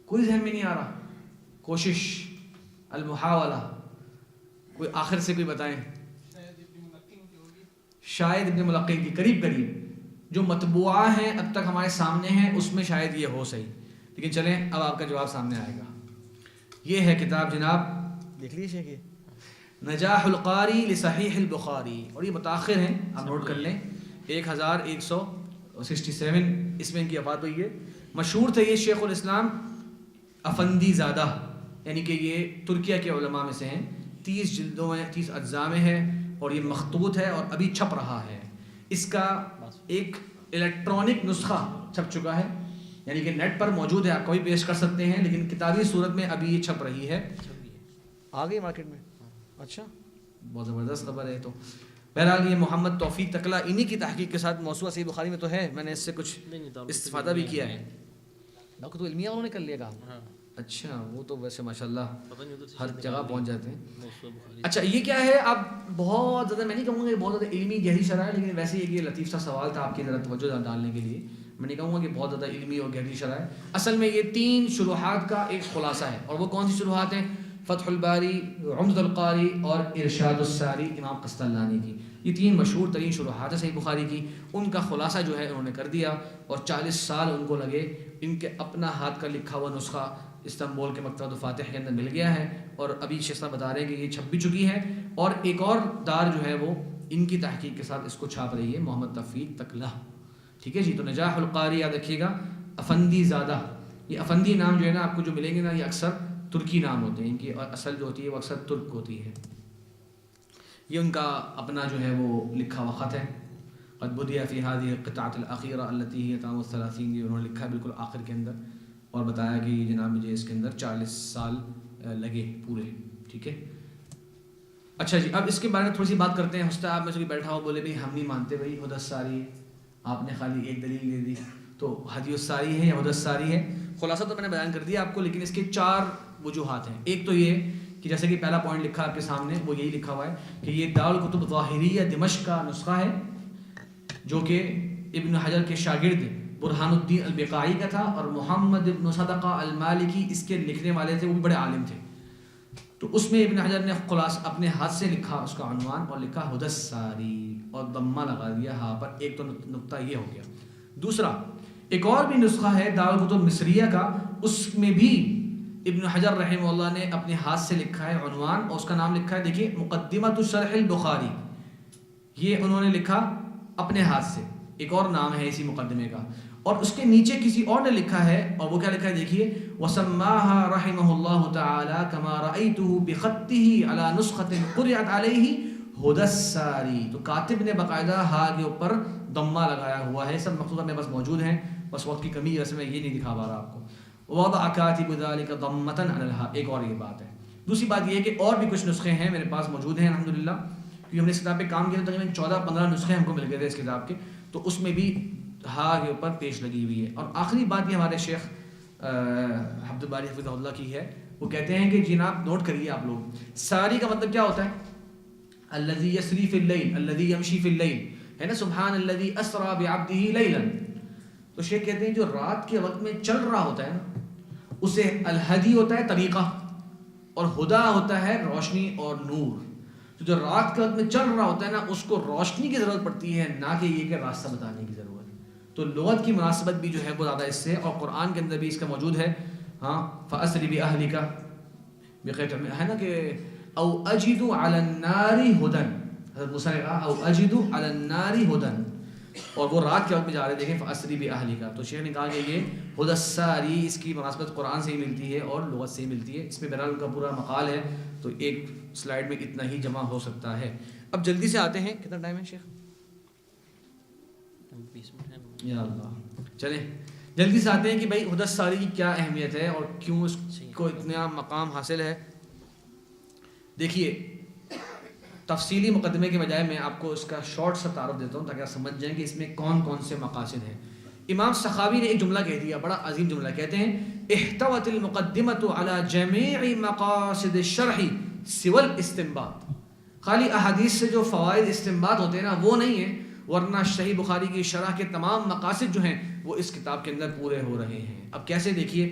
کوئی ذہن میں نہیں آ رہا. کوشش المحاولہ, کوئی آخر سے کوئی بتائیں. شاید ابن ملقن کی قریب جو مطبوعہ ہیں اب تک ہمارے سامنے ہیں اس میں شاید یہ ہو صحیح, لیکن چلیں اب آپ کا جواب سامنے آئے گا. یہ ہے کتاب جناب, دیکھ لیجیے کہ نجاح القاری لصحیح البخاری, اور یہ متاخر ہیں, آپ نوٹ کر لیں 1167 اس میں ان کی وفات ہوئی ہے. مشہور تھے یہ شیخ الاسلام افندی زادہ, یعنی کہ یہ ترکیہ کے علماء میں سے ہیں. 30 جلدوں میں 30 اجزاء میں ہے اور یہ مخطوط ہے اور ابھی چھپ رہا ہے. اس کا ایک الیکٹرانک نسخہ چھپ چکا ہے, یعنی کہ نیٹ پر موجود ہے, آپ کوئی پیش کر سکتے ہیں, لیکن کتابی صورت میں ابھی یہ چھپ رہی ہے. آ گئی مارکیٹ میں, اچھا بہت زبردست خبر ہے. تو بہرحال یہ محمد توفیق تکلا انہی کی تحقیق کے ساتھ موسوعہ صحیح بخاری میں تو ہے, میں نے اس سے کچھ استفادہ بھی کیا ہے. ڈاکٹر تو علمیہ انہوں نے کر لیا کام. اچھا وہ تو ویسے ماشاءاللہ ہر جگہ پہنچ جاتے ہیں. اچھا یہ کیا ہے, آپ بہت زیادہ, میں نہیں کہوں گا کہ بہت زیادہ علمی گہری شرح ہے, لیکن ویسے یہ لطیف سا سوال تھا آپ کی ذرا توجہ ڈالنے کے لیے. میں نہیں کہوں گا کہ بہت زیادہ علمی اور گہری شرح ہے. اصل میں یہ 3 شروحات کا ایک خلاصہ ہے, اور وہ کون سی شروحات ہیں؟ فتح الباری, عمدۃ القاری اور ارشاد الساری امام قسطلانی کی. یہ 3 مشہور ترین شروحات ہیں صحیح بخاری کی. ان کا خلاصہ جو ہے انہوں نے کر دیا, اور 40 سال ان کو لگے. ان کے اپنا ہاتھ کا لکھا ہوا نسخہ استنبول کے مکتبۃ فاتح کے اندر مل گیا ہے, اور ابھی شیخ صاحب بتا رہے ہیں کہ یہ چھپ بھی چکی ہے, اور ایک اور دار جو ہے وہ ان کی تحقیق کے ساتھ اس کو چھاپ رہی ہے, محمد توفیق تکلا. ٹھیک ہے جی. تو نجاح القاری یاد رکھیے گا, افندی زادہ. یہ افندی نام جو ہے نا آپ کو جو ملیں گے نا, یہ اکثر ترکی نام ہوتے ہیں, ان کی اصل جو ہوتی ہے وہ اکثر ترک ہوتی ہے. یہ ان کا اپنا جو ہے وہ لکھا ہوا خط ہے. قد بدیا فی هذه القطعة الأخيرة التي هي تمام 30, یہ انہوں نے لکھا ہے بالکل آخر کے اندر, اور بتایا کہ جناب مجھے اس کے اندر 40 سال لگے پورے. ٹھیک ہے. اچھا جی, اب اس کے بارے میں تھوڑی سی بات کرتے ہیں. حستا آپ میں سے کوئی بیٹھا ہو بولے بھائی ہم نہیں مانتے بھائی حدث ساری, آپ نے خالی ایک دلیل دے دی, تو حدیث ساری ہے یا حدث ساری ہے؟ خلاصہ تو میں نے بیان کر دیا آپ کو, لیکن اس کے 4 وجوہات ہیں. ایک تو یہ کہ جیسے کہ پہلا پوائنٹ لکھا آپ کے سامنے, وہ یہی لکھا ہوا ہے کہ یہ دارالکتب ظاہریہ دمشق کا نسخہ ہے, جو کہ ابن حجر کے شاگرد برہان الدین البقاعی کا تھا, اور محمد ابن صدقہ المالکی اس کے لکھنے والے تھے, وہ بھی بڑے عالم تھے. تو اس میں ابن حجر نے خلاص اپنے ہاتھ سے لکھا اس کا عنوان, اور لکھا حدث ساری, اور ضمہ لگا دیا ہاں پر. ایک تو نقطہ یہ ہو گیا. دوسرا, ایک اور بھی نسخہ ہے دارالکتب مصریہ کا, اس میں بھی ابن حجر رحمہ اللہ نے اپنے ہاتھ سے لکھا ہے عنوان, اور اس کا نام لکھا ہے, دیکھیے, مقدمۃ شرح البخاری. یہ انہوں نے لکھا اپنے ہاتھ سے, ایک اور نام ہے اسی مقدمے کا. اور اس کے نیچے کسی اور نے لکھا ہے, اور وہ کیا لکھا ہے دیکھیے, وَسَمَّاهَا رَحِمَهُ اللَّهُ تَعَالَى كَمَا رَأَيْتُهُ بِخَطِّهِ عَلَى نُسْخَةٍ قُرِّئَتْ عَلَيْهِ حدث ساری. تو کاتب نے باقاعدہ ہا کے اوپر ضمہ لگایا ہوا ہے. سب مخطوطہ میں بس موجود ہیں, بس وقت کی کمی ہے, ویسے میں یہ نہیں دکھا پا رہا آپ کو. وَوَضَعَ كَاتِبُ ذَلِكَ ضَمَّةً عَلَى الْهَا. ایک اور یہ بات ہے. دوسری بات یہ ہے کہ اور بھی کچھ نسخے ہیں میرے پاس موجود ہیں الحمدللہ, کیونکہ ہم نے اس کتاب پہ کام کیا تو تقریباً 14-15 نسخے ہم کو مل گئے تھے اس کتاب کے, تو اس میں بھی ہا کے اوپر پیش لگی ہوئی ہے. اور آخری بات یہ ہمارے شیخ عبد الباری حفظہ اللہ کی ہے, وہ کہتے ہیں کہ جناب نوٹ کریے آپ لوگ, ساری کا مطلب کیا ہوتا ہے؟ الذی یسری فی اللیل, الذی یمشی فی اللیل, ہے نا, سبحان الذی اسری بعبدہ لیلا. تو شیخ کہتے ہیں جو رات کے وقت میں چل رہا ہوتا ہے نا, اسے الہدی ہوتا ہے طریقہ, اور ہدا ہوتا ہے روشنی اور نور. تو جو رات کے وقت میں چل رہا ہوتا ہے نا, اس کو روشنی کی ضرورت پڑتی ہے, نہ کہ یہ کہ راستہ بتانے کی ضرورت. تو لغت کی مناسبت بھی جو ہے وہ زیادہ اس سے, اور قرآن کے اندر بھی اس کا موجود ہے. ہاں, فَأَسْرِ بِأَهْلِكَ بِقِطْعٍ, ہے نا کہ او اجد علی النار ہدن, حضرت موسیٰ نے کہا او اجد علی النار ہدن, اور وہ رات کے وقت میں جا رہے, دیکھیں فَأَسْرِ بِأَهْلِكَ. تو شیخ نے کہا کہ یہ حدث ساری, اس کی مناسبت قرآن سے ہی ملتی ہے اور لغت سے ہی ملتی ہے. اس میں بہرحال ان کا پورا مقال ہے, تو ایک سلائیڈ میں اتنا ہی جمع ہو سکتا ہے. اب جلدی سے آتے ہیں, کتنا ٹائم ہے شیخ؟ 20 منٹ. یا اللہ, چلیں جلدی سے آتے ہیں کہ بھائی حدث ساری کی کیا اہمیت ہے اور کیوں اس کو اتنا مقام حاصل ہے. دیکھیے, تفصیلی مقدمے کے بجائے میں آپ کو اس کا شارٹ سا تعارف دیتا ہوں تاکہ آپ سمجھ جائیں کہ اس میں کون کون سے مقاصد ہیں. امام سخاوی نے ایک جملہ کہہ دیا, بڑا عظیم جملہ, کہتے ہیں احتوت المقدمۃ علی جمیع مقاصد الشرح سوى الاستنباط. خالی احادیث سے جو فوائد استنباط ہوتے ہیں نا وہ نہیں ہیں، ورنہ صحیح بخاری کی شرح کے تمام مقاصد جو ہیں وہ اس کتاب کے اندر پورے ہو رہے ہیں۔ اب کیسے دیکھیے،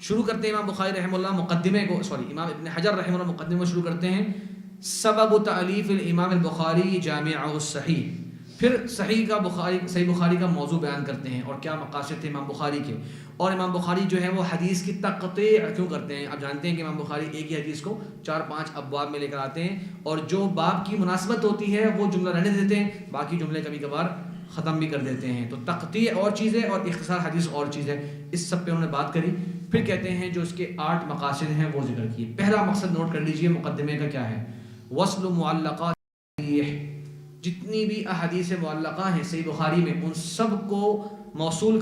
شروع کرتے ہیں امام بخاری رحمہ اللہ مقدمے کو، امام ابن حجر رحمہ اللہ مقدمے کو شروع کرتے ہیں، سبب تالیف الامام البخاری جامعہ الصحیح، پھر صحیح بخاری کا موضوع بیان کرتے ہیں اور کیا مقاصد تھے امام بخاری کے، اور امام بخاری جو ہے وہ حدیث کی تقطیع کیوں کرتے ہیں۔ آپ جانتے ہیں کہ امام بخاری ایک ہی حدیث کو 4-5 ابواب میں لے کر آتے ہیں، اور جو باب کی مناسبت ہوتی ہے وہ جملہ رہنے دیتے ہیں، باقی جملے کبھی کبھار ختم بھی کر دیتے ہیں۔ تو تقطیع اور چیز ہے اور اختصار حدیث اور چیز ہے، اس سب پہ انہوں نے بات کری۔ پھر کہتے ہیں جو اس کے 8 مقاصد ہیں وہ ذکر کیے۔ پہلا مقصد نوٹ کر لیجئے مقدمے کا کیا ہے، وصل معلقات، جتنی بھی احادیث معلقہ ہیں صحیح بخاری میں ان سب کو موصول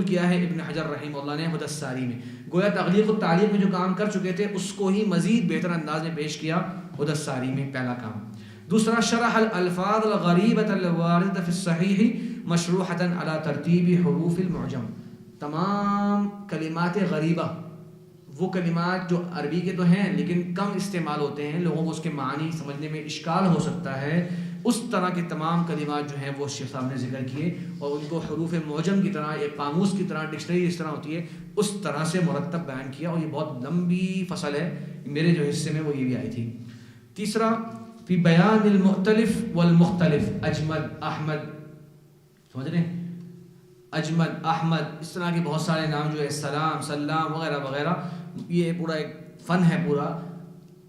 کیا ہے ابن حجر رحمہ اللہ نے ہدی الساری میں، گویا تغلیق التعلیق میں جو کام کر چکے تھے اس کو ہی مزید بہتر انداز میں پیش کیا ہدی الساری میں، پہلا کام۔ دوسرا، شرح الالفاظ الغریبۃ الواردۃ فی الصحیح مشروحۃ علی ترتیب حروف المعجم، تمام کلمات غریبہ، وہ کلمات جو عربی کے تو ہیں لیکن کم استعمال ہوتے ہیں، لوگوں کو اس کے معنی سمجھنے میں اشکال ہو سکتا ہے، اس طرح کے تمام کلمات جو ہیں وہ شیخ صاحب نے ذکر کیے اور ان کو حروف معجم کی طرح، ایک قاموس کی طرح، ڈکشنری جس طرح ہوتی ہے اس طرح سے مرتب بیان کیا، اور یہ بہت لمبی فصل ہے، میرے جو حصے میں وہ یہ بھی آئی تھی۔ تیسرا، فی بیان المختلف والمختلف، اجمد، احمد، سمجھ رہے ہیں، اجمد، احمد، اس طرح کے بہت سارے نام جو ہے، سلام، سلام وغیرہ وغیرہ، یہ پورا ایک فن ہے پورا۔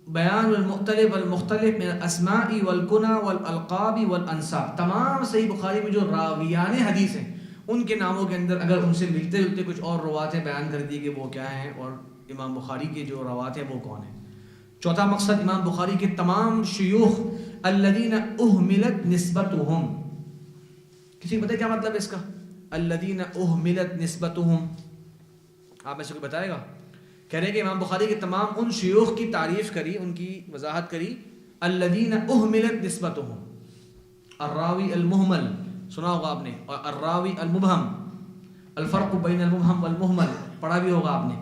بیان المختلف والمختلف من الاسماء والکنى والالقاب والانساب، تمام صحیح بخاری میں جو راویان حدیث ہیں ان کے ناموں کے اندر اگر ان سے ملتے جلتے کچھ اور رواتیں بیان کر دی کہ وہ کیا ہیں، اور امام بخاری کے جو روات ہیں وہ کون ہیں۔ چوتھا مقصد، امام بخاری کے تمام شیوخ الذین اہملت نسبتہم، کسی کو پتہ کیا مطلب ہے اس کا، الذین اہملت نسبتہم، آپ میں سے کوئی بتائے گا؟ کہہ رہے ہیں کہ امام بخاری کے تمام ان شیوخ کی تعریف کری، ان کی وضاحت کری، الذین اہملت نسبتہم، الراوی المہمل سنا ہوگا آپ نے، اور الراوی المبہم، الفرق بین المبہم والمہمل پڑھا بھی ہوگا آپ نے،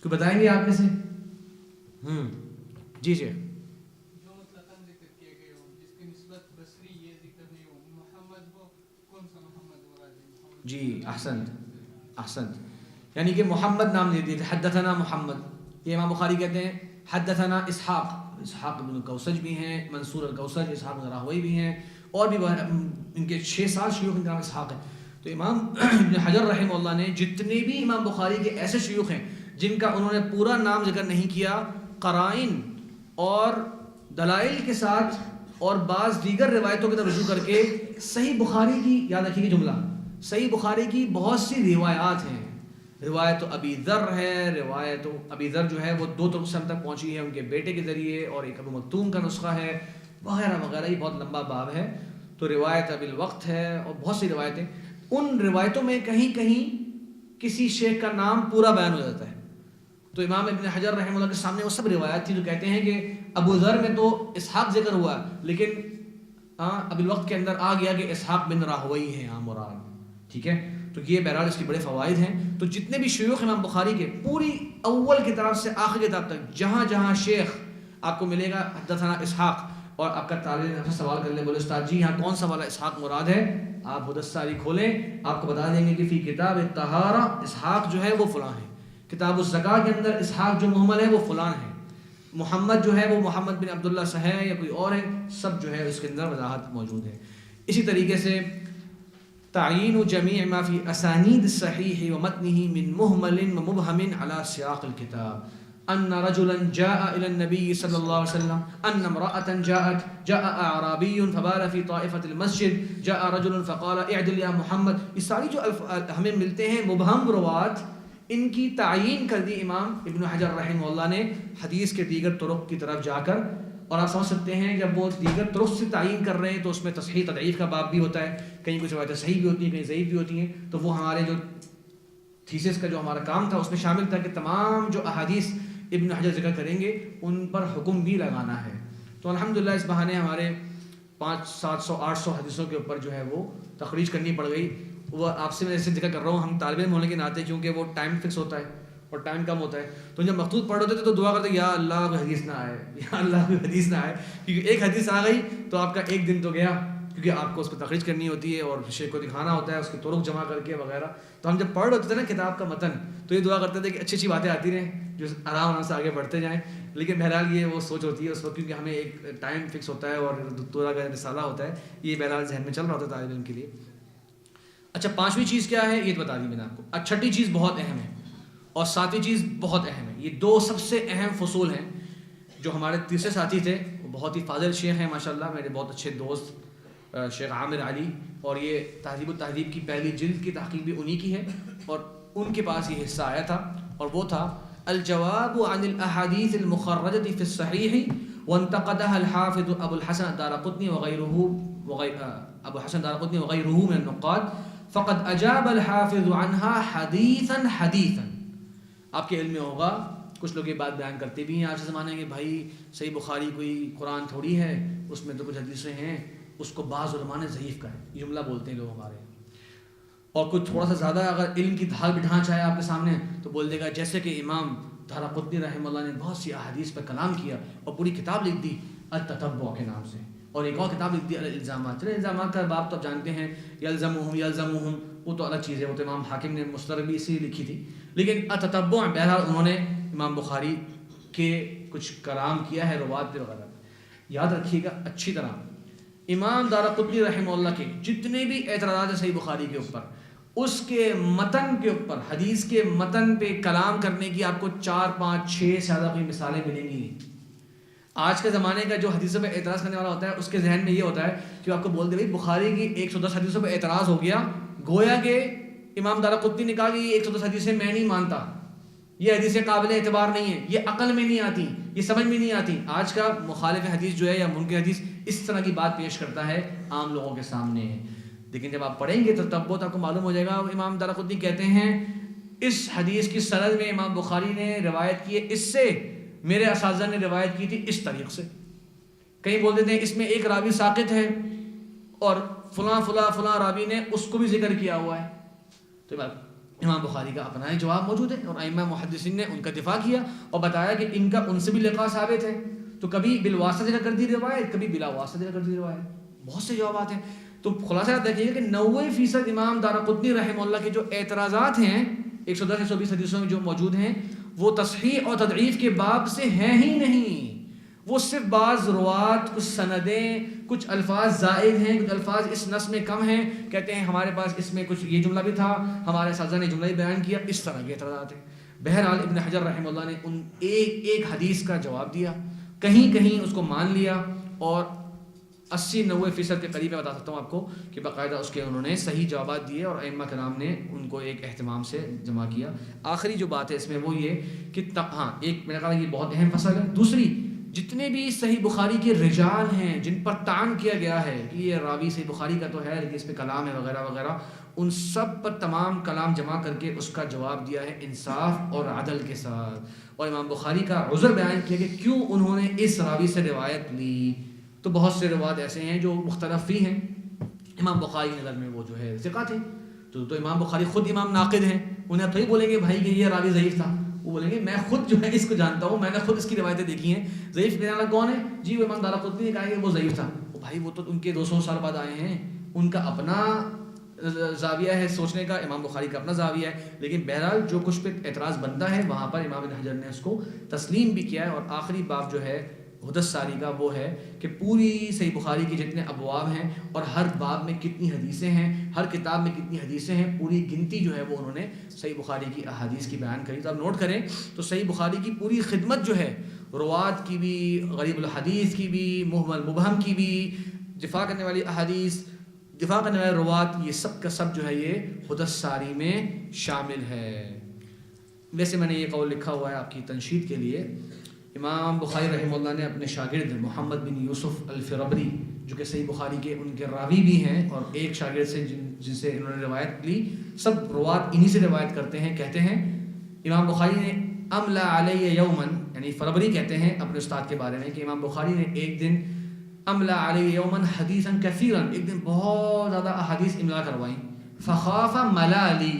کوئی بتائیں گے آپ میں سے؟ جی جی، جو مطلقاً ذکر کیے گئے ہوں جس کی نسبت بصری یہ ذکر نہیں ہو، محمد وہ کون سا محمد مراد ہے؟ جی احسنت احسنت، یعنی کہ محمد نام دے دیے، حدثنا محمد، یہ امام بخاری کہتے ہیں حدثنا اسحاق بن الکوسج بھی ہیں، منصور الکوسج، اسحاق بن راہوی بھی ہیں، اور بھی ان کے 6-7 شیوخ ان کا نام اسحاق ہے۔ تو امام ابن حجر رحمہ اللہ نے جتنے بھی امام بخاری کے ایسے شیوخ ہیں جن کا انہوں نے پورا نام ذکر نہیں کیا، قرائن اور دلائل کے ساتھ اور بعض دیگر روایتوں کی طرف رجوع کر کے، صحیح بخاری کی، یاد رکھیے کہ جملہ، صحیح بخاری کی بہت سی روایات ہیں، روایت ابی ذر ہے، روایت ابی ذر جو ہے وہ 2 طرق سے ہم تک پہنچی ہے، ان کے بیٹے کے ذریعے، اور ایک ابو مکتوم کا نسخہ ہے وغیرہ وغیرہ، یہ بہت لمبا باب ہے۔ تو روایت ابی الوقت ہے اور بہت سی روایتیں، ان روایتوں میں کہیں کہیں کسی شیخ کا نام پورا بیان ہو جاتا ہے، تو امام ابن حجر رحمہ اللہ کے سامنے وہ سب روایات تھی جو کہتے ہیں کہ ابو ذر میں تو اسحاق ذکر ہوا لیکن ابی الوقت کے اندر آ گیا کہ اسحاق بن راہوی ہیں یہاں مراد، ٹھیک ہے۔ تو یہ بہرحال اس کے بڑے فوائد ہیں۔ تو جتنے بھی شیوخ امام بخاری کے، پوری اول کتاب سے آخر کتاب تک جہاں جہاں شیخ آپ کو ملے گا حدثنا اسحاق، اور آپ کا طالب علم سوال کر لیں، بولے استاد جی یہاں کون سا والا اسحاق مراد ہے، آپ ہدی الساری کھولیں، آپ کو بتا دیں گے کہ فی کتاب الطہارہ اسحاق جو ہے وہ فلاں ہے، کتاب الزکاۃ کے اندر اسحاق جو محمل ہے وہ فلاں ہے، محمد جو ہے وہ محمد بن عبداللہ سے ہے یا کوئی اور ہے، سب جو ہے اس کے اندر وضاحت موجود ہے۔ اسی طریقے سے تعین جمیع ما فی اسانید الصحیح ومتنہ من محمل ومبہم علی سیاق الکتاب، ان رجلا جاء الى النبي صلی اللہ علیہ وسلم، ان امرأة جاء اعرابی فبال فی طائفة المسجد، جاء رجل فقال اعدل یا محمد، یہ ساری جو ہمیں ملتے ہیں مبہم روات، ان کی تعیین کر دی امام ابن حجر رحمہ اللہ نے حدیث کے دیگر طرق کی طرف جا کر، اور آپ سمجھ سکتے ہیں جب وہ دیگر طرق سے تعیین کر رہے ہیں تو اس میں تصحیح تضعیف کا باب بھی ہوتا ہے، کہیں کچھ روایتیں صحیح بھی ہوتی ہیں، کہیں ضعیف بھی ہوتی ہیں، تو وہ ہمارے جو تھیسس کا جو ہمارا کام تھا اس میں شامل تھا کہ تمام جو احادیث ابن حجر ذکر کریں گے ان پر حکم بھی لگانا ہے۔ تو الحمدللہ اس بہانے ہمارے 500-700-800 حدیثوں کے اوپر جو ہے وہ تخریج کرنی پڑ گئی۔ وہ آپ سے میں ایسے ذکر کر رہا ہوں، ہم طالب علم ہونے کے ناطے، کیونکہ وہ ٹائم فکس ہوتا ہے اور ٹائم کم ہوتا ہے، تو جب مخطوط پڑھ ہوتے تھے تو دعا کرتے یا اللہ کوئی حدیث نہ آئے، یا اللہ کوئی حدیث نہ آئے، کیونکہ ایک حدیث آ گئی تو آپ کا ایک دن تو گیا، کیونکہ آپ کو اس پہ تخریج کرنی ہوتی ہے اور شیخ کو دکھانا ہوتا ہے اس کے طرق جمع کر کے وغیرہ. تو ہم جب پڑھ ہوتے تھے نا کتاب کا متن تو یہ دعا کرتے تھے کہ اچھی اچھی باتیں آتی رہیں جو آرام سے آگے بڑھتے جائیں. لیکن بہرحال یہ وہ سوچ ہوتی ہے اس وقت، کیونکہ ہمیں ایک ٹائم فکس ہوتا ہے اور دکتورہ کا رسالہ ہوتا ہے، یہ بہرحال ذہن میں چل رہا ہوتا ہے طالب علم کے لیے. اچھا 5ویں چیز کیا ہے یہ بتا دی میں نے آپ کو. 6ٹھی چیز بہت اہم ہے اور 7ویں چیز بہت اہم ہے. یہ 2 سب سے اہم فصول ہیں جو ہمارے تیسرے ساتھی تھے، وہ بہت ہی فاضل شیخ ہیں ماشاءاللہ، میرے بہت اچھے دوست شیخ عامر علی، اور یہ تہذیب التہذیب کی پہلی جلد کی تحقیق بھی انہی کی ہے، اور ان کے پاس یہ حصہ آیا تھا، اور وہ تھا الجواب عن الاحاديث المخرجة في الصحيح وانتقدها الحافظ ابو الحسن الدارقطني وغيره من النقاد فقد اجاب الحافظ عنها حديثا. آپ کے علم میں ہوگا کچھ لوگ یہ بات بیان کرتے بھی ہیں آج کے زمانے کے، بھائی صحیح بخاری کوئی قرآن تھوڑی ہے، اس میں تو کچھ حدیثیں ہیں، اس کو بعض علماء نے ضعیف کہا ہے. یہ جملہ بولتے ہیں لوگ ہمارے یہاں. اور کچھ تھوڑا سا زیادہ اگر علم کی دھال بٹھانا چاہے آپ کے سامنے تو بول دے گا جیسے کہ امام دارقطنی رحمہ اللہ نے بہت سی احادیث پر کلام کیا اور پوری کتاب لکھ دی التتبع کے نام سے، اور ایک اور کتاب لکھ دی الالزامات. چلے الزامات کا باب تو آپ جانتے ہیں، یلزمہم وہ تو الگ چیز ہے، وہ تو امام حاکم نے مستدرک بھی اسی لکھی تھی. لیکن التتبع بہرحال انہوں نے امام بخاری کے کچھ کلام کیا ہے روات پہ وغیرہ. یاد رکھیے گا اچھی طرح، امام دارقطنی رحمہ اللہ کے جتنے بھی اعتراضات ہیں صحیح بخاری کے اوپر، اس کے متن کے اوپر، حدیث کے متن پہ کلام کرنے کی آپ کو 4 5 6 سے زیادہ کوئی مثالیں ملیں گی. آج کے زمانے کا جو حدیثوں پہ اعتراض کرنے والا ہوتا ہے اس کے ذہن میں یہ ہوتا ہے کہ آپ کو بول دے بھائی بخاری کی 110 حدیثوں پہ اعتراض ہو گیا، گویا کہ امام دارقطنی نے کہا کہ یہ 110 حدیثیں میں نہیں مانتا، یہ حدیثیں قابل اعتبار نہیں ہیں، یہ عقل میں نہیں آتی، یہ سمجھ میں نہیں آتی. آج کا مخالف حدیث جو ہے یا منکر حدیث اس طرح کی بات پیش کرتا ہے عام لوگوں کے سامنے. لیکن جب آپ پڑھیں گے تو تب آپ کو معلوم ہو جائے گا. امام دارقطنی کہتے ہیں اس حدیث کی سند میں امام بخاری نے روایت کی ہے اس سے، میرے اساتذہ نے روایت کی تھی اس طریق سے. کہیں بول دیتے ہیں اس میں ایک راوی ساقط ہے اور فلاں فلاں فلاں راوی نے اس کو بھی ذکر کیا ہوا ہے. تو امام بخاری کا اپنا ایک جواب موجود ہے، اور ائمہ محدثین نے ان کا دفاع کیا اور بتایا کہ ان کا ان سے بھی لقاء ثابت ہے. تو کبھی بالواسطہ ذکر کر دی روایت، کبھی بلا واسطہ ذکر کر دی روایت، بہت سے جوابات ہیں. تو خلاصہ دیکھیے کہ 90% امام دارقطنی رحمہ اللہ کے جو اعتراضات ہیں 110 120 حدیثوں میں جو موجود ہیں وہ تصحیح اور تضعیف کے باب سے ہیں ہی نہیں. وہ صرف بعض روات، کچھ سندیں، کچھ الفاظ زائد ہیں، کچھ الفاظ اس نص میں کم ہیں، کہتے ہیں ہمارے پاس اس میں کچھ یہ جملہ بھی تھا، ہمارے اساتذہ نے جملہ ہی بیان کیا، اس طرح کے اعتراضات ہیں. بہرحال ابن حجر رحمہ اللہ نے ان ایک حدیث کا جواب دیا، کہیں کہیں اس کو مان لیا، اور 80-90% کے قریب میں بتا سکتا ہوں آپ کو کہ باقاعدہ اس کے انہوں نے صحیح جوابات دیے اور ائمہ کرام نے ان کو ایک اہتمام سے جمع کیا. آخری جو بات ہے اس میں وہ یہ کہ ہاں ایک میں نے کہا یہ بہت اہم فصل ہے. دوسری، جتنے بھی صحیح بخاری کے رجال ہیں جن پر طعن کیا گیا ہے کہ یہ راوی صحیح بخاری کا تو ہے لیکن اس پہ کلام ہے وغیرہ وغیرہ، ان سب پر تمام کلام جمع کر کے اس کا جواب دیا ہے انصاف اور عدل کے ساتھ، اور امام بخاری کا عذر بیان کیا کہ کیوں انہوں نے اس راوی سے روایت لی. تو بہت سے روایت ایسے ہیں جو مختلف بھی ہیں، امام بخاری کی نظر میں وہ جو ہے ثقات ہیں. تو امام بخاری خود امام ناقد ہیں، انہیں آپ تو ہی بولیں گے بھائی کہ یہ راوی ضعیف تھا، وہ بولیں گے میں خود جو ہے اس کو جانتا ہوں، میں نے خود اس کی روایتیں دیکھی ہیں. ضعیف کہنے والا کون ہے؟ جی وہ امام دارقطنی نے کہا کہ وہ ضعیف تھا. وہ بھائی وہ تو ان کے 200 سال بعد آئے ہیں، ان کا اپنا زاویہ ہے سوچنے کا، امام بخاری کا اپنا زاویہ ہے. لیکن بہرحال جو کچھ پہ اعتراض بنتا ہے وہاں پر امام ابن حجر نے اس کو تسلیم بھی کیا ہے. اور آخری باب جو ہے حدث ساری کا وہ ہے کہ پوری صحیح بخاری کے جتنے ابواب ہیں اور ہر باب میں کتنی حدیثیں ہیں، ہر کتاب میں کتنی حدیثیں ہیں، پوری گنتی جو ہے وہ انہوں نے صحیح بخاری کی احادیث کی بیان کری. تو آپ نوٹ کریں تو صحیح بخاری کی پوری خدمت جو ہے روات کی بھی، غریب الحدیث کی بھی، مہمل مبہم کی بھی، دفاع کرنے والی احادیث، دفاع کرنے والے روات، یہ سب کا سب جو ہے یہ حدث ساری میں شامل ہے. ویسے میں نے یہ قول لکھا ہوا ہے آپ کی تنشید کے لیے. امام بخاری رحمہ اللہ نے اپنے شاگرد محمد بن یوسف الفربری جو کہ صحیح بخاری کے ان کے راوی بھی ہیں اور ایک شاگرد سے جن سے انہوں نے روایت لی، سب روات انہی سے روایت کرتے ہیں. کہتے ہیں امام بخاری نے املا علیہ یومن، یعنی فربری کہتے ہیں اپنے استاد کے بارے میں کہ امام بخاری نے ایک دن املا علیہ یومن حدیثا کثیرا، ایک دن بہت زیادہ احادیث املا کروائیں. فخاف ملالی،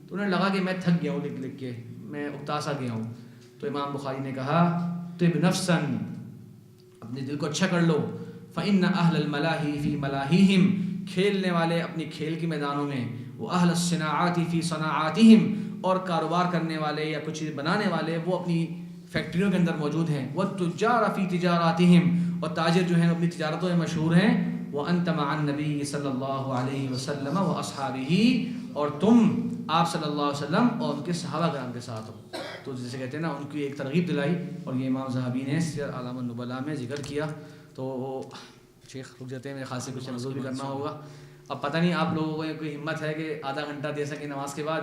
تو انہیں لگا کہ میں تھک گیا ہوں لکھ لکھ کے، میں اکتا سا گیا ہوں. تو امام بخاری نے کہا طب نفسن، اپنے دل کو اچھا کر لو. فإن أهل الملاهي في ملاهيهم، کھیلنے والے اپنی کھیل کے میدانوں میں، وأهل الصناعات في صناعاتهم، اور کاروبار کرنے والے یا کچھ چیز بنانے والے وہ اپنی فیکٹریوں کے اندر موجود ہیں. والتجار في تجاراتهم، اور تاجر جو ہیں اپنی تجارتوں میں مشہور ہیں. وأنت مع النبي صلی اللہ علیہ وسلم وأصحابه، اور تم آپ صلی اللہ علیہ وسلم اور ان کے صحابہ کرام کے ساتھ ہو. تو جیسے کہتے ہیں نا، ان کی ایک ترغیب دلائی. اور یہ امام ذہبی نے سیر اعلام النبلاء میں ذکر کیا. تو شیخ رک جاتے ہیں، میرے خاص سے کچھ موضوع بھی کرنا ہوگا. اب پتہ نہیں آپ لوگوں کو کوئی ہمت ہے کہ آدھا گھنٹہ دے سکیں نماز کے بعد،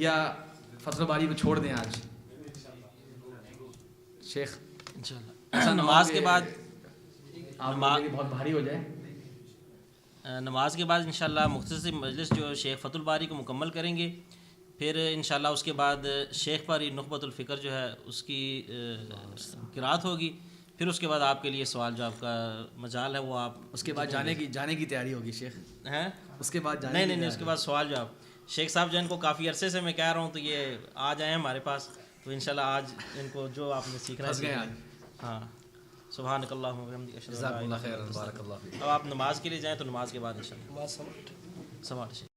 یا فتح الباری کو چھوڑ دیں آج. شیخ انشاءاللہ نماز کے بعد آپ بہت بھاری ہو جائے. نماز کے بعد انشاءاللہ مختصر مجلس جو شیخ فتح الباری کو مکمل کریں گے. پھر انشاءاللہ اس کے بعد شیخ پر نخبۃ الفکر جو ہے اس کی قرأت ہوگی. پھر اس کے بعد آپ کے لیے سوال جواب کا مجال ہے، وہ آپ اس کے بعد جانے کی تیاری ہوگی شیخ ہیں. اس کے بعد نہیں اس کے بعد سوال جواب. شیخ صاحب جو ان کو کافی عرصے سے میں کہہ رہا ہوں تو یہ آ جائیں ہمارے پاس. تو انشاءاللہ آج ان کو جو آپ نے سیکھنا ہے ہاں. سبحانک اللہم وبحمدک اشہد ان لا الہ الا انت استغفرک و اتوب الیک. اب آپ نماز کے لیے جائیں تو نماز کے بعد انشاءاللہ سوال